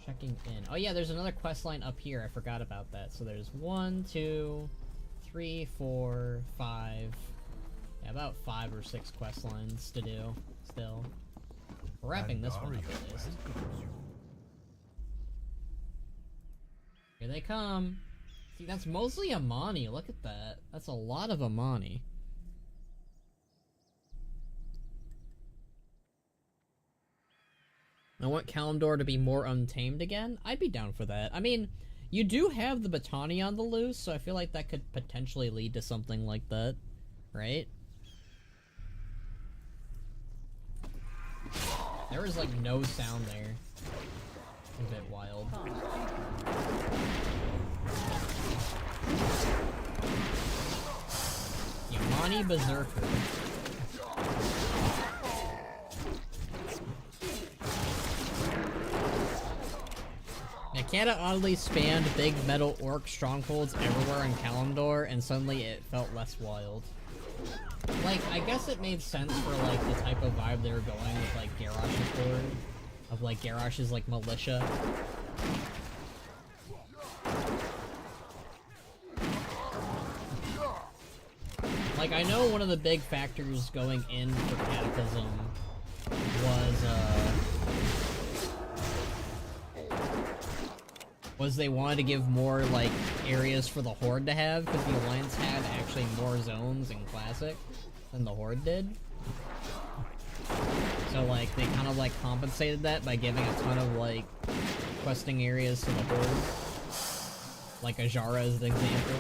Checking in. Oh yeah, there's another quest line up here. I forgot about that. So there's 1, 2, 3, 4, 5. Yeah, about 5 or 6 quest lines to do still. We're wrapping this one up at least. Here they come. See, that's mostly Amani. Look at that. That's a lot of Amani. I want Kalimdor to be more untamed again. I'd be down for that. I mean, you do have the Batani on the loose, so I feel like that could potentially lead to something like that, right? There was like no sound there. A bit wild. Yamani Berserker. Nakata oddly spanned big metal orc strongholds everywhere in Kalimdor, and suddenly it felt less wild. Like, I guess it made sense for, like, the type of vibe they were going with, like, Garrosh's horde. Of, like, Garrosh's, like, militia. Like, I know one of the big factors going in for Cataclysm was they wanted to give more, like, areas for the Horde to have, because the Alliance had actually more zones in Classic than the Horde did. So, like, they kind of, like, compensated that by giving a ton of, like, questing areas to the Horde. Like Ajara is the example.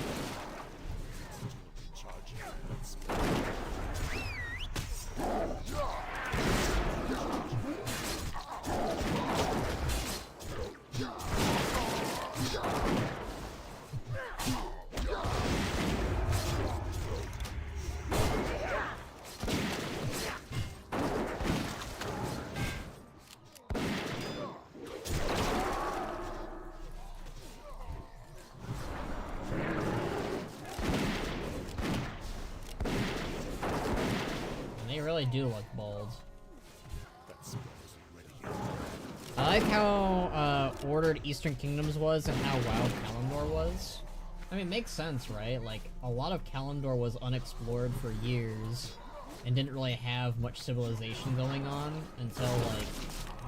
Do look bald. I like how ordered Eastern Kingdoms was and how wild Kalimdor was. I mean, it makes sense, right? Like, a lot of Kalimdor was unexplored for years and didn't really have much civilization going on until, like,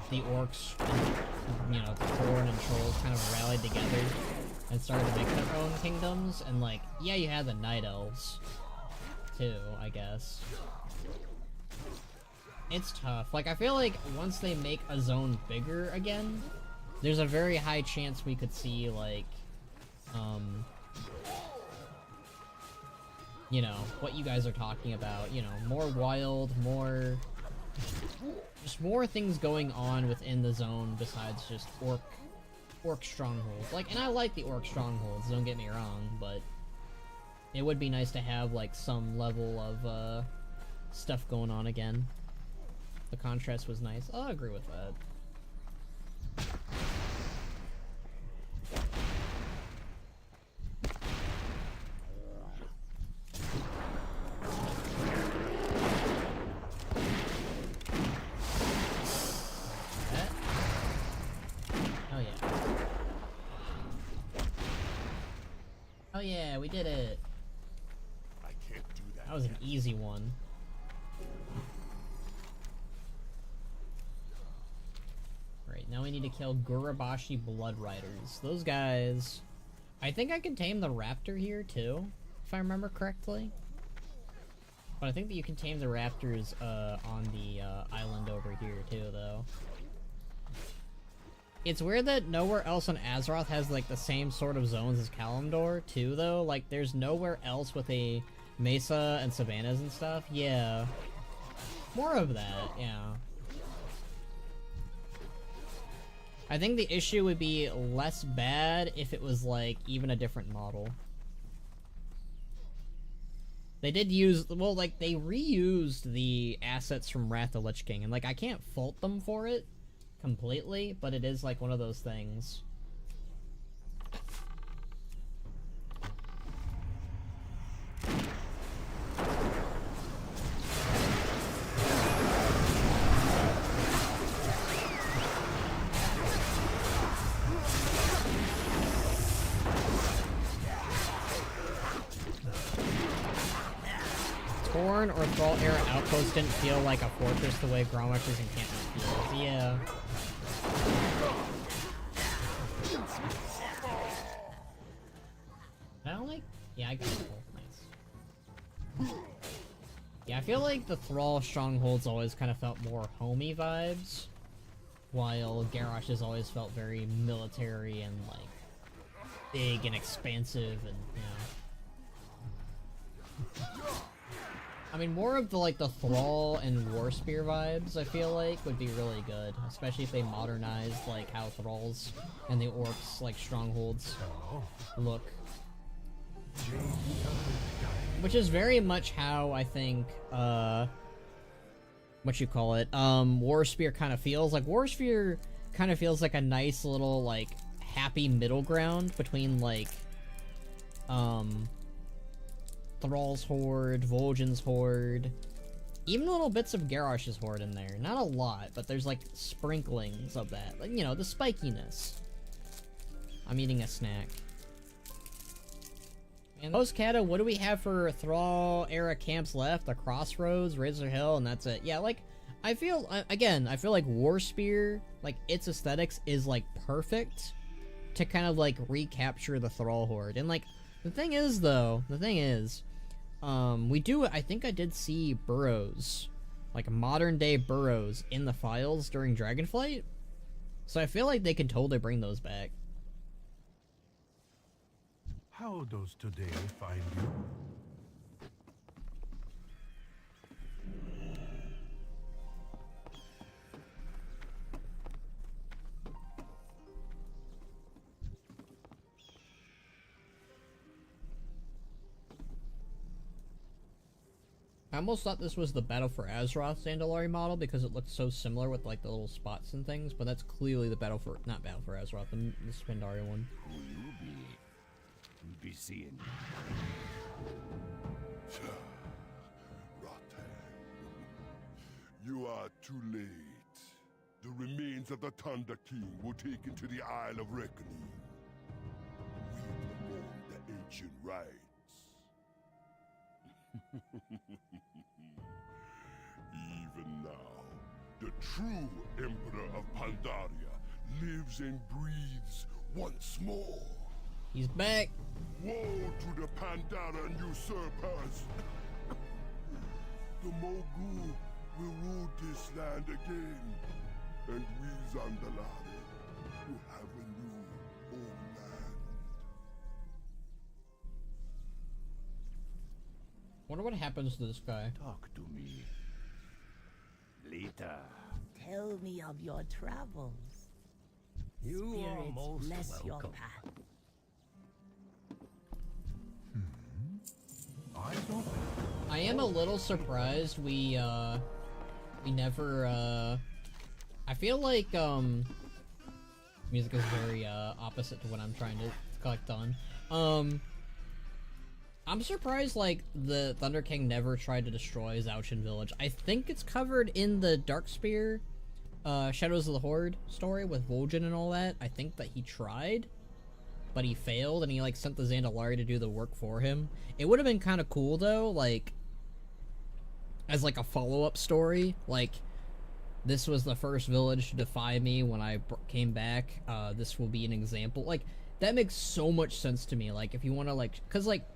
the orcs and, you know, the Khorne and trolls kind of rallied together and started to make their own kingdoms. And, like, yeah, you had the Night Elves, too, I guess. It's tough. Like, I feel like once they make a zone bigger again, there's a very high chance we could see, like, you know, what you guys are talking about. You know, more wild, just more things going on within the zone besides just orc strongholds. Like, and I like the orc strongholds, don't get me wrong, but it would be nice to have, like, some level of, stuff going on again. The contrast was nice. I'll agree with that. Oh yeah. Oh yeah, we did it. I can't do that. That was an easy one. Now we need to kill Gurabashi Blood Riders. Those guys... I think I can tame the raptor here, too, if I remember correctly. But I think that you can tame the raptors on the island over here, too, though. It's weird that nowhere else on Azeroth has, like, the same sort of zones as Kalimdor, too, though. Like, there's nowhere else with a mesa and savannas and stuff. Yeah. More of that, yeah. I think the issue would be less bad if it was, like, even a different model. They did use, well, like, they reused the assets from Wrath of the Lich King, and, like, I can't fault them for it completely, but it is, like, one of those things. Thorn or Thrall era outpost didn't feel like a fortress the way Gromash's encampment feels. Yeah. I don't like... Yeah, I got it. Nice. Yeah, I feel like the Thrall strongholds always kind of felt more homey vibes, while Garrosh has always felt very military and, like, big and expansive and, you know. I mean, more of the, like, the Thrall and Warspear vibes, I feel like, would be really good. Especially if they modernized, like, how Thralls and the Orcs, like, strongholds look. Which is very much how I think, what you call it, Warspear kind of feels. Like, Warspear kind of feels like a nice little, like, happy middle ground between, like, Thrall's Horde, Vol'jin's Horde, even little bits of Garrosh's Horde in there. Not a lot, but there's, like, sprinklings of that. Like, you know, the spikiness. I'm eating a snack. And post-Kata, what do we have for Thrall-era camps left? The Crossroads, Razor Hill, and that's it. Yeah, like, I feel, again, I feel like Warspear, like, its aesthetics is, like, perfect to kind of, like, recapture the Thrall Horde. And, like, the thing is, though, I think I did see burrows, like, modern-day burrows in the files during Dragonflight. So I feel like they can totally bring those back. How does today find you? I almost thought this was the Battle for Azeroth Zandalari model because it looked so similar with, like, the little spots and things, but that's clearly the not Battle for Azeroth, the Pandaria one. Who you be seeing? Rotten. You are too late. The remains of the Thunder King were taken to the Isle of Reckoning. We performed the ancient rites. Even now, the true Emperor of Pandaria lives and breathes once more. He's back. Woe to the Pandaran usurpers! The Mogul will rule this land again, and we Zandalari will have a new homeland. Wonder what happens to this guy. Talk to me. Later. Tell me of your travels. You are Spirits most bless your welcome. path. Eyes open. I am a little surprised we never, I feel like, music is very, opposite to what I'm trying to collect on. I'm surprised, like, the Thunder King never tried to destroy Zauchin Village. I think it's covered in the Darkspear, Shadows of the Horde story with Vol'jin and all that. I think that he tried, but he failed, and he, like, sent the Zandalari to do the work for him. It would have been kind of cool, though, like, as, like, a follow-up story. Like, this was the first village to defy me when I came back. This will be an example. Like, that makes so much sense to me. Like, if you want to, like, because, like,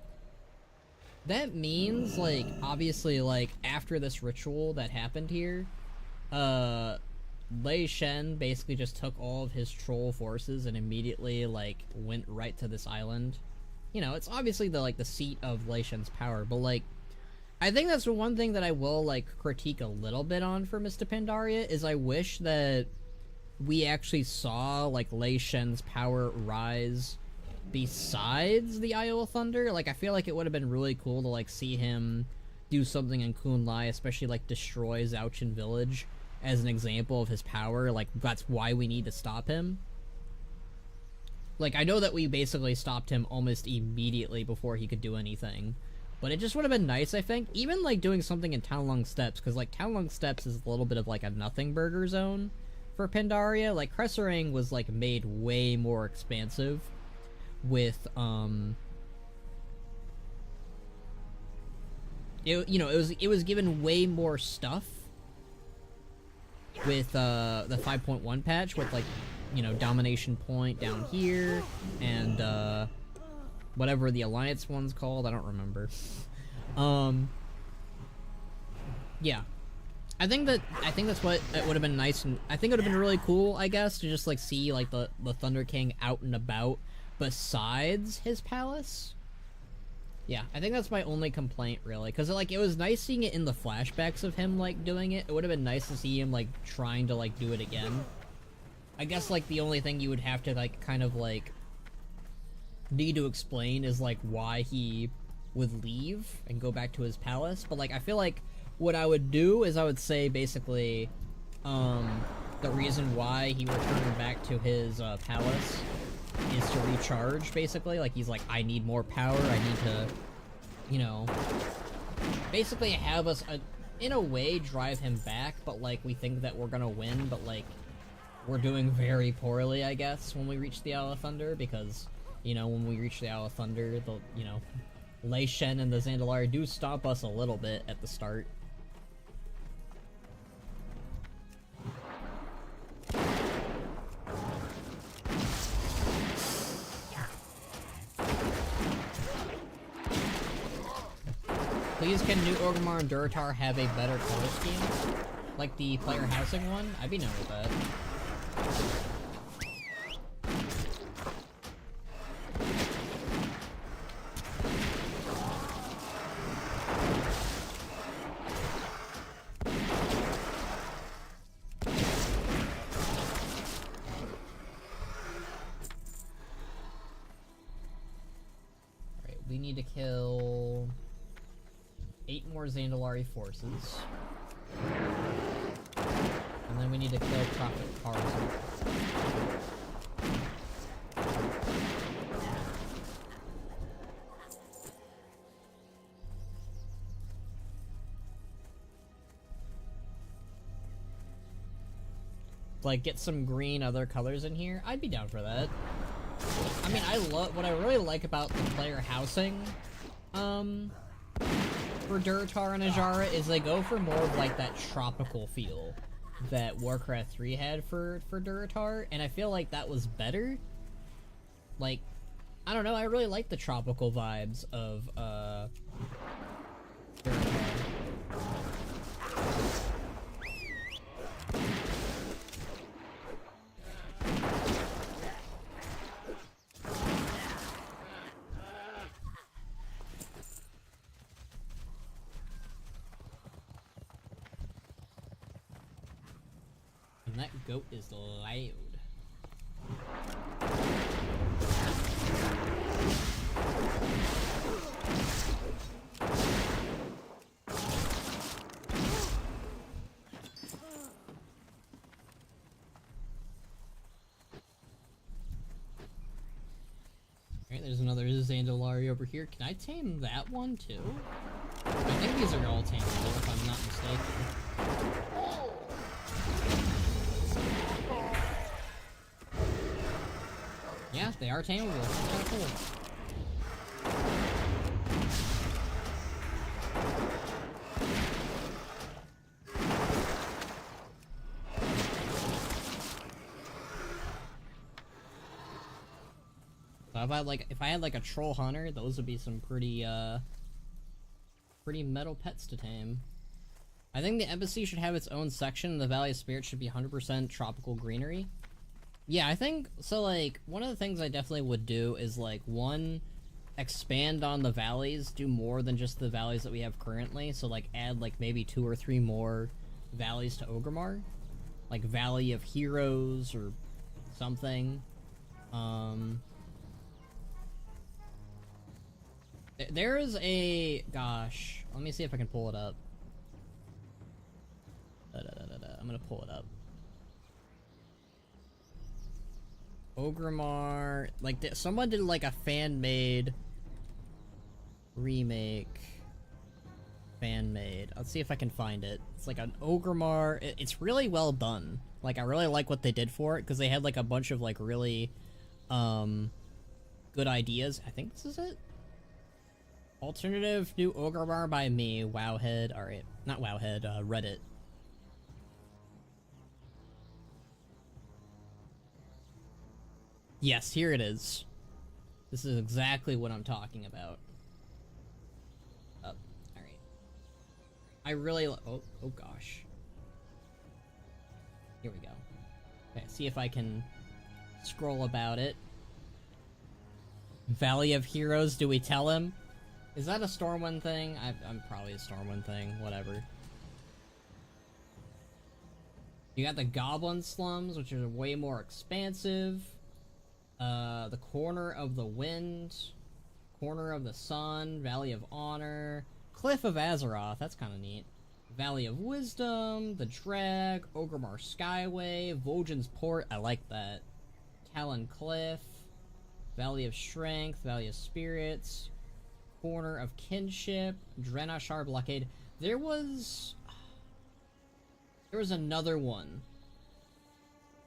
that means, like, obviously, like, after this ritual that happened here, Lei Shen basically just took all of his troll forces and immediately, like, went right to this island. You know, it's obviously the, like, the seat of Lei Shen's power, but, like, I think that's the one thing that I will, like, critique a little bit on for Mr. Pandaria, is I wish that we actually saw, like, Lei Shen's power rise besides the Isle of Thunder. Like, I feel like it would have been really cool to, like, see him do something in Kun Lai, especially, like, destroy Zauchin Village as an example of his power. Like, that's why we need to stop him. Like, I know that we basically stopped him almost immediately before he could do anything, but it just would have been nice, I think. Even, like, doing something in Townlong Steppes, because, like, Townlong Steppes is a little bit of, like, a nothing burger zone for Pandaria. Like, Cressering was, like, made way more expansive with, it was given way more stuff with the 5.1 patch with like, domination point down here and whatever the alliance one's called, I don't remember. Yeah. I think that's what it would have been nice, and I think it would have been really cool, I guess, to just like see like the Thunder King out and about besides his palace. Yeah, I think that's my only complaint, really, because like it was nice seeing it in the flashbacks of him like doing it. It would have been nice to see him like trying to like do it again. I guess like the only thing you would have to like kind of like need to explain is like why he would leave and go back to his palace. But like I feel like what I would do is I would say basically the reason why he returned back to his palace is to recharge, basically. Like he's like, I need more power, I need to, basically have us in a way drive him back, but like we think that we're gonna win, but like we're doing very poorly, I guess, when we reach the Isle of Thunder, because when we reach the Isle of Thunder, the Lei Shen and the Zandalari do stop us a little bit at the start. Please, can New Orgrimmar and Durotar have a better color scheme? Like the player housing one? I'd be down with that. Alright, we need to kill 8 more Zandalari forces. And then we need to kill Prophet Cars. Like, get some green other colors in here. I'd be down for that. I mean, what I really like about the player housing, for Durotar and Ajara is they go for more of like that tropical feel that Warcraft 3 had for Durotar, and I feel like that was better. Like, I don't know, I really like the tropical vibes of Durotar. And that goat is loud. Alright, there's another Zandalari over here. Can I tame that one too? I think these are all tameable if I'm not mistaken. Yeah, they are tameable. That's kind of cool. So if I had like a troll hunter, those would be some pretty metal pets to tame. I think the embassy should have its own section. The Valley of Spirits should be 100% tropical greenery. Yeah, I think, so like, one of the things I definitely would do is like, one, expand on the valleys, do more than just the valleys that we have currently, so like, add like maybe 2 or 3 more valleys to Orgrimmar. Like Valley of Heroes or something. There is a, gosh, let me see if I can pull it up. I'm gonna pull it up. Orgrimmar, like, someone did like a fan-made remake. Fan-made. Let's see if I can find it. It's like an Orgrimmar. It's really well done. Like, I really like what they did for it, because they had like a bunch of like really, good ideas. I think this is it. Alternative new Ogremar by me, Wowhead. Alright, not Wowhead, Reddit. Yes, here it is. This is exactly what I'm talking about. Oh, alright. I really oh gosh. Here we go. Okay, see if I can scroll about it. Valley of Heroes, do we tell him? Is that a Stormwind thing? I'm probably a Stormwind thing, whatever. You got the Goblin Slums, which are way more expansive. The Corner of the Wind, Corner of the Sun, Valley of Honor, Cliff of Azeroth, that's kind of neat. Valley of Wisdom, The Drag, Ogremar Skyway, Vol'jin's Port, I like that. Talon Cliff, Valley of Strength, Valley of Spirits, Corner of Kinship, Drenashar Blockade. There was another one.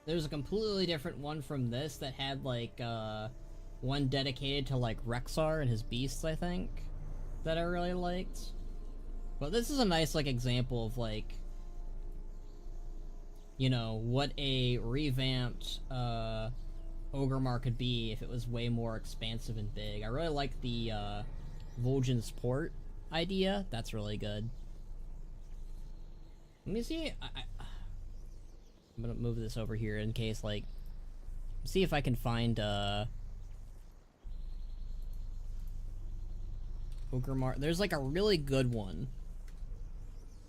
There's a completely different one from this that had, like, one dedicated to, like, Rexar and his beasts, I think, that I really liked. But this is a nice, like, example of, like, you know, what a revamped, Ogremar could be if it was way more expansive and big. I really like the, Vol'jin's Port idea. That's really good. Let me see. I'm gonna move this over here in case, like, see if I can find, Ogremar. There's, like, a really good one.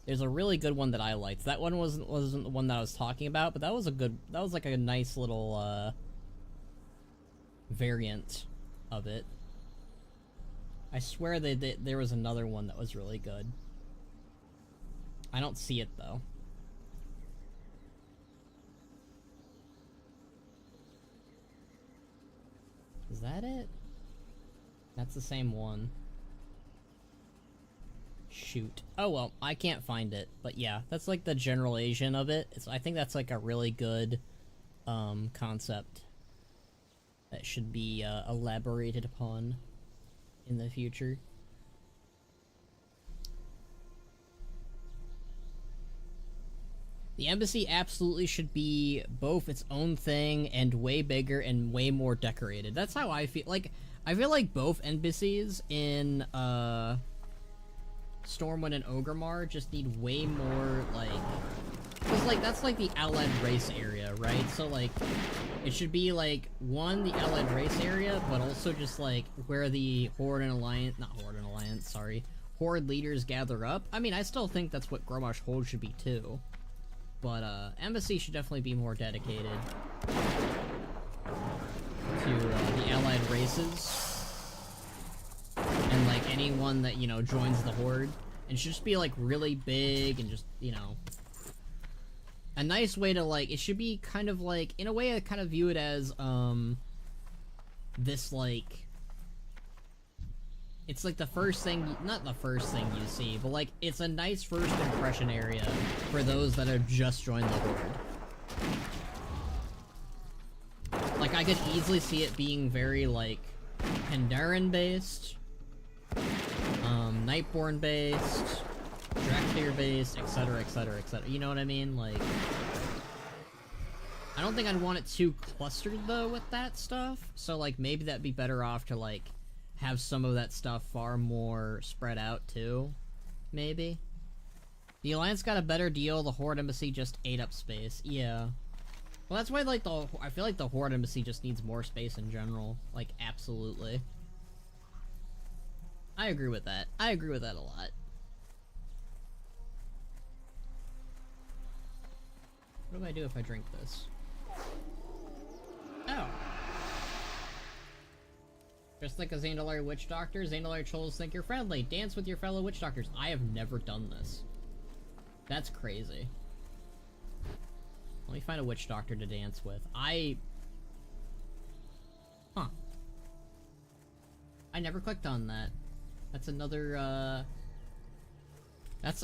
There's a really good one that I liked. That one wasn't the one that I was talking about, but that was like a nice little, variant of it. I swear there was another one that was really good. I don't see it, though. Is that it? That's the same one. Shoot. Oh well, I can't find it. But yeah, that's like the generalization of it. I think that's like a really good concept that should be elaborated upon in the future. The embassy absolutely should be both its own thing and way bigger and way more decorated. That's how I feel. Like, I feel like both embassies in Stormwind and Ogremar just need way more, like... Because, like, that's like the allied race area, right? So, like, it should be, like, one, the allied race area, but also just, like, where the Horde and Alliance... Not Horde and Alliance, sorry. Horde leaders gather up. I mean, I still think that's what Grommash Hold should be, too. But, Embassy should definitely be more dedicated to, the allied races. And, like, anyone that, you know, joins the Horde. And it should just be, like, really big and just, you know... A nice way to, like, it should be kind of, like... In a way, I kind of view it as, this, like... It's like the first thing, not the first thing you see, but like, it's a nice first impression area for those that have just joined the Horde. Like, I could easily see it being very, like, Pandaren based, Nightborn based, Draktyr based, etc, etc, etc. You know what I mean? Like, I don't think I'd want it too clustered, though, with that stuff, so, like, maybe that'd be better off to, like, have some of that stuff far more spread out, too. Maybe. The Alliance got a better deal, the Horde Embassy just ate up space. Yeah. Well, that's why, like, I feel like the Horde Embassy just needs more space in general. Like, absolutely. I agree with that. I agree with that a lot. What do I do if I drink this? Oh. Just like a Zandalari Witch Doctor, Zandalari trolls think you're friendly. Dance with your fellow Witch Doctors. I have never done this. That's crazy. Let me find a Witch Doctor to dance with. Huh. I never clicked on that. That's another,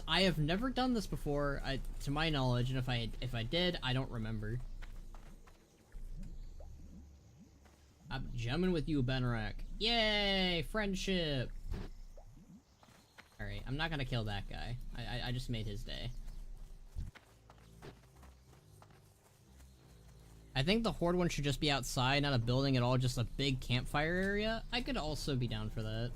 I have never done this before, to my knowledge, and if I did, I don't remember. I'm jamming with you, Benrak. Yay! Friendship! Okay, I'm not gonna kill that guy. I just made his day. I think the Horde one should just be outside, not a building at all, just a big campfire area. I could also be down for that.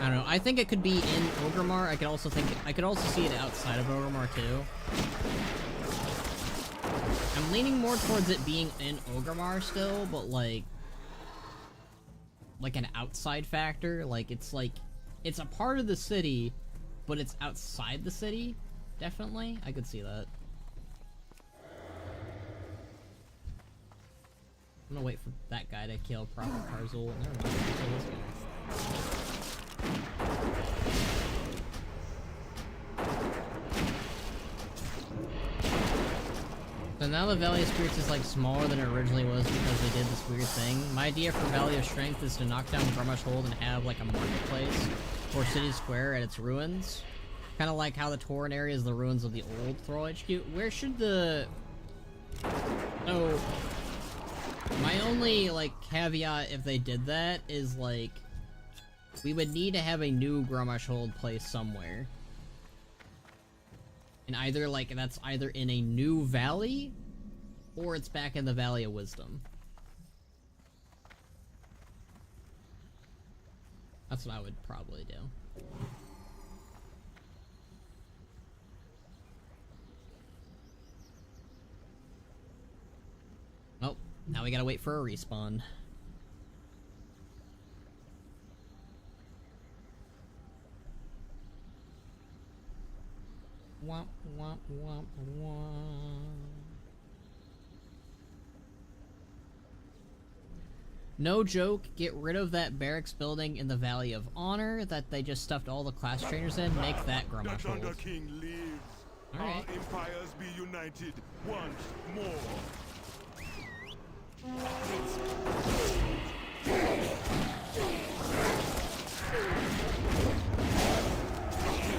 I don't know. I think it could be in Orgrimmar. I could also see it outside of Orgrimmar too. I'm leaning more towards it being in Orgrimmar still, but like an outside factor. Like it's a part of the city, but it's outside the city. Definitely, I could see that. I'm gonna wait for that guy to kill Prophet Karzul. Never mind, I'll kill this guy. So now the Valley of Spirits is like smaller than it originally was because they did this weird thing. My idea for Valley of Strength is to knock down Grummash Hold and have like a marketplace or city square at its ruins. Kind of like how the Tauren area is the ruins of the old Thrall HQ. Where should the... So... My only like caveat if they did that is like... We would need to have a new Grummash Hold place somewhere. And either, like, that's either in a new valley, or it's back in the Valley of Wisdom. That's what I would probably do. Oh, now we gotta wait for a respawn. Womp, womp, womp, womp. No joke, get rid of that barracks building in the Valley of Honor that they just stuffed all the class trainers in. Make that Grummash Hold. The Thunder King lives. Alright. Our empires be united once more.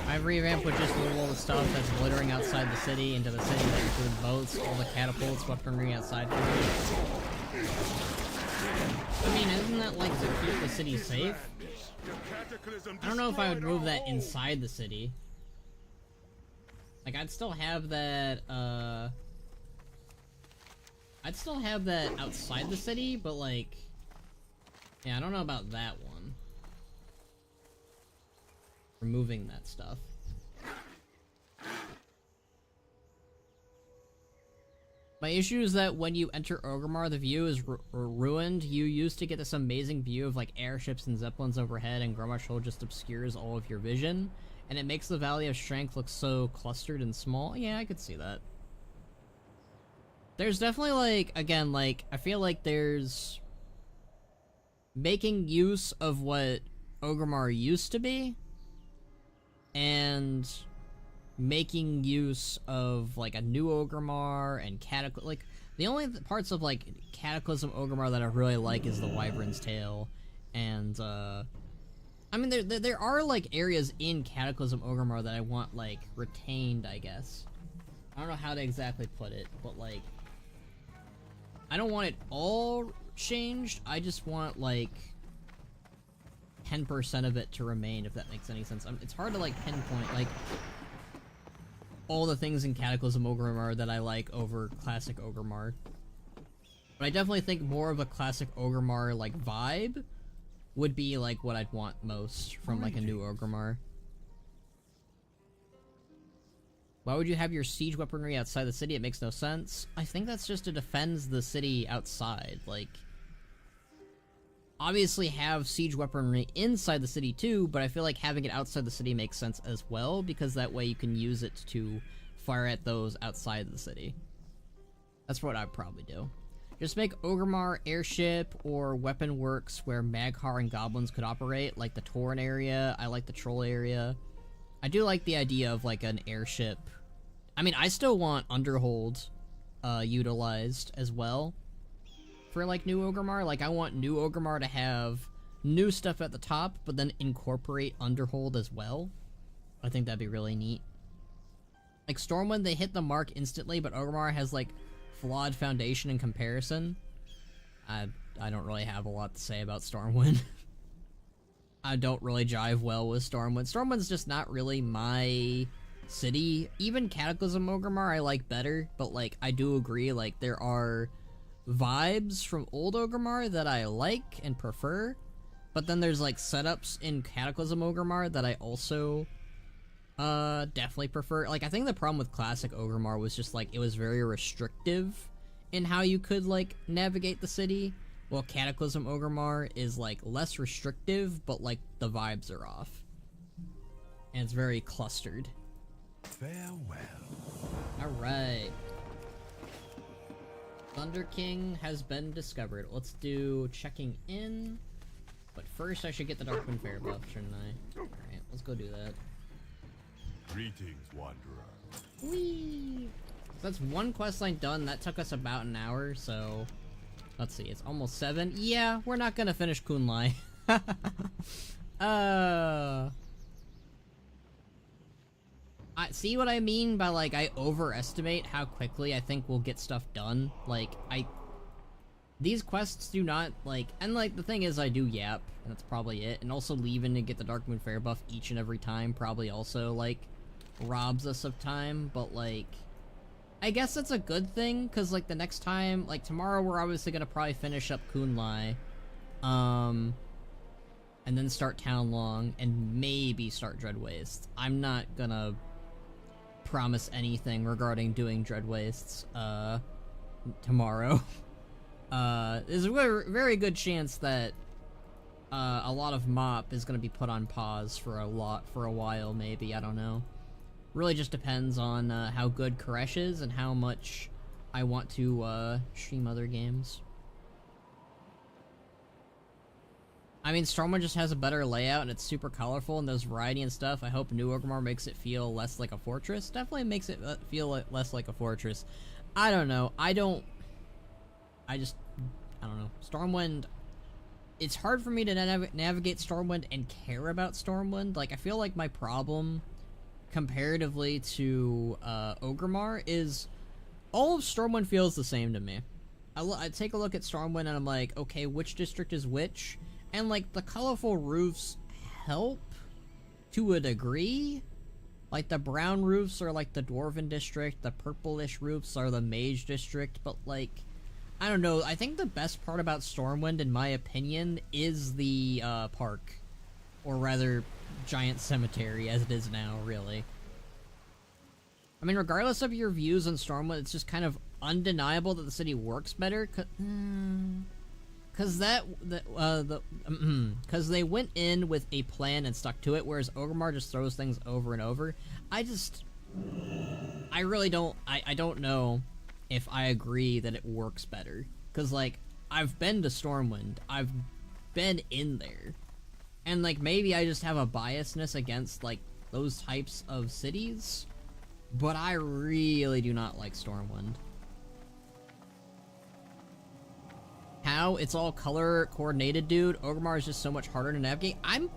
I've revamped with just all the stuff that's littering outside the city into the city that include boats, all the catapults, weaponry outside for you. I mean, isn't that like to keep the city safe? I don't know if I would move that inside the city. Like, I'd still have that, I'd still have that outside the city, but like... Yeah, I don't know about that one. Removing that stuff. My issue is that when you enter Orgrimmar, the view is ruined. You used to get this amazing view of like airships and zeppelins overhead, and Grummash Hold just obscures all of your vision, and it makes the Valley of Strength look so clustered and small. Yeah, I could see that. There's definitely like, again, like, I feel like there's making use of what Orgrimmar used to be, and making use of like a new Orgrimmar and Cataclysm. Like, the only parts of like Cataclysm Orgrimmar that I really like is the Wyvern's Tail, and I mean there are like areas in Cataclysm Orgrimmar that I want like retained, I guess. I don't know how to exactly put it, but like I don't want it all changed. I just want like 10% of it to remain, if that makes any sense. It's hard to like pinpoint like all the things in Cataclysm Orgrimmar that I like over Classic Orgrimmar. But I definitely think more of a Classic Orgrimmar like vibe would be like what I'd want most from like a new Orgrimmar. Why would you have your siege weaponry outside the city? It makes no sense. I think that's just to defend the city outside. Like, obviously have siege weaponry inside the city too, but I feel like having it outside the city makes sense as well, because that way you can use it to fire at those outside the city. That's what I'd probably do. Just make Orgrimmar airship or weapon works where Maghar and goblins could operate, like the Tauren area. I like the troll area. I do like the idea of like an airship. I mean, I still want Underhold utilized as well for like new Orgrimmar. Like, I want new Orgrimmar to have new stuff at the top, but then incorporate Underhold as well. I think that'd be really neat. Like, Stormwind, they hit the mark instantly, but Orgrimmar has, like, flawed foundation in comparison. I don't really have a lot to say about Stormwind. I don't really jive well with Stormwind. Stormwind's just not really my city. Even Cataclysm Orgrimmar I like better, but, like, I do agree, like, there are vibes from old Orgrimmar that I like and prefer, but then there's, like, setups in Cataclysm Orgrimmar that I also definitely prefer. Like, I think the problem with classic Orgrimmar was just, like, it was very restrictive in how you could, like, navigate the city. Well, Cataclysm Orgrimmar is, like, less restrictive, but, like, the vibes are off. And it's very clustered. Farewell. Alright. Thunder King has been discovered. Let's do checking in. But first I should get the Darkwind Fair buff, shouldn't I? Alright, let's go do that. Greetings, Wanderer. Whee! So that's one questline done. That took us about an hour, so... Let's see, it's almost 7. Yeah, we're not gonna finish Kunlai. I see what I mean by, like, I overestimate how quickly I think we'll get stuff done. Like, these quests do not, like... And, like, the thing is, I do yap, and that's probably it. And also leaving to get the Darkmoon Fair buff each and every time probably also, like, robs us of time. But, like... I guess that's a good thing, because, like, the next time, like, tomorrow we're obviously gonna probably finish up Kunlai, and then start Townlong, and maybe start Dread Wastes. I'm not gonna promise anything regarding doing Dread Wastes, tomorrow. There's a very good chance that, a lot of MOP is gonna be put on pause for a while, maybe, I don't know. Really just depends on how good Koresh is and how much I want to stream other games. I mean, Stormwind just has a better layout and it's super colorful and there's variety and stuff. I hope New Orgrimmar makes it feel less like a fortress. Definitely makes it feel less like a fortress. I don't know. I don't know. Stormwind... It's hard for me to navigate Stormwind and care about Stormwind. Like, I feel like my problem... comparatively to Orgrimmar is all of Stormwind feels the same to me. I take a look at Stormwind and I'm like, okay, which district is which? And like the colorful roofs help to a degree. Like the brown roofs are like the Dwarven district, the purplish roofs are the Mage district, but like, I don't know, I think the best part about Stormwind in my opinion is the park. Or rather, giant cemetery as it is now, really. I mean, regardless of your views on Stormwind, it's just kind of undeniable that the city works better, because they went in with a plan and stuck to it, whereas Orgrimmar just throws things over and over. I really don't, I don't know if I agree that it works better, because, like, I've been to Stormwind, I've been in there, and, like, maybe I just have a biasness against, like, those types of cities, but I really do not like Stormwind. How? It's all color coordinated, dude. Orgrimmar is just so much harder to navigate. I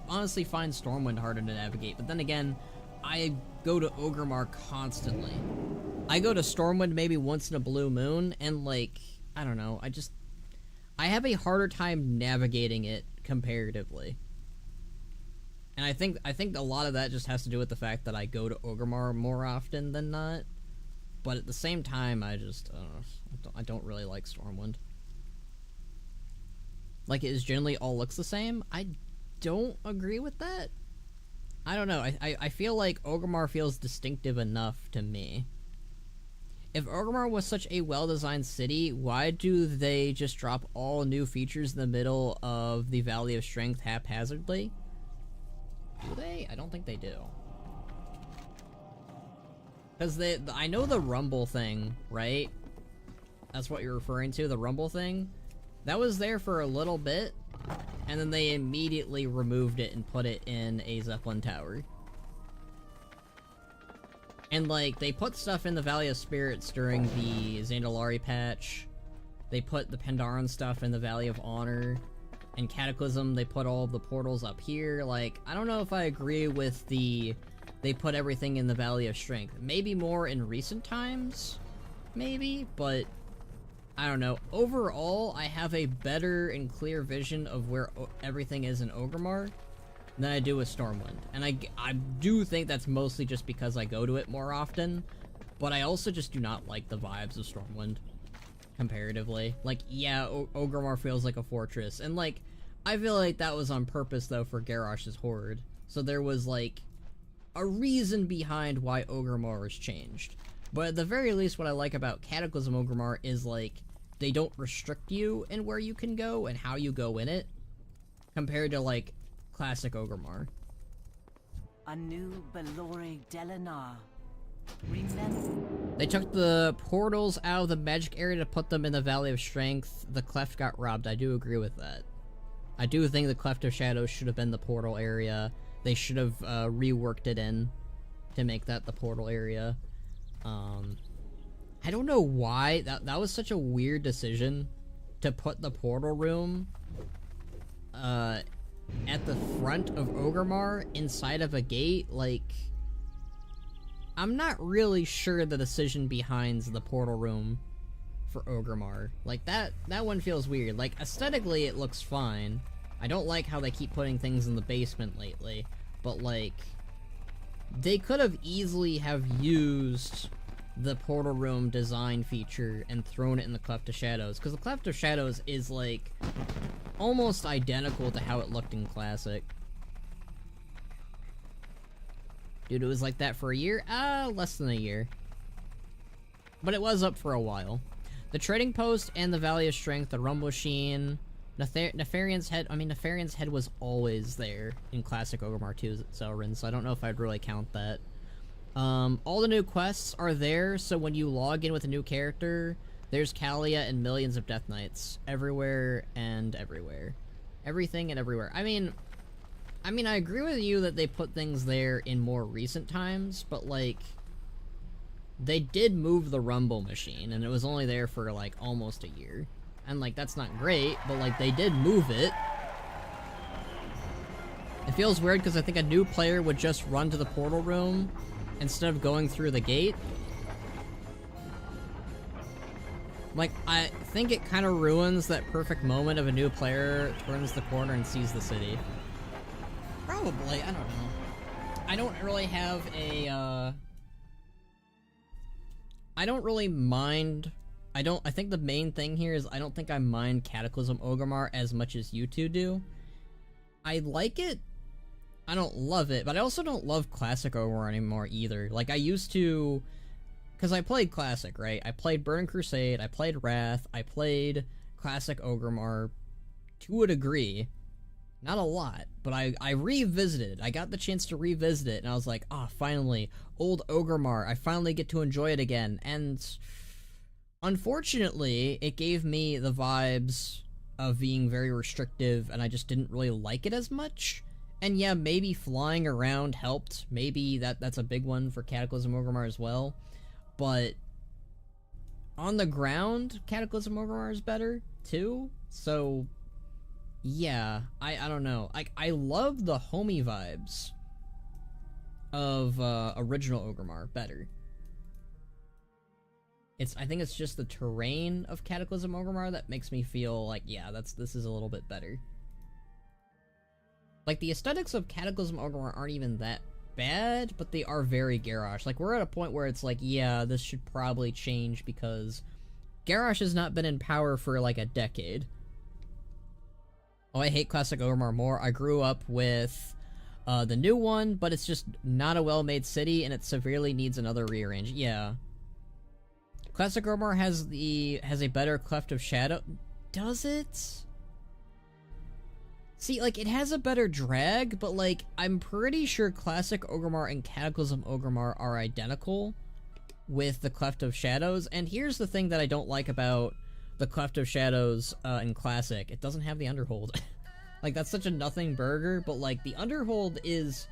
honestly find Stormwind harder to navigate, but then again, I go to Orgrimmar constantly. I go to Stormwind maybe once in a blue moon, and, like, I don't know, I have a harder time navigating it comparatively. And I think a lot of that just has to do with the fact that I go to Orgrimmar more often than not. But at the same time, I don't really like Stormwind. Like, it generally all looks the same. I don't agree with that. I don't know. I feel like Orgrimmar feels distinctive enough to me. If Orgrimmar was such a well-designed city, why do they just drop all new features in the middle of the Valley of Strength haphazardly? Do they? I don't think they do. Because I know the Rumble thing, right? That's what you're referring to, the Rumble thing? That was there for a little bit, and then they immediately removed it and put it in a Zeppelin Tower. And, like, they put stuff in the Valley of Spirits during the Zandalari patch. They put the Pandaran stuff in the Valley of Honor. In Cataclysm, they put all of the portals up here. Like, I don't know if I agree with the they put everything in the Valley of Strength. Maybe more in recent times, maybe, but I don't know. Overall, I have a better and clear vision of where everything is in Orgrimmar than I do with Stormwind. And I do think that's mostly just because I go to it more often, but I also just do not like the vibes of Stormwind, comparatively. Like, yeah, Orgrimmar feels like a fortress, and like, I feel like that was on purpose, though, for Garrosh's Horde. So there was, like, a reason behind why Orgrimmar was changed. But at the very least, what I like about Cataclysm Orgrimmar is, like, they don't restrict you in where you can go and how you go in it, compared to, like, classic Orgrimmar. A new Belore Delinar. Remember. They took the portals out of the magic area to put them in the Valley of Strength. The Cleft got robbed. I do agree with that. I do think the Cleft of Shadows should have been the portal area. They should have reworked it in to make that the portal area. I don't know why. That was such a weird decision to put the portal room at the front of Orgrimmar inside of a gate. Like, I'm not really sure the decision behind the portal room for Orgrimmar. Like, that one feels weird. Like, aesthetically, it looks fine. I don't like how they keep putting things in the basement lately, but, like, they could have easily have used the portal room design feature and thrown it in the Cleft of Shadows, because the Cleft of Shadows is, like, almost identical to how it looked in Classic. Dude, it was like that for a year? Less than a year. But it was up for a while. The Trading Post and the Valley of Strength, the Rumble Sheen, Nefarian's Head. I mean, Nefarian's Head was always there in Classic Orgrimmar 2 Zelrin, so I don't know if I'd really count that. All the new quests are there, so when you log in with a new character, there's Kalia and millions of Death Knights everywhere and everywhere. Everything and everywhere. I mean, I agree with you that they put things there in more recent times, but, like, they did move the Rumble Machine, and it was only there for, like, almost a year. And, like, that's not great, but, like, they did move it. It feels weird because I think a new player would just run to the portal room instead of going through the gate. Like, I think it kind of ruins that perfect moment of a new player turns the corner and sees the city. Probably, I don't know. I don't really have a, I don't really mind. I think the main thing here is I don't think I mind Cataclysm Orgrimmar as much as you two do. I like it. I don't love it, but I also don't love Classic Orgrimmar anymore either. Like, I used to, because I played Classic, right? I played Burning Crusade, I played Wrath, I played Classic Orgrimmar to a degree. Not a lot, but I revisited. I got the chance to revisit it, and I was like, oh, finally, old Orgrimmar. I finally get to enjoy it again. And unfortunately, it gave me the vibes of being very restrictive, and I just didn't really like it as much. And yeah, maybe flying around helped. Maybe that's a big one for Cataclysm Orgrimmar as well. But on the ground, Cataclysm Orgrimmar is better, too. So yeah, I don't know. I love the homey vibes of original Orgrimmar better. I think it's just the terrain of Cataclysm Orgrimmar that makes me feel like, yeah, this is a little bit better. Like, the aesthetics of Cataclysm Orgrimmar aren't even that bad, but they are very Garrosh. Like, we're at a point where it's like, yeah, this should probably change because Garrosh has not been in power for like a decade. Oh, I hate Classic Orgrimmar more. I grew up with the new one, but it's just not a well-made city, and it severely needs another rearrange. Yeah. Classic Orgrimmar has a better Cleft of Shadow. Does it? See, like, it has a better drag, but, like, I'm pretty sure Classic Orgrimmar and Cataclysm Orgrimmar are identical with the Cleft of Shadows, and here's the thing that I don't like about the Cleft of Shadows in Classic. It doesn't have the Underhold. Like, that's such a nothing burger, but, like, the Underhold is...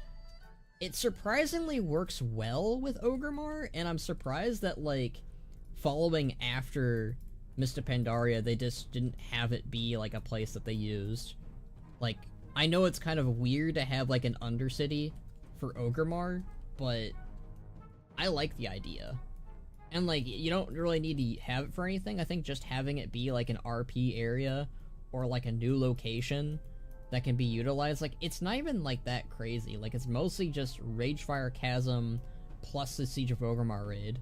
It surprisingly works well with Orgrimmar, and I'm surprised that, like, following after Mr. Pandaria, they just didn't have it be, like, a place that they used. Like, I know it's kind of weird to have, like, an Undercity for Orgrimmar, but I like the idea. And, like, you don't really need to have it for anything. I think just having it be, like, an RP area or, like, a new location that can be utilized, like, it's not even, like, that crazy. Like, it's mostly just Ragefire Chasm plus the Siege of Orgrimmar raid.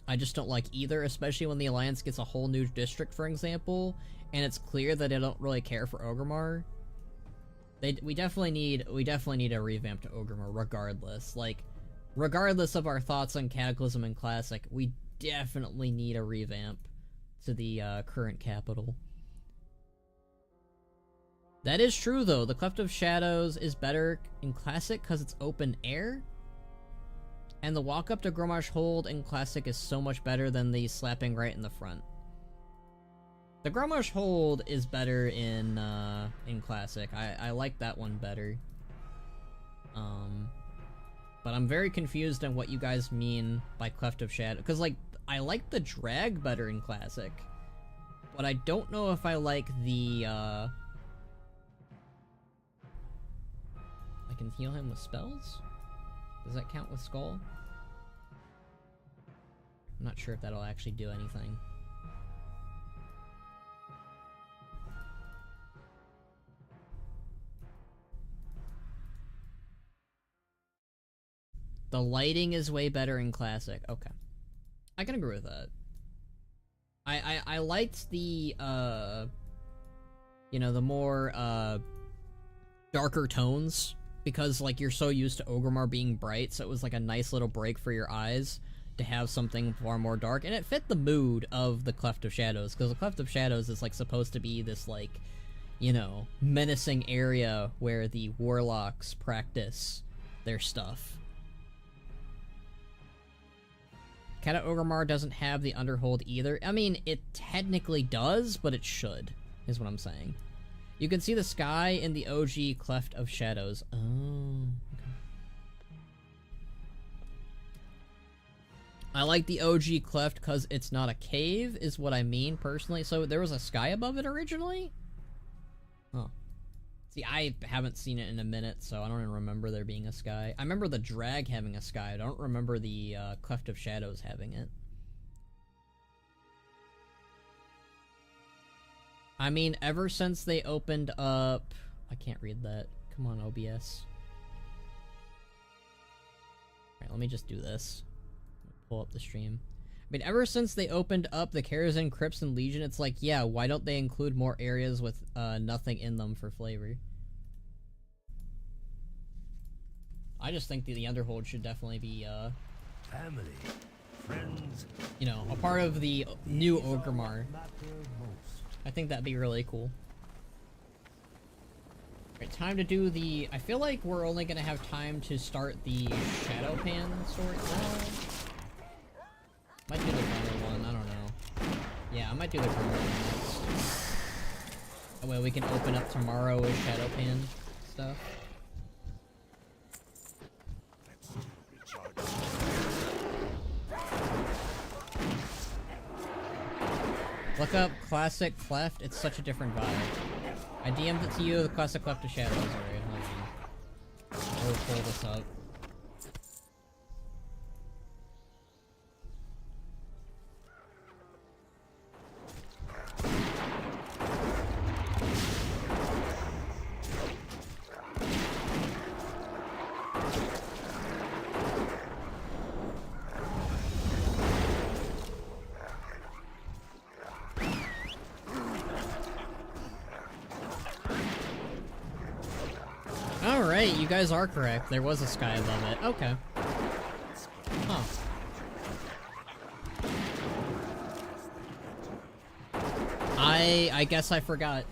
I just don't like either, especially when the Alliance gets a whole new district, for example, and it's clear that they don't really care for Orgrimmar. We definitely need a revamp to Orgrimmar, regardless. Like, regardless of our thoughts on Cataclysm and Classic, we definitely need a revamp to the current capital. That is true, though. The Cleft of Shadows is better in Classic because it's open air. And the walk up to Grommash Hold in Classic is so much better than the slapping right in the front. The Grommash Hold is better in Classic. I like that one better. But I'm very confused on what you guys mean by Cleft of Shadow. Because, like, I like the drag better in Classic. But I don't know if I like the, I can heal him with spells? Does that count with Skull? I'm not sure if that'll actually do anything. The lighting is way better in Classic. Okay. I can agree with that. I liked the, you know, the more, darker tones. Because, like, you're so used to Orgrimmar being bright, so it was, like, a nice little break for your eyes to have something far more dark. And it fit the mood of the Cleft of Shadows, because the Cleft of Shadows is, like, supposed to be this, like, you know, menacing area where the warlocks practice their stuff. Cata Orgrimmar doesn't have the Underhold either. I mean, it technically does, but it should, is what I'm saying. You can see the sky in the OG Cleft of Shadows. Oh, okay. I like the OG Cleft because it's not a cave, is what I mean, personally. So there was a sky above it originally? Huh. See, I haven't seen it in a minute, so I don't even remember there being a sky. I remember the drag having a sky. I don't remember the Cleft of Shadows having it. I mean, ever since they opened up... I can't read that. Come on, OBS. Alright, let me just do this. Pull up the stream. I mean, ever since they opened up the Karazhan Crypts and Legion, it's like, yeah, why don't they include more areas with nothing in them for flavor? I just think the Underhold should definitely be, Family, friends, you know, a part of the new Orgrimmar. I think that'd be really cool. Alright, time to do the... I feel like we're only gonna have time to start the Shadowpan story. Might do the Grummer one, I don't know. Yeah, I might do the Grummer one next. That way we can open up tomorrow with Shadowpan stuff. Look up Classic Cleft, it's such a different vibe. I DM'd it to you, the Classic Cleft of Shadows, alright, I'll pull this up. Alright, you guys are correct. There was a sky above it. Okay. Huh. I guess I forgot.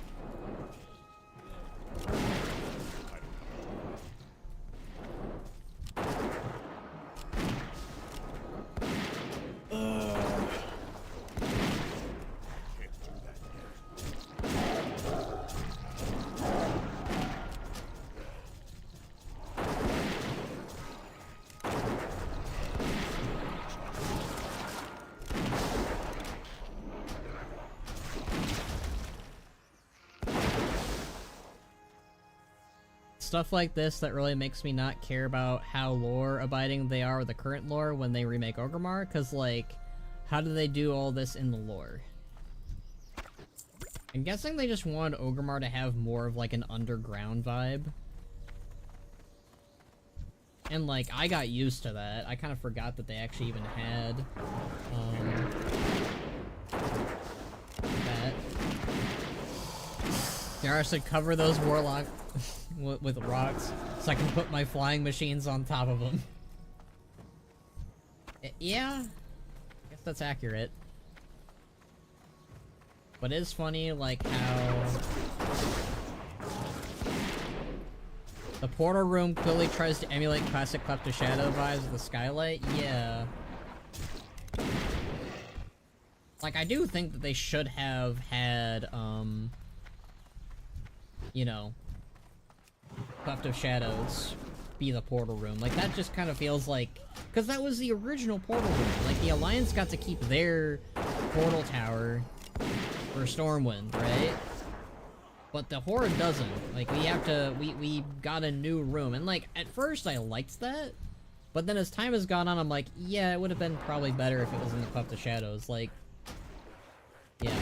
stuff like this that really makes me not care about how lore abiding they are with the current lore when they remake Orgrimmar, because, like, how do they do all this in the lore? I'm guessing they just wanted Orgrimmar to have more of, like, an underground vibe. And, like, I got used to that. I kind of forgot that they actually even had, that. Dara should cover those warlock with rocks so I can put my flying machines on top of them. Yeah, I guess that's accurate. But it is funny, like, how the portal room clearly tries to emulate classic Cleft to Shadow vibes with the skylight. Yeah. Like, I do think that they should have had, you know, Cleft of Shadows be the portal room. Like, that just kind of feels like... Because that was the original portal room. Like, the Alliance got to keep their portal tower for Stormwind, right? But the Horde doesn't. Like, we have to... We got a new room. And, like, at first I liked that. But then as time has gone on, I'm like, yeah, it would have been probably better if it was in the Cleft of Shadows. Like... Yeah.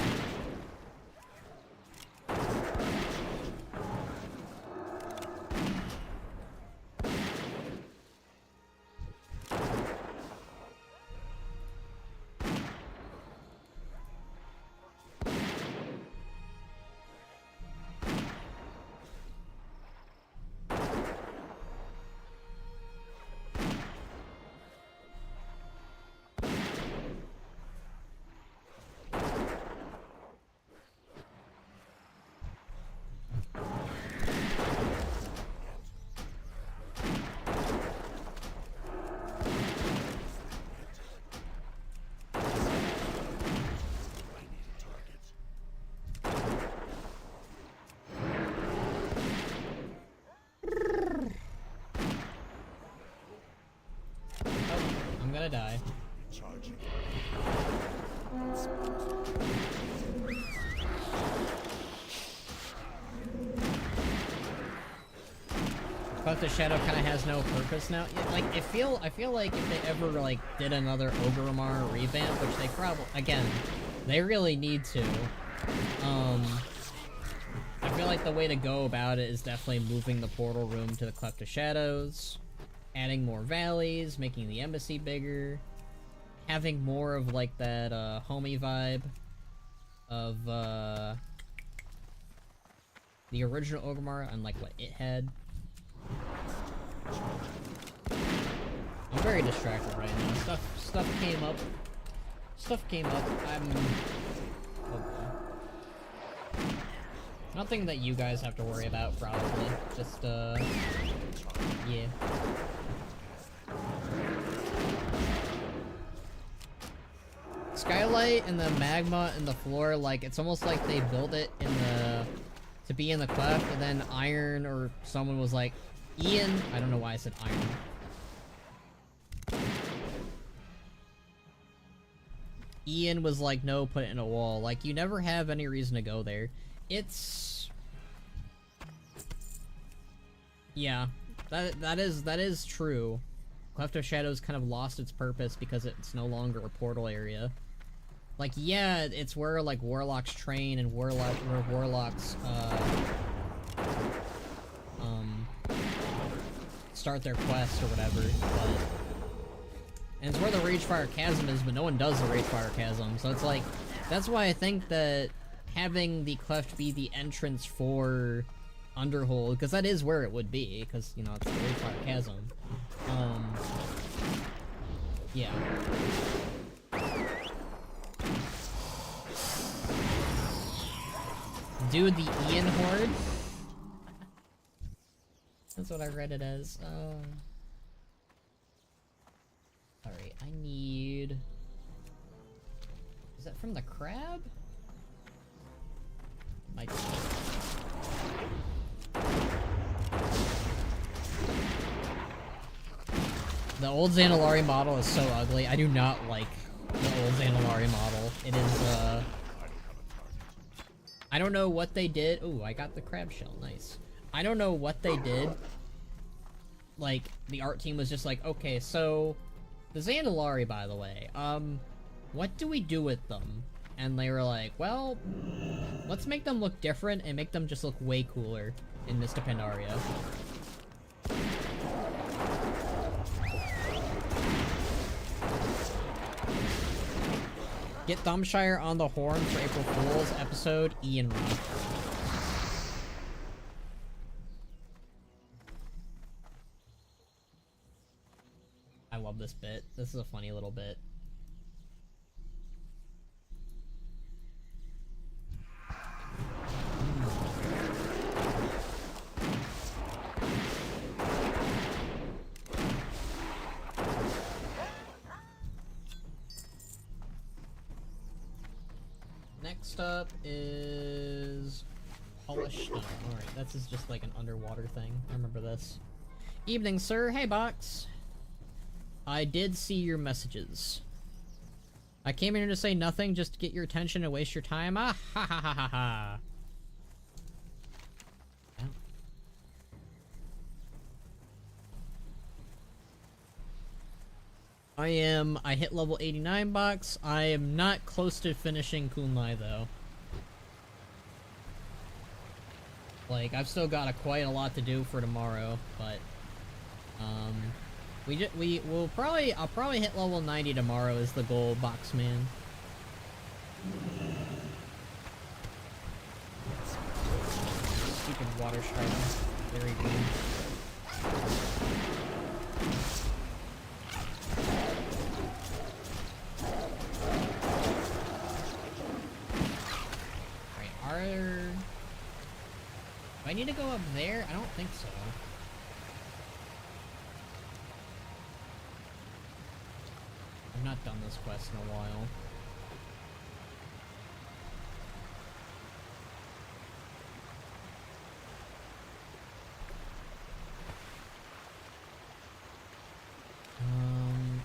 gonna die. But the shadow kind of has no purpose now. Like, I feel like if they ever like did another Orgrimmar revamp, which they probably, again, they really need to. I feel like the way to go about it is definitely moving the portal room to the Cleft of Shadows, adding more valleys, making the embassy bigger, having more of like that homey vibe of the original Orgrimmar, unlike what it had. I'm very distracted right now. Stuff came up. I'm... Oh boy. Nothing that you guys have to worry about, probably. Just, yeah. Skylight and the magma in the floor, like, it's almost like they built it in the... to be in the cleft, and then Iron or someone was like, Ian... I don't know why I said Iron. Ian was like, no, put it in a wall. Like, you never have any reason to go there. It's... yeah, that is true. Cleft of Shadows kind of lost its purpose because it's no longer a portal area. Like, yeah, it's where, like, warlocks train and where warlocks, start their quest or whatever, but... and it's where the Ragefire Chasm is, but no one does the Ragefire Chasm, so it's like... that's why I think that having the Cleft be the entrance for Underhold, because that is where it would be, because, you know, it's the Ragefire Chasm. Yeah. Dude, the Ian Horde? That's what I read it as. Alright, I need... is that from the crab? Might be. The old Xanilari model is so ugly. I do not like the old Xanilari model. It is, I don't know what they did. Ooh, I got the crab shell. Nice. I don't know what they did. Like, the art team was just like, okay, so the Zandalari, by the way, what do we do with them? And they were like, well, let's make them look different and make them just look way cooler in Mr. Pandaria. Get Thumbshire on the horn for April Fool's episode, Ian Rock. I love this bit. This is a funny little bit. Next up is polished stone. Alright, this is just like an underwater thing. I remember this. Evening, sir. Hey, Box. I did see your messages. I came here to say nothing just to get your attention and waste your time. Ah, ha ha ha ha ha. I hit level 89, Box. I am not close to finishing Kunlai, though. Like, I've still got quite a lot to do for tomorrow, but, I'll probably hit level 90 tomorrow is the goal, Boxman. Stupid water strider. Very good. Do I need to go up there? I don't think so. I've not done this quest in a while.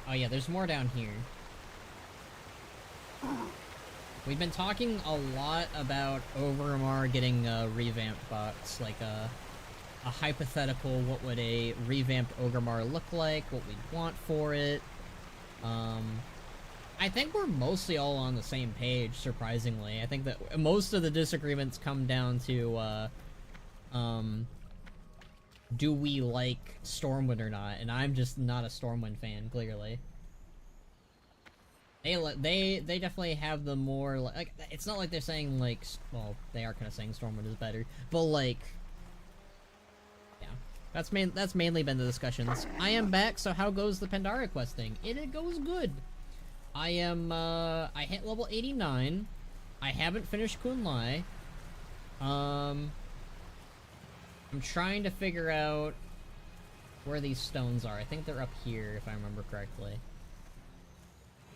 Oh yeah, there's more down here. We've been talking a lot about Orgrimmar getting a revamped box, like a hypothetical, what would a revamped Orgrimmar look like, what we'd want for it. I think we're mostly all on the same page, surprisingly. I think that most of the disagreements come down to, do we like Stormwind or not, and I'm just not a Stormwind fan, clearly. They definitely have the more, like, it's not like they're saying, like, well, they are kind of saying Stormwind is better, but, like, yeah, that's mainly been the discussions. I am back, so how goes the Pandaria questing? It goes good. I hit level 89, I haven't finished Kunlai, I'm trying to figure out where these stones are. I think they're up here, if I remember correctly.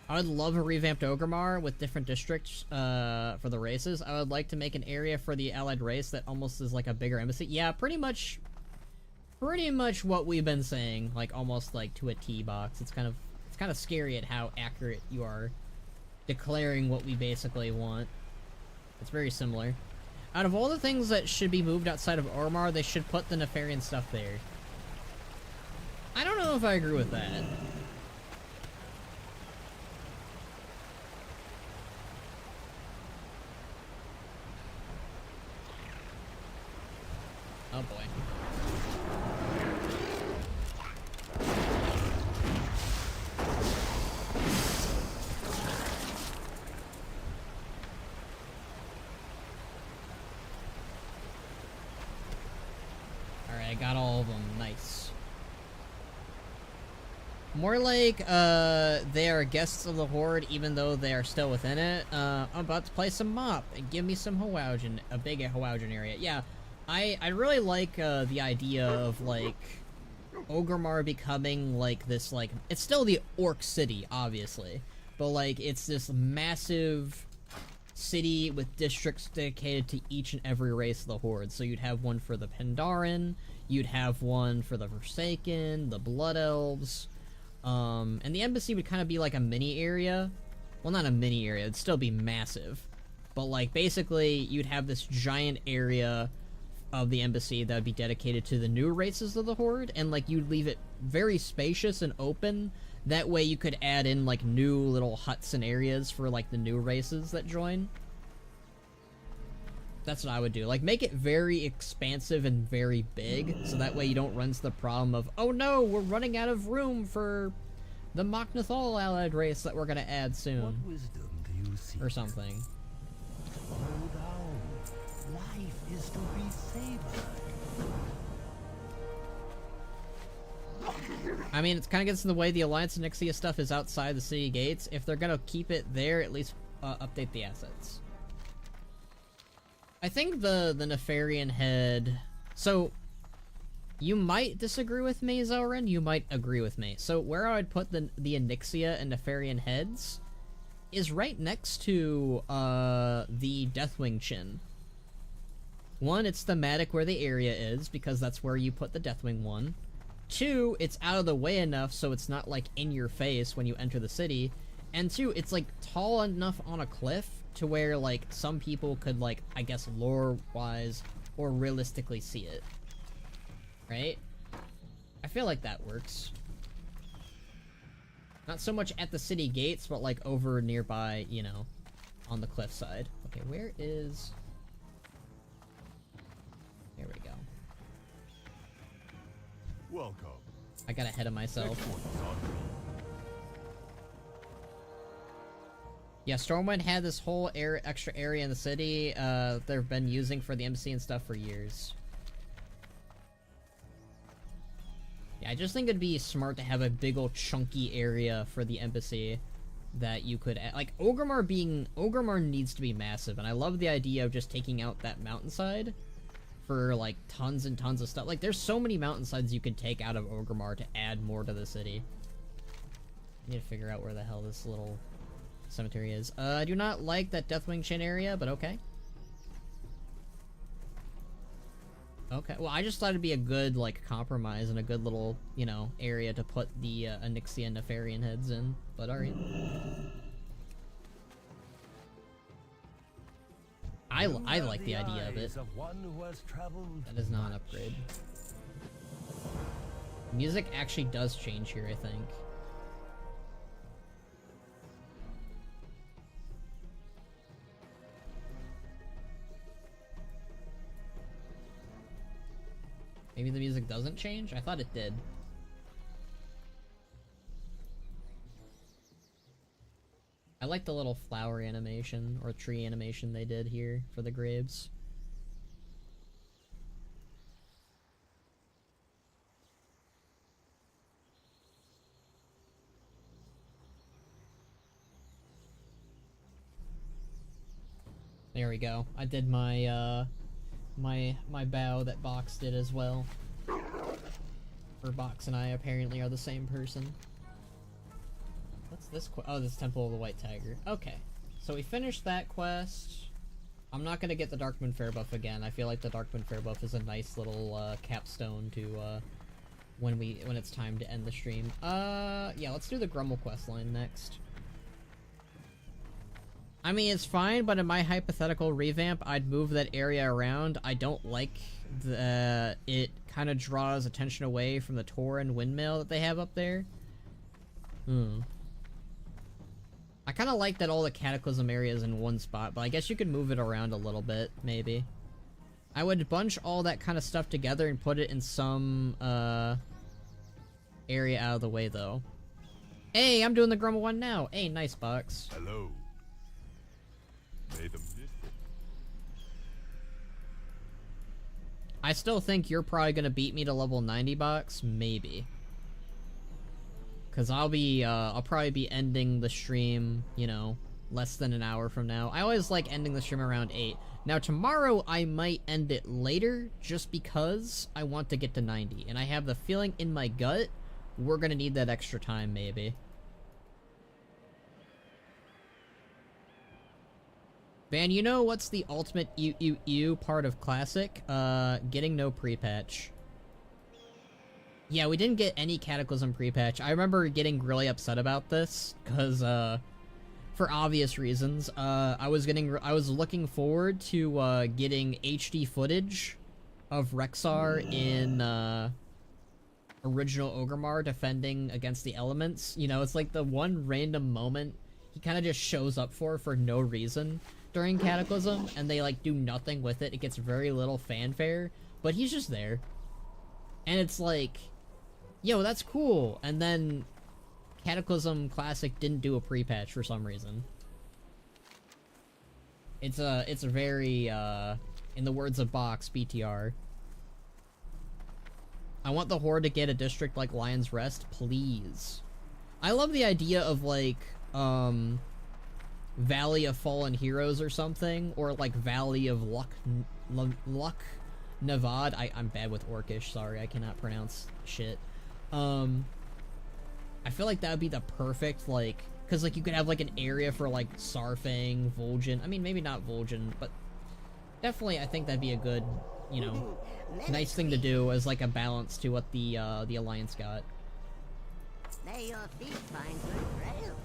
I would love a revamped Orgrimmar with different districts for the races. I would like to make an area for the allied race that almost is like a bigger embassy. Yeah, pretty much what we've been saying, like almost like to a T, Box. It's kind of scary at how accurate you are declaring what we basically want. It's very similar. Out of all the things that should be moved outside of Orgrimmar, they should put the Nefarian stuff there. I don't know if I agree with that. Oh boy. Alright, I got all of them. Nice. More like, they are guests of the Horde even though they are still within it. I'm about to play some Mop and give me some Hwaugen, a big Hwaugen area. Yeah. I really like, the idea of, like, Orgrimmar becoming, like, this, like, it's still the Orc city, obviously, but, like, it's this massive city with districts dedicated to each and every race of the Horde. So you'd have one for the Pandaren, you'd have one for the Forsaken, the Blood Elves, and the embassy would kind of be like a mini area. Well, not a mini area, it'd still be massive, but, like, basically, you'd have this giant area of the embassy that would be dedicated to the new races of the Horde, and like you'd leave it very spacious and open. That way you could add in like new little huts and areas for like the new races that join. That's what I would do. Like, make it very expansive and very big, so that way you don't run into the problem of, oh no, we're running out of room for the Machnathal allied race that we're gonna add soon. What wisdom do you seek? Or something. Slow down. Life is to be savored. I mean, it kind of gets in the way. The Alliance and Nixia stuff is outside the city gates. If they're gonna keep it there, at least update the assets. I think the Nefarian head... So, you might disagree with me, Zelrin. You might agree with me. So, where I would put the Anixia and Nefarian heads is right next to the Deathwing Chin. One, it's thematic where the area is, because that's where you put the Deathwing one. Two, it's out of the way enough so it's not, like, in your face when you enter the city. And two, it's, like, tall enough on a cliff to where, like, some people could, like, I guess lore-wise or realistically see it. Right? I feel like that works. Not so much at the city gates, but, like, over nearby, you know, on the cliff side. Okay, where is... There we go. Welcome. I got ahead of myself. Yeah, Stormwind had this whole extra area in the city they've been using for the embassy and stuff for years. Yeah, I just think it'd be smart to have a big old chunky area for the embassy that you could add. Like, Orgrimmar needs to be massive, and I love the idea of just taking out that mountainside for, like, tons and tons of stuff. Like, there's so many mountainsides you could take out of Orgrimmar to add more to the city. I need to figure out where the hell this little cemetery is. I do not like that Deathwing Chin area, but okay. Okay, well, I just thought it'd be a good, like, compromise and a good little, you know, area to put the Anixia and Nefarian heads in, but alright. I like the idea of it. That is not an upgrade. Music actually does change here, I think. Maybe the music doesn't change? I thought it did. I like the little flower animation, or tree animation they did here for the graves. There we go. I did my, my bow that Box did as well. Or Box and I apparently are the same person. What's this oh, this Temple of the White Tiger. Okay. So we finished that quest. I'm not gonna get the Darkmoon Fair buff again. I feel like the Darkmoon Fair buff is a nice little, capstone to, when it's time to end the stream. Yeah, let's do the Grummel quest line next. I mean, it's fine, but in my hypothetical revamp, I'd move that area around. I don't like the... it kind of draws attention away from the Tauren windmill that they have up there. I kind of like that all the Cataclysm area is in one spot, but I guess you could move it around a little bit, maybe. I would bunch all that kind of stuff together and put it in some, area out of the way, though. Hey, I'm doing the Grummel one now. Hey, nice Box. Hello. I still think you're probably gonna beat me to level 90, Box. Maybe. Cause I'll probably be ending the stream, you know, less than an hour from now. I always like ending the stream around 8. Now tomorrow I might end it later just because I want to get to 90. And I have the feeling in my gut we're gonna need that extra time, maybe. Van, you know what's the ultimate part of Classic? Getting no pre-patch. Yeah, we didn't get any Cataclysm pre-patch. I remember getting really upset about this, because, for obvious reasons. I was looking forward to, getting HD footage of Rexar in original Orgrimmar defending against the elements. You know, it's like the one random moment he kind of just shows up for no reason during Cataclysm, and they like do nothing with it. It gets very little fanfare, but he's just there. And it's like, yo, that's cool. And then Cataclysm Classic didn't do a pre-patch for some reason. It's a very, in the words of Box, BTR. I want the Horde to get a district like Lion's Rest, please. I love the idea of, like, Valley of Fallen Heroes or something, or, like, Valley of Luck Navad. I'm bad with Orcish, sorry, I cannot pronounce shit. I feel like that would be the perfect, like, because, like, you could have, like, an area for, like, Sarfang, Vol'jin. I mean, maybe not Vol'jin, but definitely I think that'd be a good, you know, nice thing to do as, like, a balance to what the Alliance got. May your feet find good trails.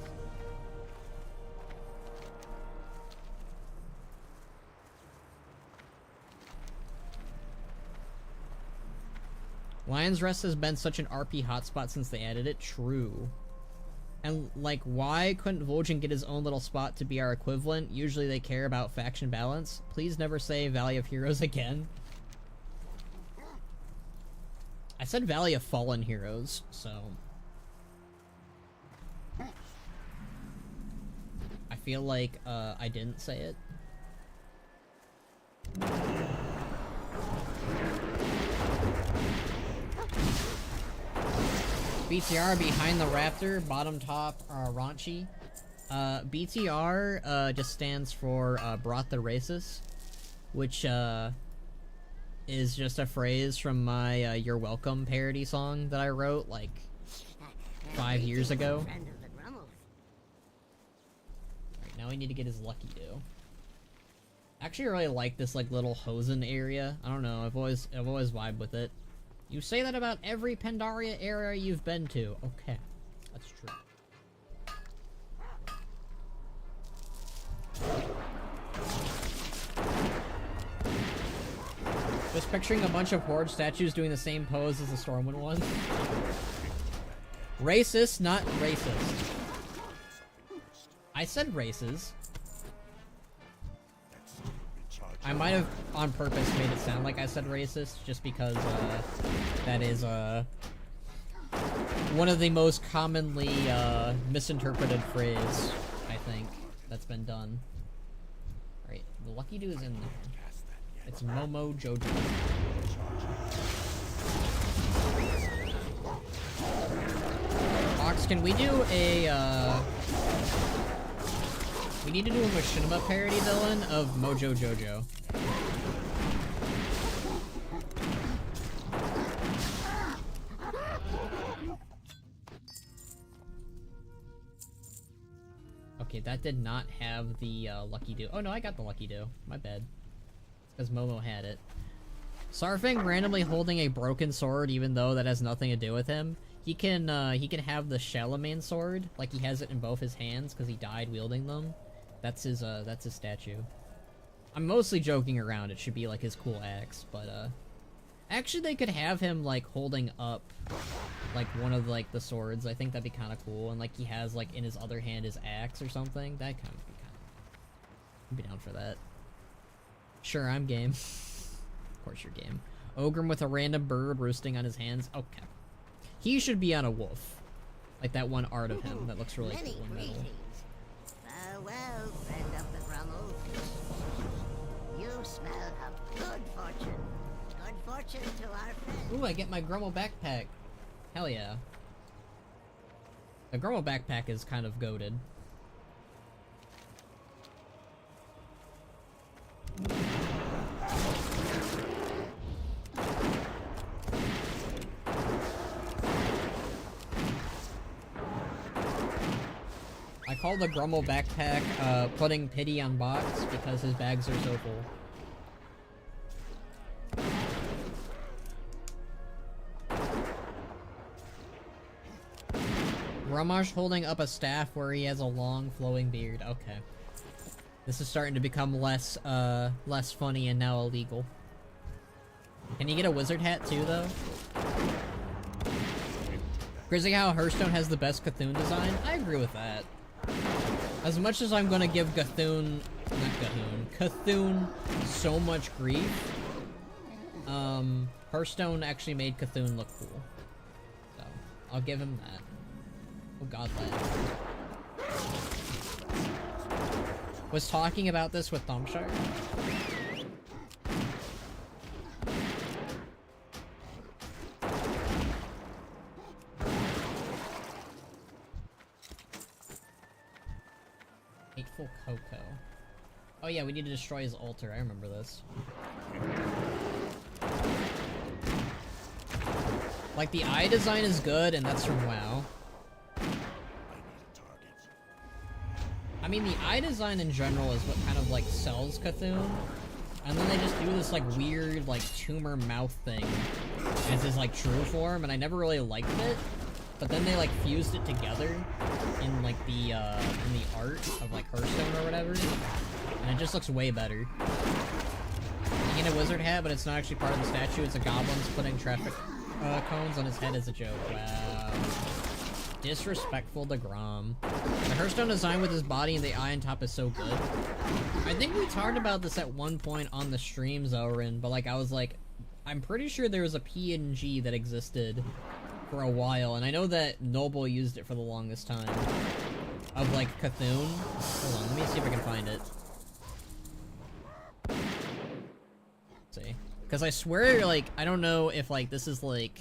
Lion's Rest has been such an RP hotspot since they added it. True. And, like, why couldn't Vol'jin get his own little spot to be our equivalent? Usually they care about faction balance. Please never say Valley of Heroes again. I said Valley of Fallen Heroes, so... I feel like, I didn't say it. BTR behind the Raptor, bottom top, raunchy. BTR, just stands for, brought the racist, which, is just a phrase from my, You're Welcome parody song that I wrote, like, 5 years ago. Right, now we need to get his Lucky Do. Actually, I really like this, like, little Hosen area. I don't know, I've always vibed with it. You say that about every Pandaria area you've been to. Okay, that's true. Just picturing a bunch of Horde statues doing the same pose as the Stormwind one. Racist, not racist. I said races. I might have, on purpose, made it sound like I said racist, just because, that is, one of the most commonly, misinterpreted phrase, I think, that's been done. Alright, the Lucky Do is in there. It's Momo Jojo. Fox, can we do a, we need to do a Machinima parody villain of Mojo Jojo. Okay, that did not have the Lucky Do. Oh no, I got the Lucky Do. My bad. It's because Momo had it. Sarfang randomly holding a broken sword, even though that has nothing to do with him. He can have the Charlemagne sword, like he has it in both his hands because he died wielding them. That's his statue. I'm mostly joking around, it should be like his cool axe, but actually they could have him like holding up like one of like the swords. I think that'd be kind of cool, and like he has like in his other hand his axe or something. That kind of I'd be down for that. Sure, I'm game. Of course you're game. Ogrim with a random bird roosting on his hands. Okay. He should be on a wolf. Like that one art of him that looks really cool in metal. Farewell, friend of the Grummles. You smell of good fortune. Good fortune to our friend. Ooh, I get my Grummle backpack. Hell yeah. The Grummle backpack is kind of goated. I call the Grummle backpack, putting pity on Box because his bags are so full. Grummash holding up a staff where he has a long flowing beard. Okay. This is starting to become less funny and now illegal. Can you get a wizard hat too, though? Crazy how Hearthstone has the best Cthulhu design. I agree with that. As much as I'm gonna give Cthulhu so much grief, Hearthstone actually made Cthulhu look cool. So, I'll give him that. Oh god, was talking about this with Thumbshire. Hateful Coco. Oh yeah, we need to destroy his altar. I remember this. Like, the eye design is good, and that's from WoW. I mean, the eye design in general is what kind of, like, sells Cthulhu. And then they just do this, like, weird, like, tumor mouth thing as his, like, true form, and I never really liked it. But then they, like, fused it together in, like, in the art of, like, Hearthstone or whatever. And it just looks way better. You get a wizard hat, but it's not actually part of the statue. It's a goblin putting traffic cones on his head as a joke. Wow. Disrespectful to Grom. The Hearthstone design with his body and the eye on top is so good. I think we talked about this at one point on the stream, Zorin, but, like, I was like, I'm pretty sure there was a PNG that existed for a while, and I know that Noble used it for the longest time. Of, like, Cthulhu. Hold on, let me see if I can find it. Let's see. Because I swear, like, I don't know if, like, this is, like,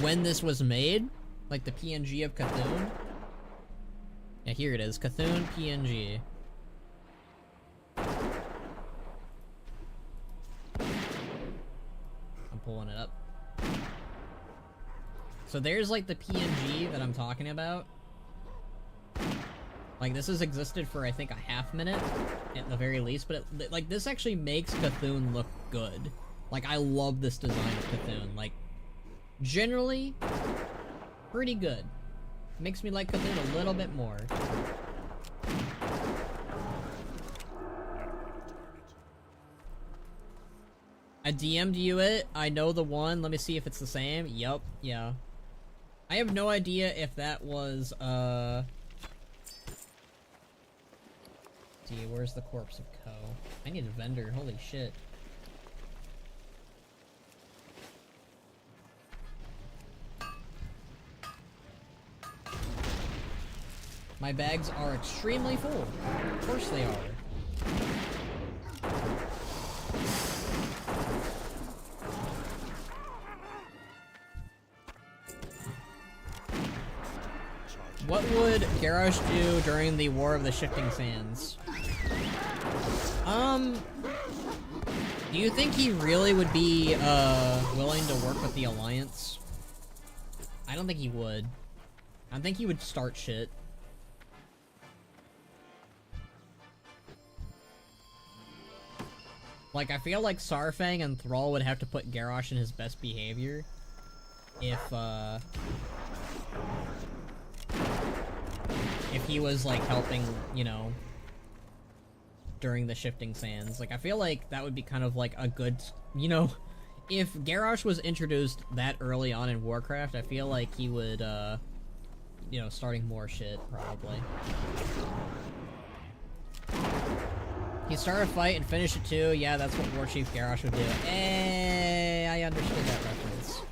when this was made. Like, the PNG of Cthulhu. Yeah, here it is. Cthulhu PNG. I'm pulling it up. So there's, like, the PNG that I'm talking about. Like, this has existed for, I think, a half minute, at the very least, but, like, this actually makes Cthulhu look good. Like, I love this design of Cthulhu. Like, generally, pretty good. Makes me like Cthulhu a little bit more. I DM'd you it. I know the one. Let me see if it's the same. Yup. Yeah. I have no idea if that was, See, where's the corpse of Ko? I need a vendor. Holy shit. My bags are extremely full. Of course they are. What would Garrosh do during the War of the Shifting Sands? Do you think he really would be, willing to work with the Alliance? I don't think he would. I think he would start shit. Like, I feel like Sarfang and Thrall would have to put Garrosh in his best behavior if he was, like, helping, you know, during the Shifting Sands. Like, I feel like that would be kind of, like, a good, you know, if Garrosh was introduced that early on in Warcraft, I feel like he would, you know, starting more shit, probably. He start a fight and finish it too. Yeah, that's what War Chief Garrosh would do. Hey, I understood that reference.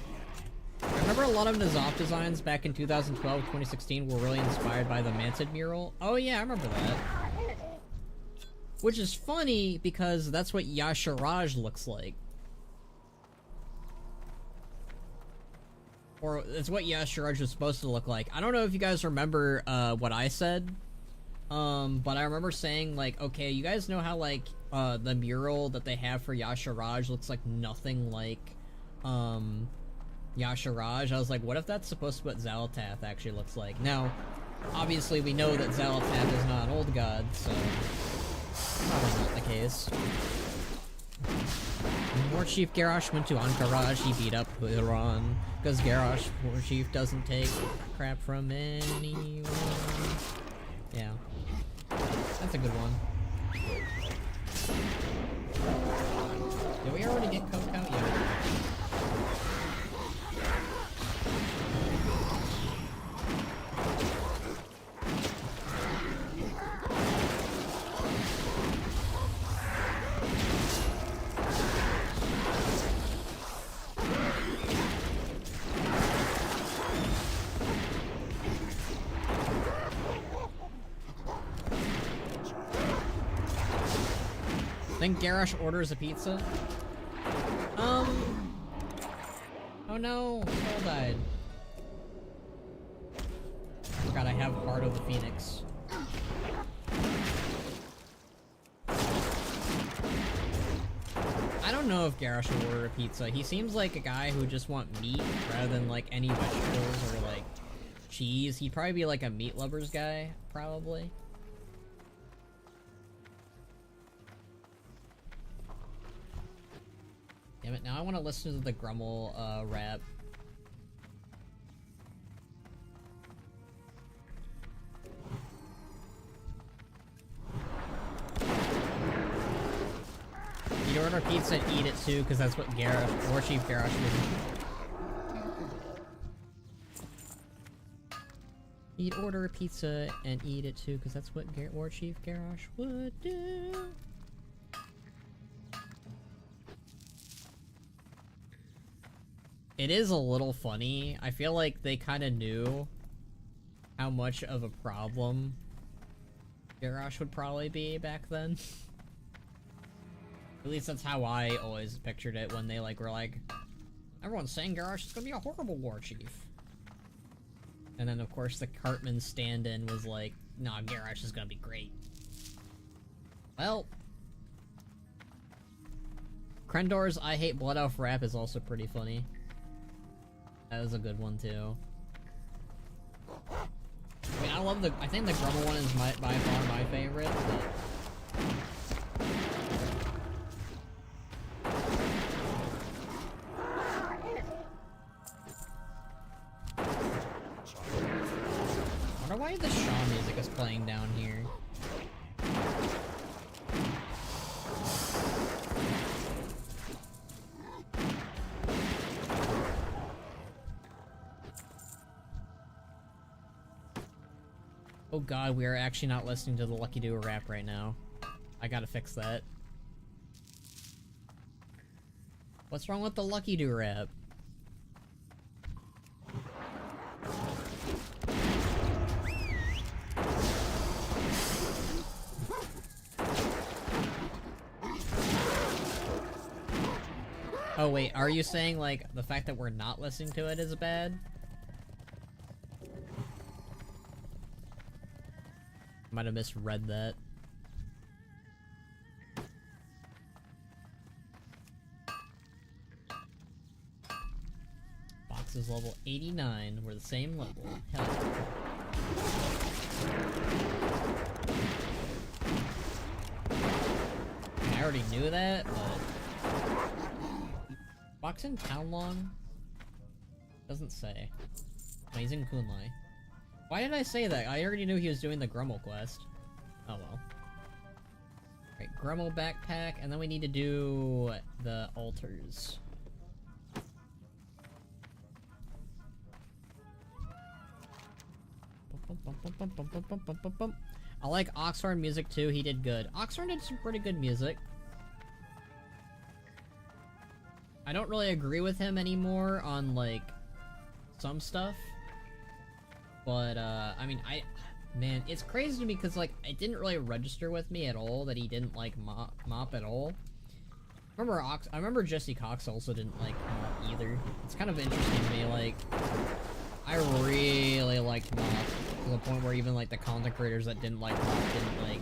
I remember a lot of N'Zoth designs back in 2012, 2016 were really inspired by the Mantid mural. Oh yeah, I remember that. Which is funny because that's what Yasharaj looks like. Or it's what Yasharaj was supposed to look like. I don't know if you guys remember what I said. But I remember saying, like, okay, you guys know how, like, the mural that they have for Yasharaj looks like nothing like, Yasharaj? I was like, what if that's supposed to be what Xal'atath actually looks like? Now, obviously we know that Xal'atath is not an old god, so probably not the case. When War Chief Garrosh went to Ankaraj, he beat up Iran, because Garrosh, War Chief, doesn't take crap from anyone. Yeah. That's a good one. Did we already get Coco? Yeah. Then Garrosh orders a pizza. Oh no, Skull died. God, I have Heart of the Phoenix. I don't know if Garrosh will order a pizza. He seems like a guy who just want meat rather than like any vegetables or like cheese. He'd probably be like a meat lovers guy, probably. Damn it, now I want to listen to the Grummel rap. You'd order pizza and eat it too, because that's what Garrosh, War Chief Garrosh would do. He'd order a pizza and eat it too, because that's what War Chief Garrosh would do. It is a little funny. I feel like they kind of knew how much of a problem Garrosh would probably be back then. At least that's how I always pictured it when they like were like, everyone's saying Garrosh is gonna be a horrible war chief. And then of course the Cartman stand-in was like, nah, Garrosh is gonna be great. Well, Krendor's I Hate Blood Elf rap is also pretty funny. That was a good one too. I mean, I think the Grummel one is by far my favorite, but... I wonder why the Shaw music is playing down here. Oh god, we are actually not listening to the Lucky Doo rap right now. I gotta fix that. What's wrong with the Lucky Doo rap? Oh wait, are you saying like the fact that we're not listening to it is bad? Might have misread that. Box is level 89. We're the same level. Hell yeah. I already knew that, but... Box in town long? Doesn't say. Oh, he's in Kunlai. Why did I say that? I already knew he was doing the Grummel quest. Oh well. Right, Grummel backpack, and then we need to do the altars. I like Oxhorn music too, he did good. Oxhorn did some pretty good music. I don't really agree with him anymore on, like, some stuff. But, I mean, man, it's crazy to me because, like, it didn't really register with me at all that he didn't like Mop at all. I remember Jesse Cox also didn't like Mop either. It's kind of interesting to me, like, I really liked Mop to the point where even, like, the content creators that didn't like Mop didn't, like,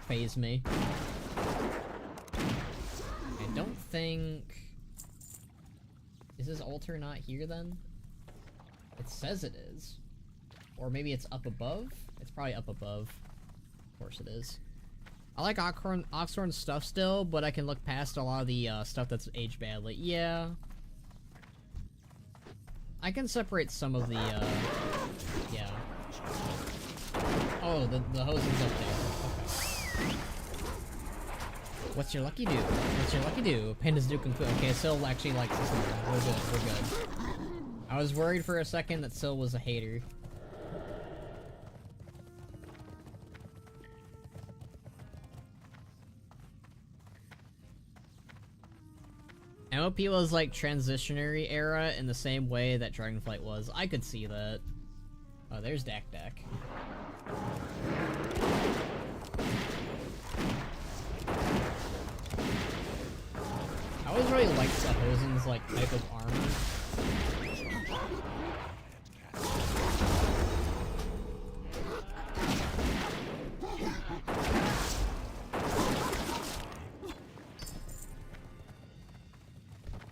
faze me. I don't think... Is his altar not here then? It says it is. Or maybe it's up above? It's probably up above. Of course it is. I like Oxhorn's stuff still, but I can look past a lot of the stuff that's aged badly. Yeah. I can separate some of the, yeah. Oh, the hose is up there. Okay. What's your lucky do? What's your lucky do? Panda's Duke and Okay, Syl actually likes this one. We're good, we're good. I was worried for a second that Syl was a hater. MOP was like transitionary era in the same way that Dragonflight was. I could see that. Oh, there's Dak Dak. always really liked Hosen's like type of armor.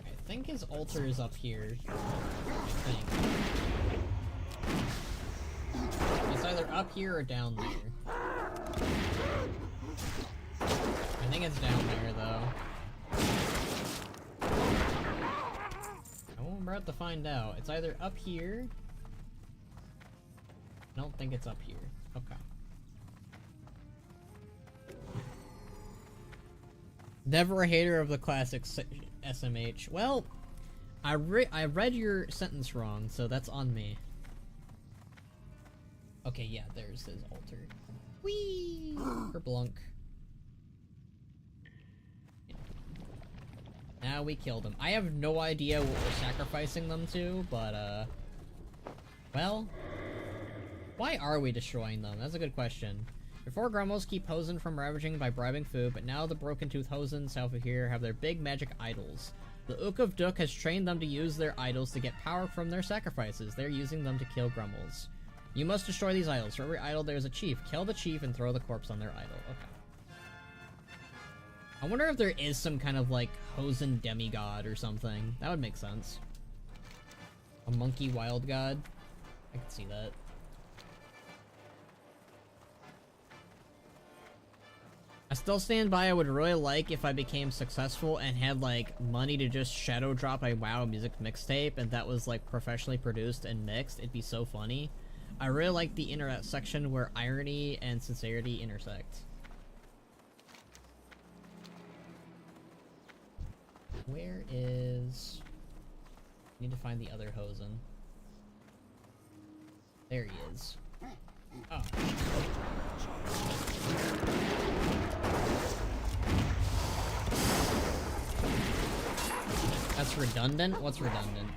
I think his altar is up here. I think. It's either up here or down there. I think it's down there though. Oh, we're about to find out. It's either up here. I don't think it's up here. Okay. Never a hater of the classic SMH. Well, I read your sentence wrong, so that's on me. Okay, yeah, there's his altar. Whee! Kerblunk. Now we killed him. I have no idea what we're sacrificing them to, but, well, why are we destroying them? That's a good question. Before, Grumbles keep Hosen from ravaging by bribing food, but now the Broken Tooth Hosen south of here have their big magic idols. The Ook of Duk has trained them to use their idols to get power from their sacrifices. They're using them to kill Grumbles. You must destroy these idols. For every idol, there's a chief. Kill the chief and throw the corpse on their idol. Okay. I wonder if there is some kind of, like, Hosen demigod or something. That would make sense. A monkey wild god? I could see that. I still stand by I would really like if I became successful and had, like, money to just shadow drop a WoW music mixtape and that was, like, professionally produced and mixed. It'd be so funny. I really like the intersection where irony and sincerity intersect. Where is... I need to find the other Hosen. There he is. Oh. That's redundant? What's redundant?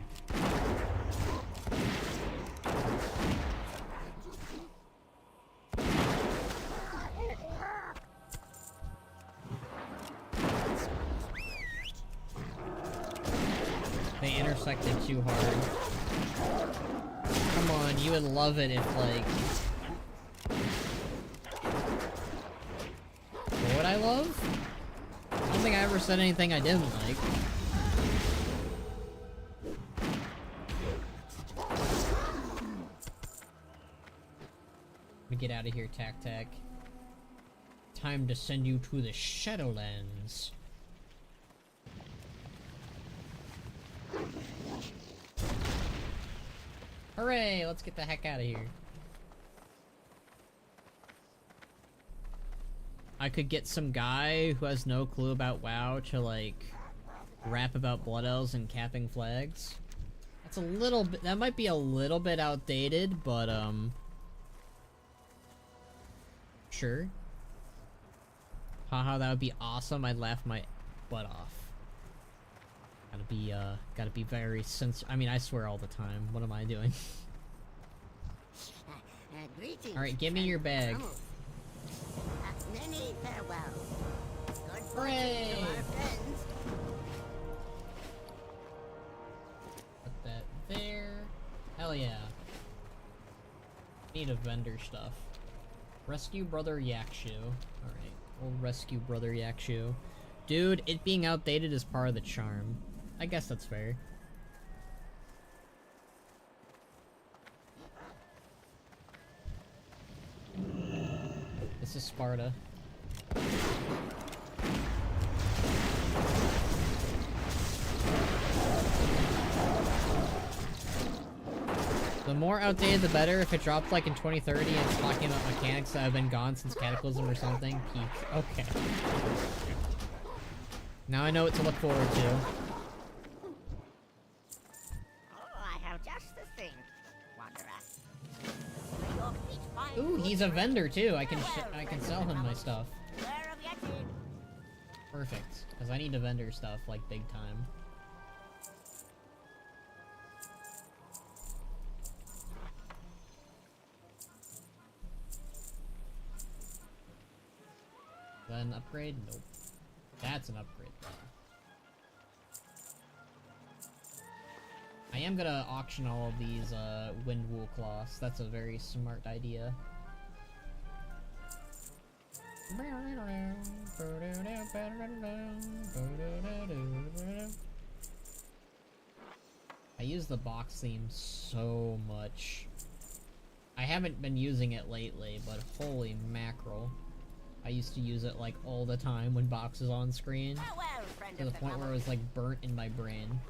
They intersected too hard. Come on, you would love it if, like... What would I love? I don't think I ever said anything I didn't like. Let me get out of here, Tac Tac. Time to send you to the Shadowlands. Hooray! Let's get the heck out of here. I could get some guy who has no clue about WoW to, like, rap about Blood Elves and capping flags. That's a little bit- that might be a little bit outdated, but, sure. Haha, that would be awesome. I'd laugh my butt off. Gotta be very I mean, I swear all the time. What am I doing? Alright, give me your bag. Many farewells. Good fortune Hooray! to our friends. Put that there. Hell yeah. Need a vendor stuff. Rescue Brother Yakshu. Alright, we'll rescue Brother Yakshu. Dude, it being outdated is part of the charm. I guess that's fair. This is Sparta. The more outdated the better. If it dropped like in 2030 and it's talking about mechanics that have been gone since Cataclysm or something, peak. Okay. Now I know what to look forward to. Ooh, he's a vendor too. I can sell him my stuff. Perfect, because I need to vendor stuff like big time. Then upgrade? Nope. That's an upgrade though. am gonna auction all of these wind wool cloths. That's a very smart idea. I use the box theme so much. I haven't been using it lately, but holy mackerel. I used to use it like all the time when box is on screen. To the point where it was like burnt in my brain.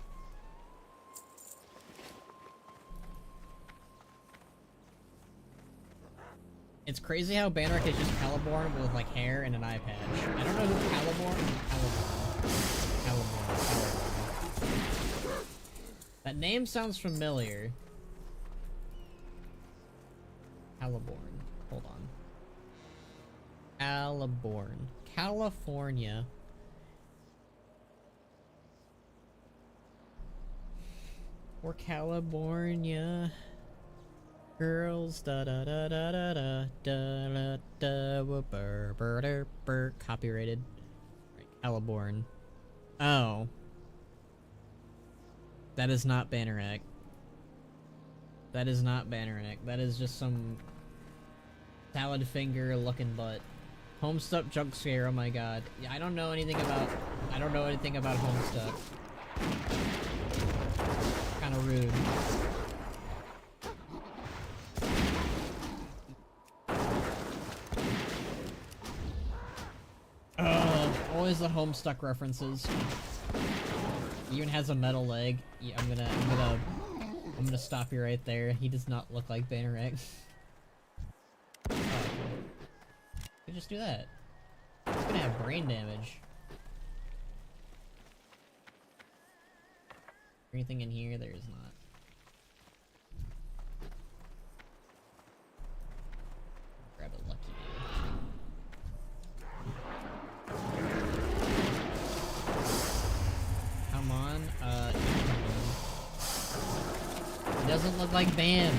It's crazy how Banner is just Caliborn with like hair and an eye patch. I don't know who Caliborn. That name sounds familiar. Caliborn. Hold on. Caliborn. California. Or California. Girls, da da da da da da da da da burr burr burr. Copyrighted. Caliborn. Oh. That is not Bannerack. That is not Bannerack. That is just some salad finger looking butt. Homestuck junk scare, oh my god. Yeah, I don't know anything about Homestuck. Kinda rude. Always the Homestuck references. He even has a metal leg. Yeah, I'm gonna stop you right there. He does not look like Bannerack. Oh. You just do that. He's gonna have brain damage. Anything in here? There is not. Grab a lucky dude. Come on, he doesn't look like Ban.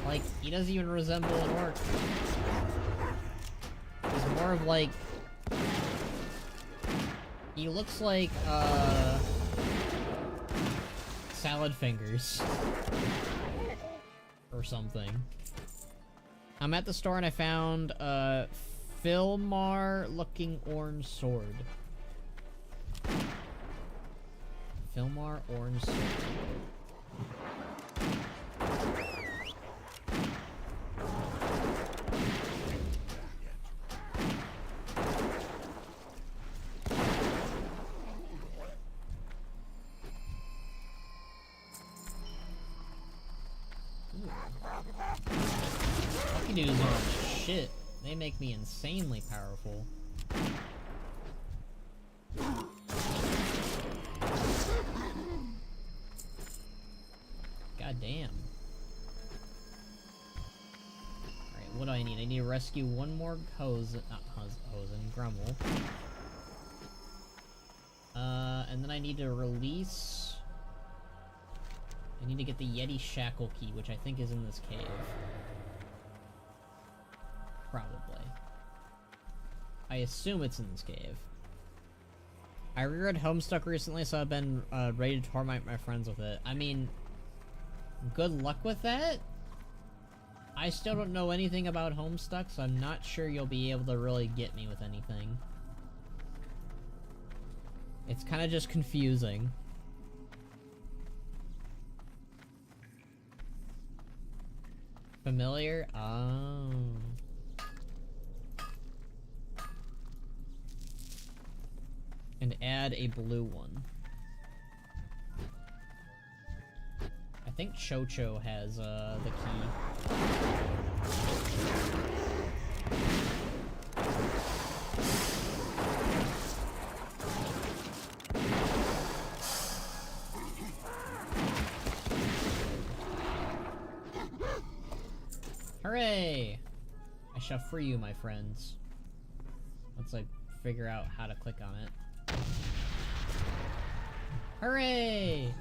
Like, he doesn't even resemble an orc. He's more of like... He looks like, salad fingers. Or something. I'm at the store and I found, Filmar looking orange sword. Filmar orange sword. Lucky dudes are shit. They make me insanely powerful. God damn. Alright, what do I need? I need to rescue one more Hosen, Grummel. And then I need to release... I need to get the Yeti Shackle key, which I think is in this cave. Probably. I assume it's in this cave. I reread Homestuck recently, so I've been ready to torment my friends with it. I mean, good luck with that. I still don't know anything about Homestuck, so I'm not sure you'll be able to really get me with anything. It's kind of just confusing. Familiar? Oh. And add a blue one. I think Chocho has the key. Hooray! I shall free you, my friends. Once I figure out how to click on it. Hooray!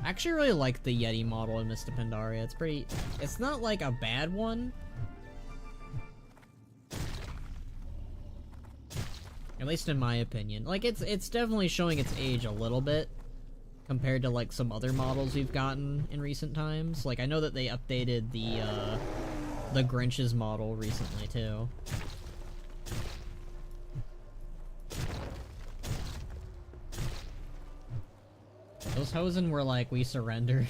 I actually really like the Yeti model in Mr. Pandaria. It's pretty... It's not like a bad one. At least in my opinion. Like, it's definitely showing its age a little bit compared to, like, some other models we've gotten in recent times. Like, I know that they updated the Grinch's model recently, too. Those Hosen were like, we surrendered.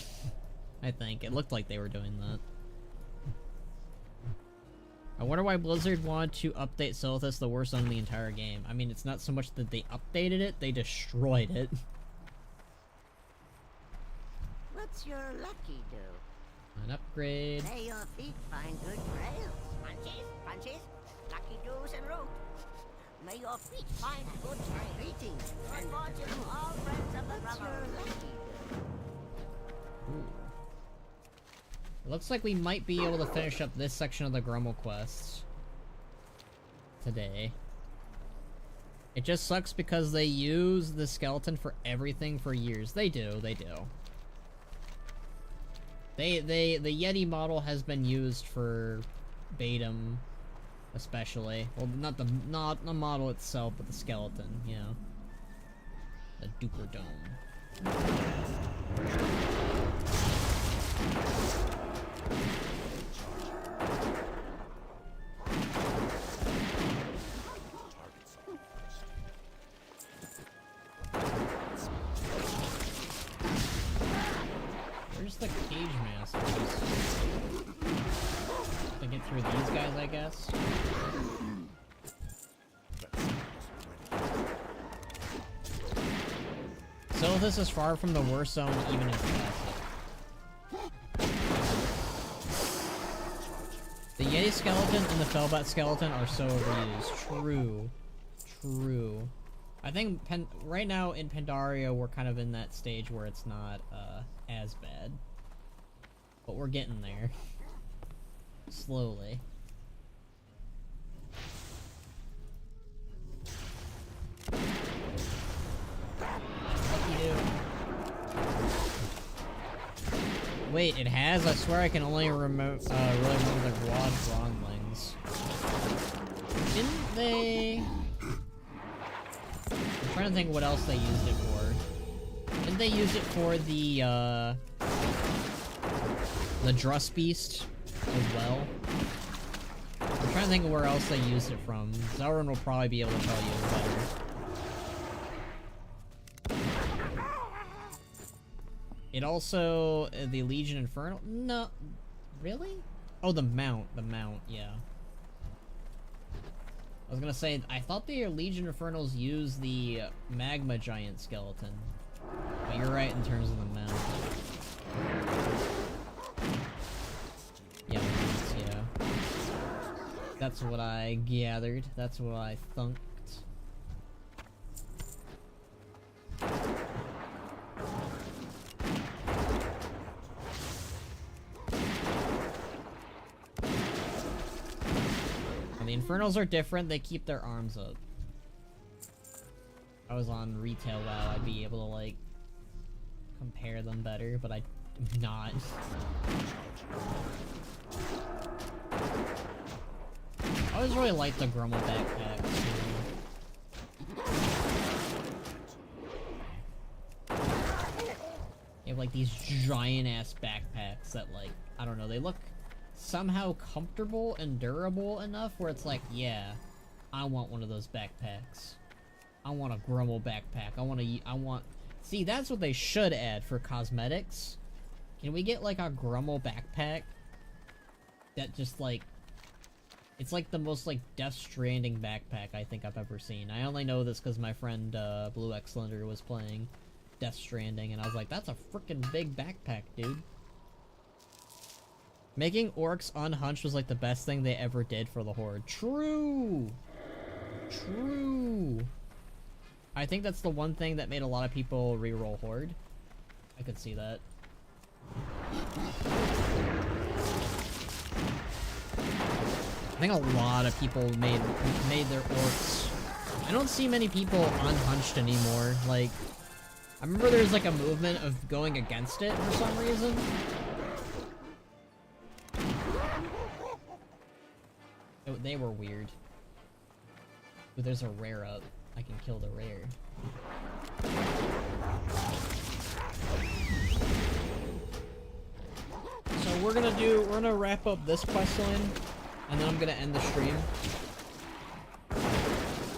I think. It looked like they were doing that. I wonder why Blizzard wanted to update Silithus, the worst on the entire game. I mean, it's not so much that they updated it, they destroyed it. What's your lucky do? An upgrade. May your feet find good trails. Punches, punches, lucky do's and root. May your feet find good trails. Greetings and fortune to all friends of the What's your lucky do? Ooh. It looks like we might be able to finish up this section of the Grummel quests today. It just sucks because they use the skeleton for everything for years. They do, they do. The Yeti model has been used for Batum, especially. Well, not the model itself, but the skeleton, you know. The Duper Dome. Where's the cage masters? To get through these guys, I guess. So this is far from the worst zone, even in classic. The Yeti skeleton and the Felbat skeleton are so overused. True. True. I think right now in Pandaria we're kind of in that stage where it's not as bad. But we're getting there. Slowly. Wait, it has? I swear I can only really remember the Rod Bronlings. Didn't they... I'm trying to think what else they used it for. Didn't they use it for the Druss Beast as well? I'm trying to think of where else they used it from. Zelrun will probably be able to tell you better. It also, the Legion Infernal? No, really? Oh, the mount, yeah. I was gonna say, I thought the Legion Infernals used the Magma Giant skeleton. But you're right in terms of the mount. Yeah, mounts, yeah. That's what I gathered. That's what I thunked. The Infernals are different, they keep their arms up. If I was on retail WoW, I'd be able to, like, compare them better, but I'm not. I always really like the Grummel backpack, too. They have, like, these giant-ass backpacks that, like, I don't know, they look somehow comfortable and durable enough where it's like, yeah, I want one of those backpacks. I want a Grummel backpack. I want... See, that's what they should add for cosmetics. Can we get, like, a Grummel backpack that just, like... It's, like, the most, like, Death Stranding backpack I think I've ever seen. I only know this because my friend, Blue Xlander was playing Death Stranding, and I was like, that's a freaking big backpack, dude. Making orcs unhunched was like the best thing they ever did for the Horde. True! True! I think that's the one thing that made a lot of people reroll Horde. I could see that. I think a lot of people made their orcs. I don't see many people unhunched anymore. Like, I remember there was like a movement of going against it for some reason. They were weird. But there's a rare up. I can kill the rare. So we're gonna wrap up this quest line, and then I'm gonna end the stream.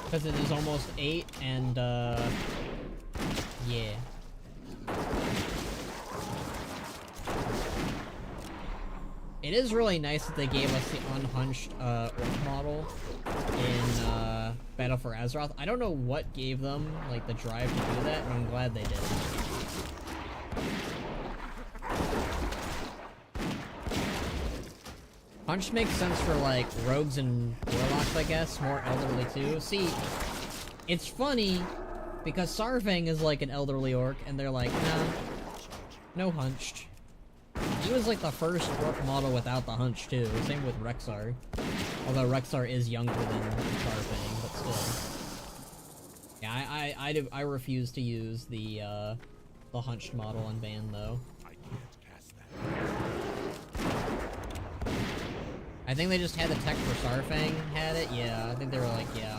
Because it is almost 8, and yeah. It is really nice that they gave us the unhunched orc model in Battle for Azeroth. I don't know what gave them like the drive to do that, but I'm glad they did. Hunched makes sense for like rogues and warlocks, I guess, more elderly too. See, it's funny because Sarvang is like an elderly orc, and they're like, nah, no hunched. He was like the first orc model without the hunch too. Same with Rexar. Although Rexar is younger than Sarvang, but still. Yeah, I refuse to use the hunched model on Ban though. I can't cast that. I think they just had the tech for Sarfang had it. Yeah, I think they were like, yeah.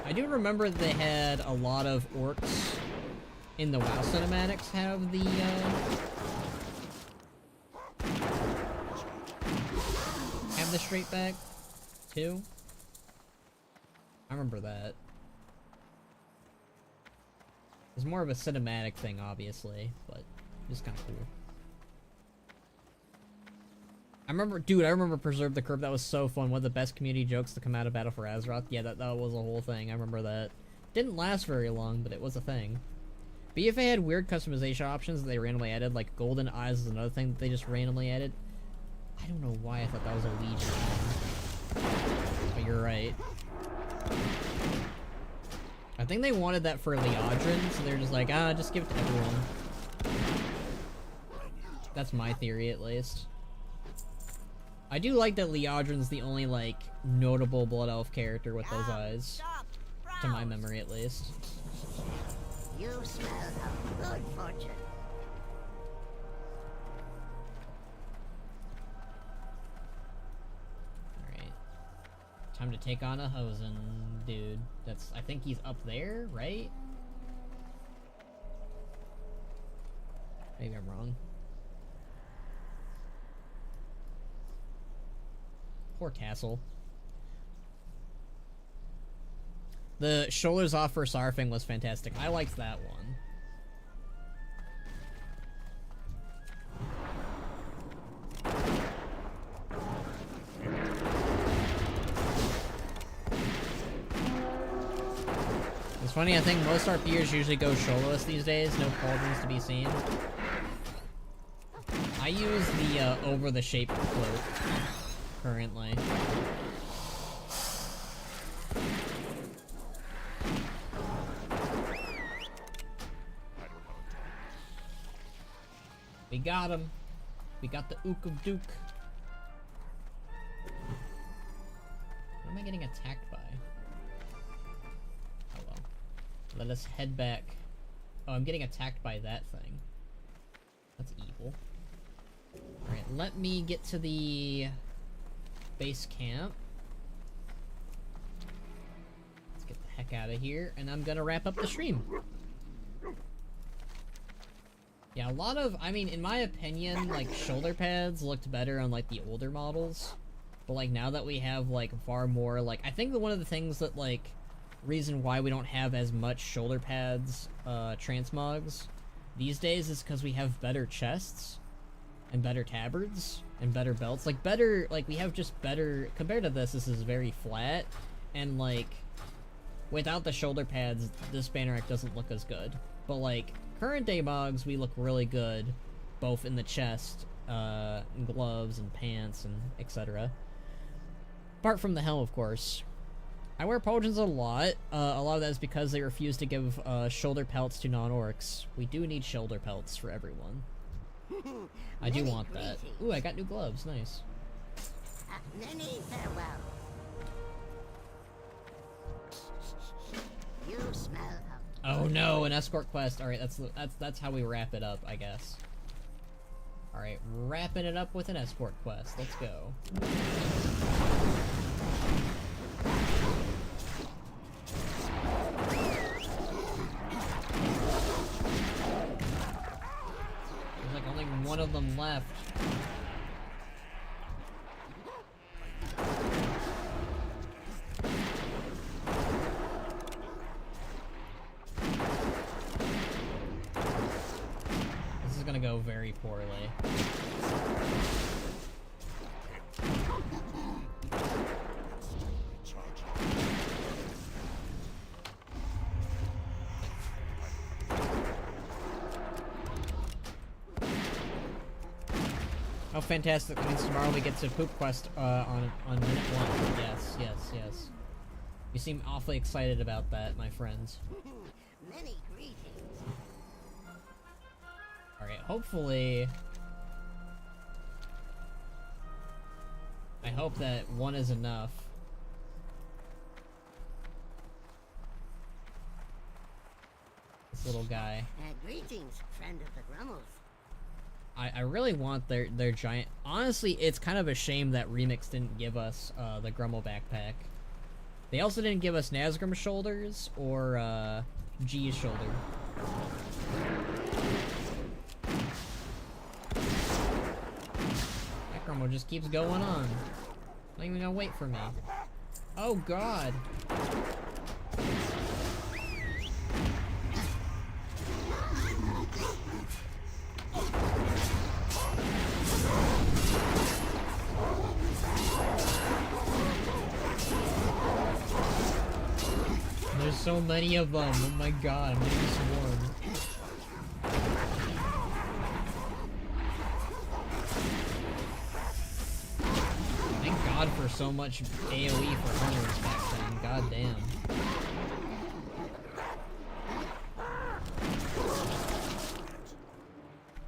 I do remember that they had a lot of orcs in the WoW cinematics have the straight back too. I remember that. It's more of a cinematic thing, obviously, but it's kind of cool. I remember Preserve the Curve. That was so fun. One of the best community jokes to come out of Battle for Azeroth. Yeah, that was a whole thing. I remember that. Didn't last very long, but it was a thing. BFA had weird customization options that they randomly added, like golden eyes is another thing that they just randomly added. I don't know why I thought that was a Legion. But you're right. I think they wanted that for Leodrin, so they're just like, just give it to everyone. That's my theory, at least. I do like that Leodrin's the only, like, notable Blood Elf character with those eyes. To my memory, at least. You smell of good fortune. Alright. Time to take on a Hosen dude. I think he's up there, right? Maybe I'm wrong. Poor Tassel. The shoulders off for Sarfang was fantastic. I liked that one. It's funny, I think most RPers usually go shoulderless these days, no cauldrons to be seen. I use the over the shape cloak currently. We got him. We got the Ook of Duke. What am I getting attacked by? Oh well. Let us head back. Oh, I'm getting attacked by that thing. That's evil. Alright, let me get to the base camp. Let's get the heck out of here, and I'm gonna wrap up the stream. Yeah, a lot of, I mean, in my opinion, like, shoulder pads looked better on, like, the older models. But, like, now that we have, like, far more, like, I think that one of the things that, like, reason why we don't have as much shoulder pads, transmogs these days is because we have better chests. And better tabards, and better belts. Like, better, like, we have just better, compared to this is very flat, and, like, without the shoulder pads, this banner act doesn't look as good. But, like, current day mogs, we look really good, both in the chest, and gloves, and pants, and etc. Apart from the helm, of course. I wear pauldrons a lot of that is because they refuse to give, shoulder pelts to non-orcs. We do need shoulder pelts for everyone. I do want that. Ooh, I got new gloves. Nice. Many farewell. You smell of... Oh no, an escort quest. All right, that's how we wrap it up, I guess. All right, wrapping it up with an escort quest. Let's go. one of them left. This is gonna go very poorly. Oh, fantastic. That means tomorrow we get to poop quest on minute 1. Yes, yes, yes. You seem awfully excited about that, my friends. Many greetings. Alright, hopefully... I hope that 1 is enough. This little guy. Greetings, friend of the Grummels. I really want their giant... Honestly, it's kind of a shame that Remix didn't give us the Grummel backpack. They also didn't give us Nazgrim shoulders or G's shoulder. That Grummel just keeps going on. Not even gonna wait for me. Oh god! There's so many of them. Oh my god, I'm getting swarmed. Thank god for so much AoE for hunters back then. God damn.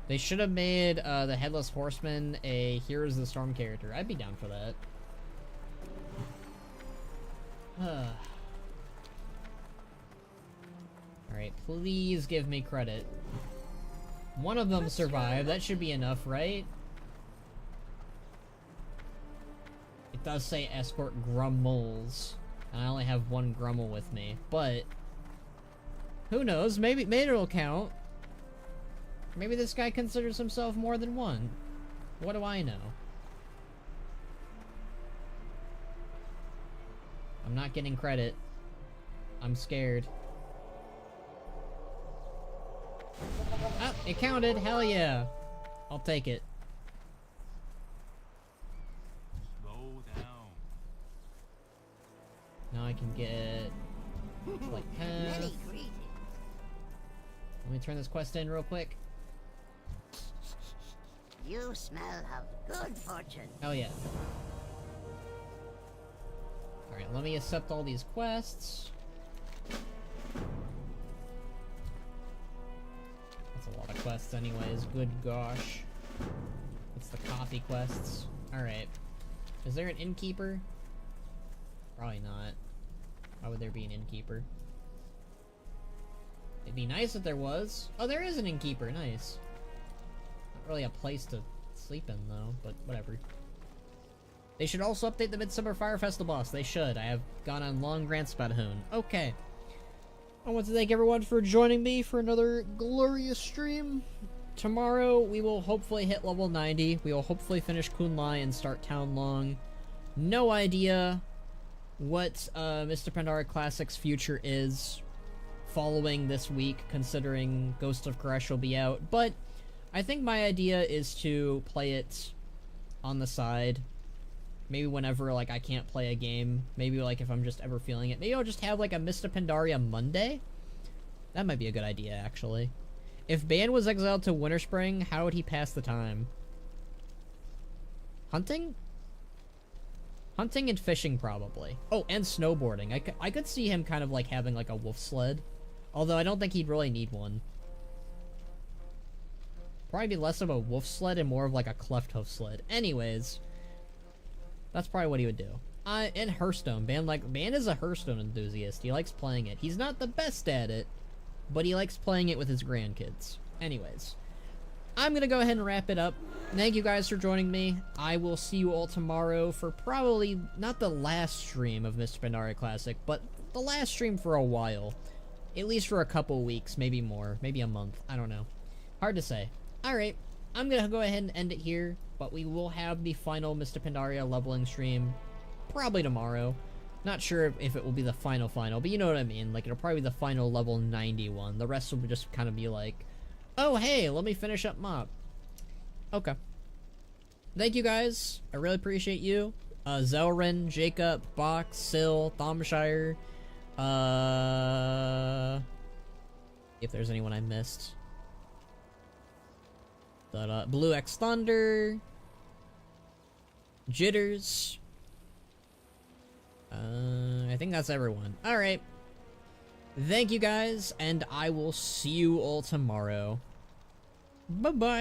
They should have made the Headless Horseman a Heroes of the Storm character. I'd be down for that. Alright, please give me credit. One of them survived. That should be enough, right? It does say escort Grummels. And I only have 1 Grummel with me. But who knows? Maybe it'll count. Maybe this guy considers himself more than 1. What do I know? I'm not getting credit. I'm scared. Ah, it counted! Hell yeah! I'll take it. Slow down. Now I can get... like half. Many greetings. Let me turn this quest in real quick. You smell of good fortune. Hell yeah. Alright, let me accept all these quests. That's a lot of quests anyways, good gosh. It's the coffee quests. Alright. Is there an innkeeper? Probably not. Why would there be an innkeeper? It'd be nice if there was. Oh, there is an innkeeper, nice. Not really a place to sleep in though, but whatever. They should also update the Midsummer Fire Festival boss. They should. I have gone on long rants about Hoon. Okay. I want to thank everyone for joining me for another glorious stream. Tomorrow, we will hopefully hit level 90. We will hopefully finish Kunlai and start Town Long. No idea what Mr. Pandaria Classic's future is following this week, considering Ghost of Koresh will be out. But I think my idea is to play it on the side. Maybe whenever, like, I can't play a game. Maybe, like, if I'm just ever feeling it. Maybe I'll just have, like, a Mr. Pandaria Monday? That might be a good idea, actually. If Ban was exiled to Winterspring, how would he pass the time? Hunting? Hunting and fishing, probably. Oh, and snowboarding. I could see him kind of, like, having, like, a wolf sled. Although I don't think he'd really need one. Probably be less of a wolf sled and more of, like, a cleft hoof sled. Anyways... that's probably what he would do. And Hearthstone. Ban is a Hearthstone enthusiast. He likes playing it. He's not the best at it, but he likes playing it with his grandkids. Anyways, I'm gonna go ahead and wrap it up. Thank you guys for joining me. I will see you all tomorrow for probably not the last stream of Mr. Pandaria Classic, but the last stream for a while. At least for a couple weeks, maybe more. Maybe a month. I don't know. Hard to say. Alright. I'm gonna go ahead and end it here, but we will have the final Mr. Pandaria leveling stream probably tomorrow. Not sure if it will be the final, but you know what I mean. Like, it'll probably be the final level 91. The rest will just kind of be like, oh, hey, let me finish up Mop. Okay. Thank you, guys. I really appreciate you. Zelrin, Jacob, Box, Syl, Thomshire. If there's anyone I missed. But, Blue X Thunder. Jitters. I think that's everyone. Alright. Thank you guys, and I will see you all tomorrow. Bye-bye.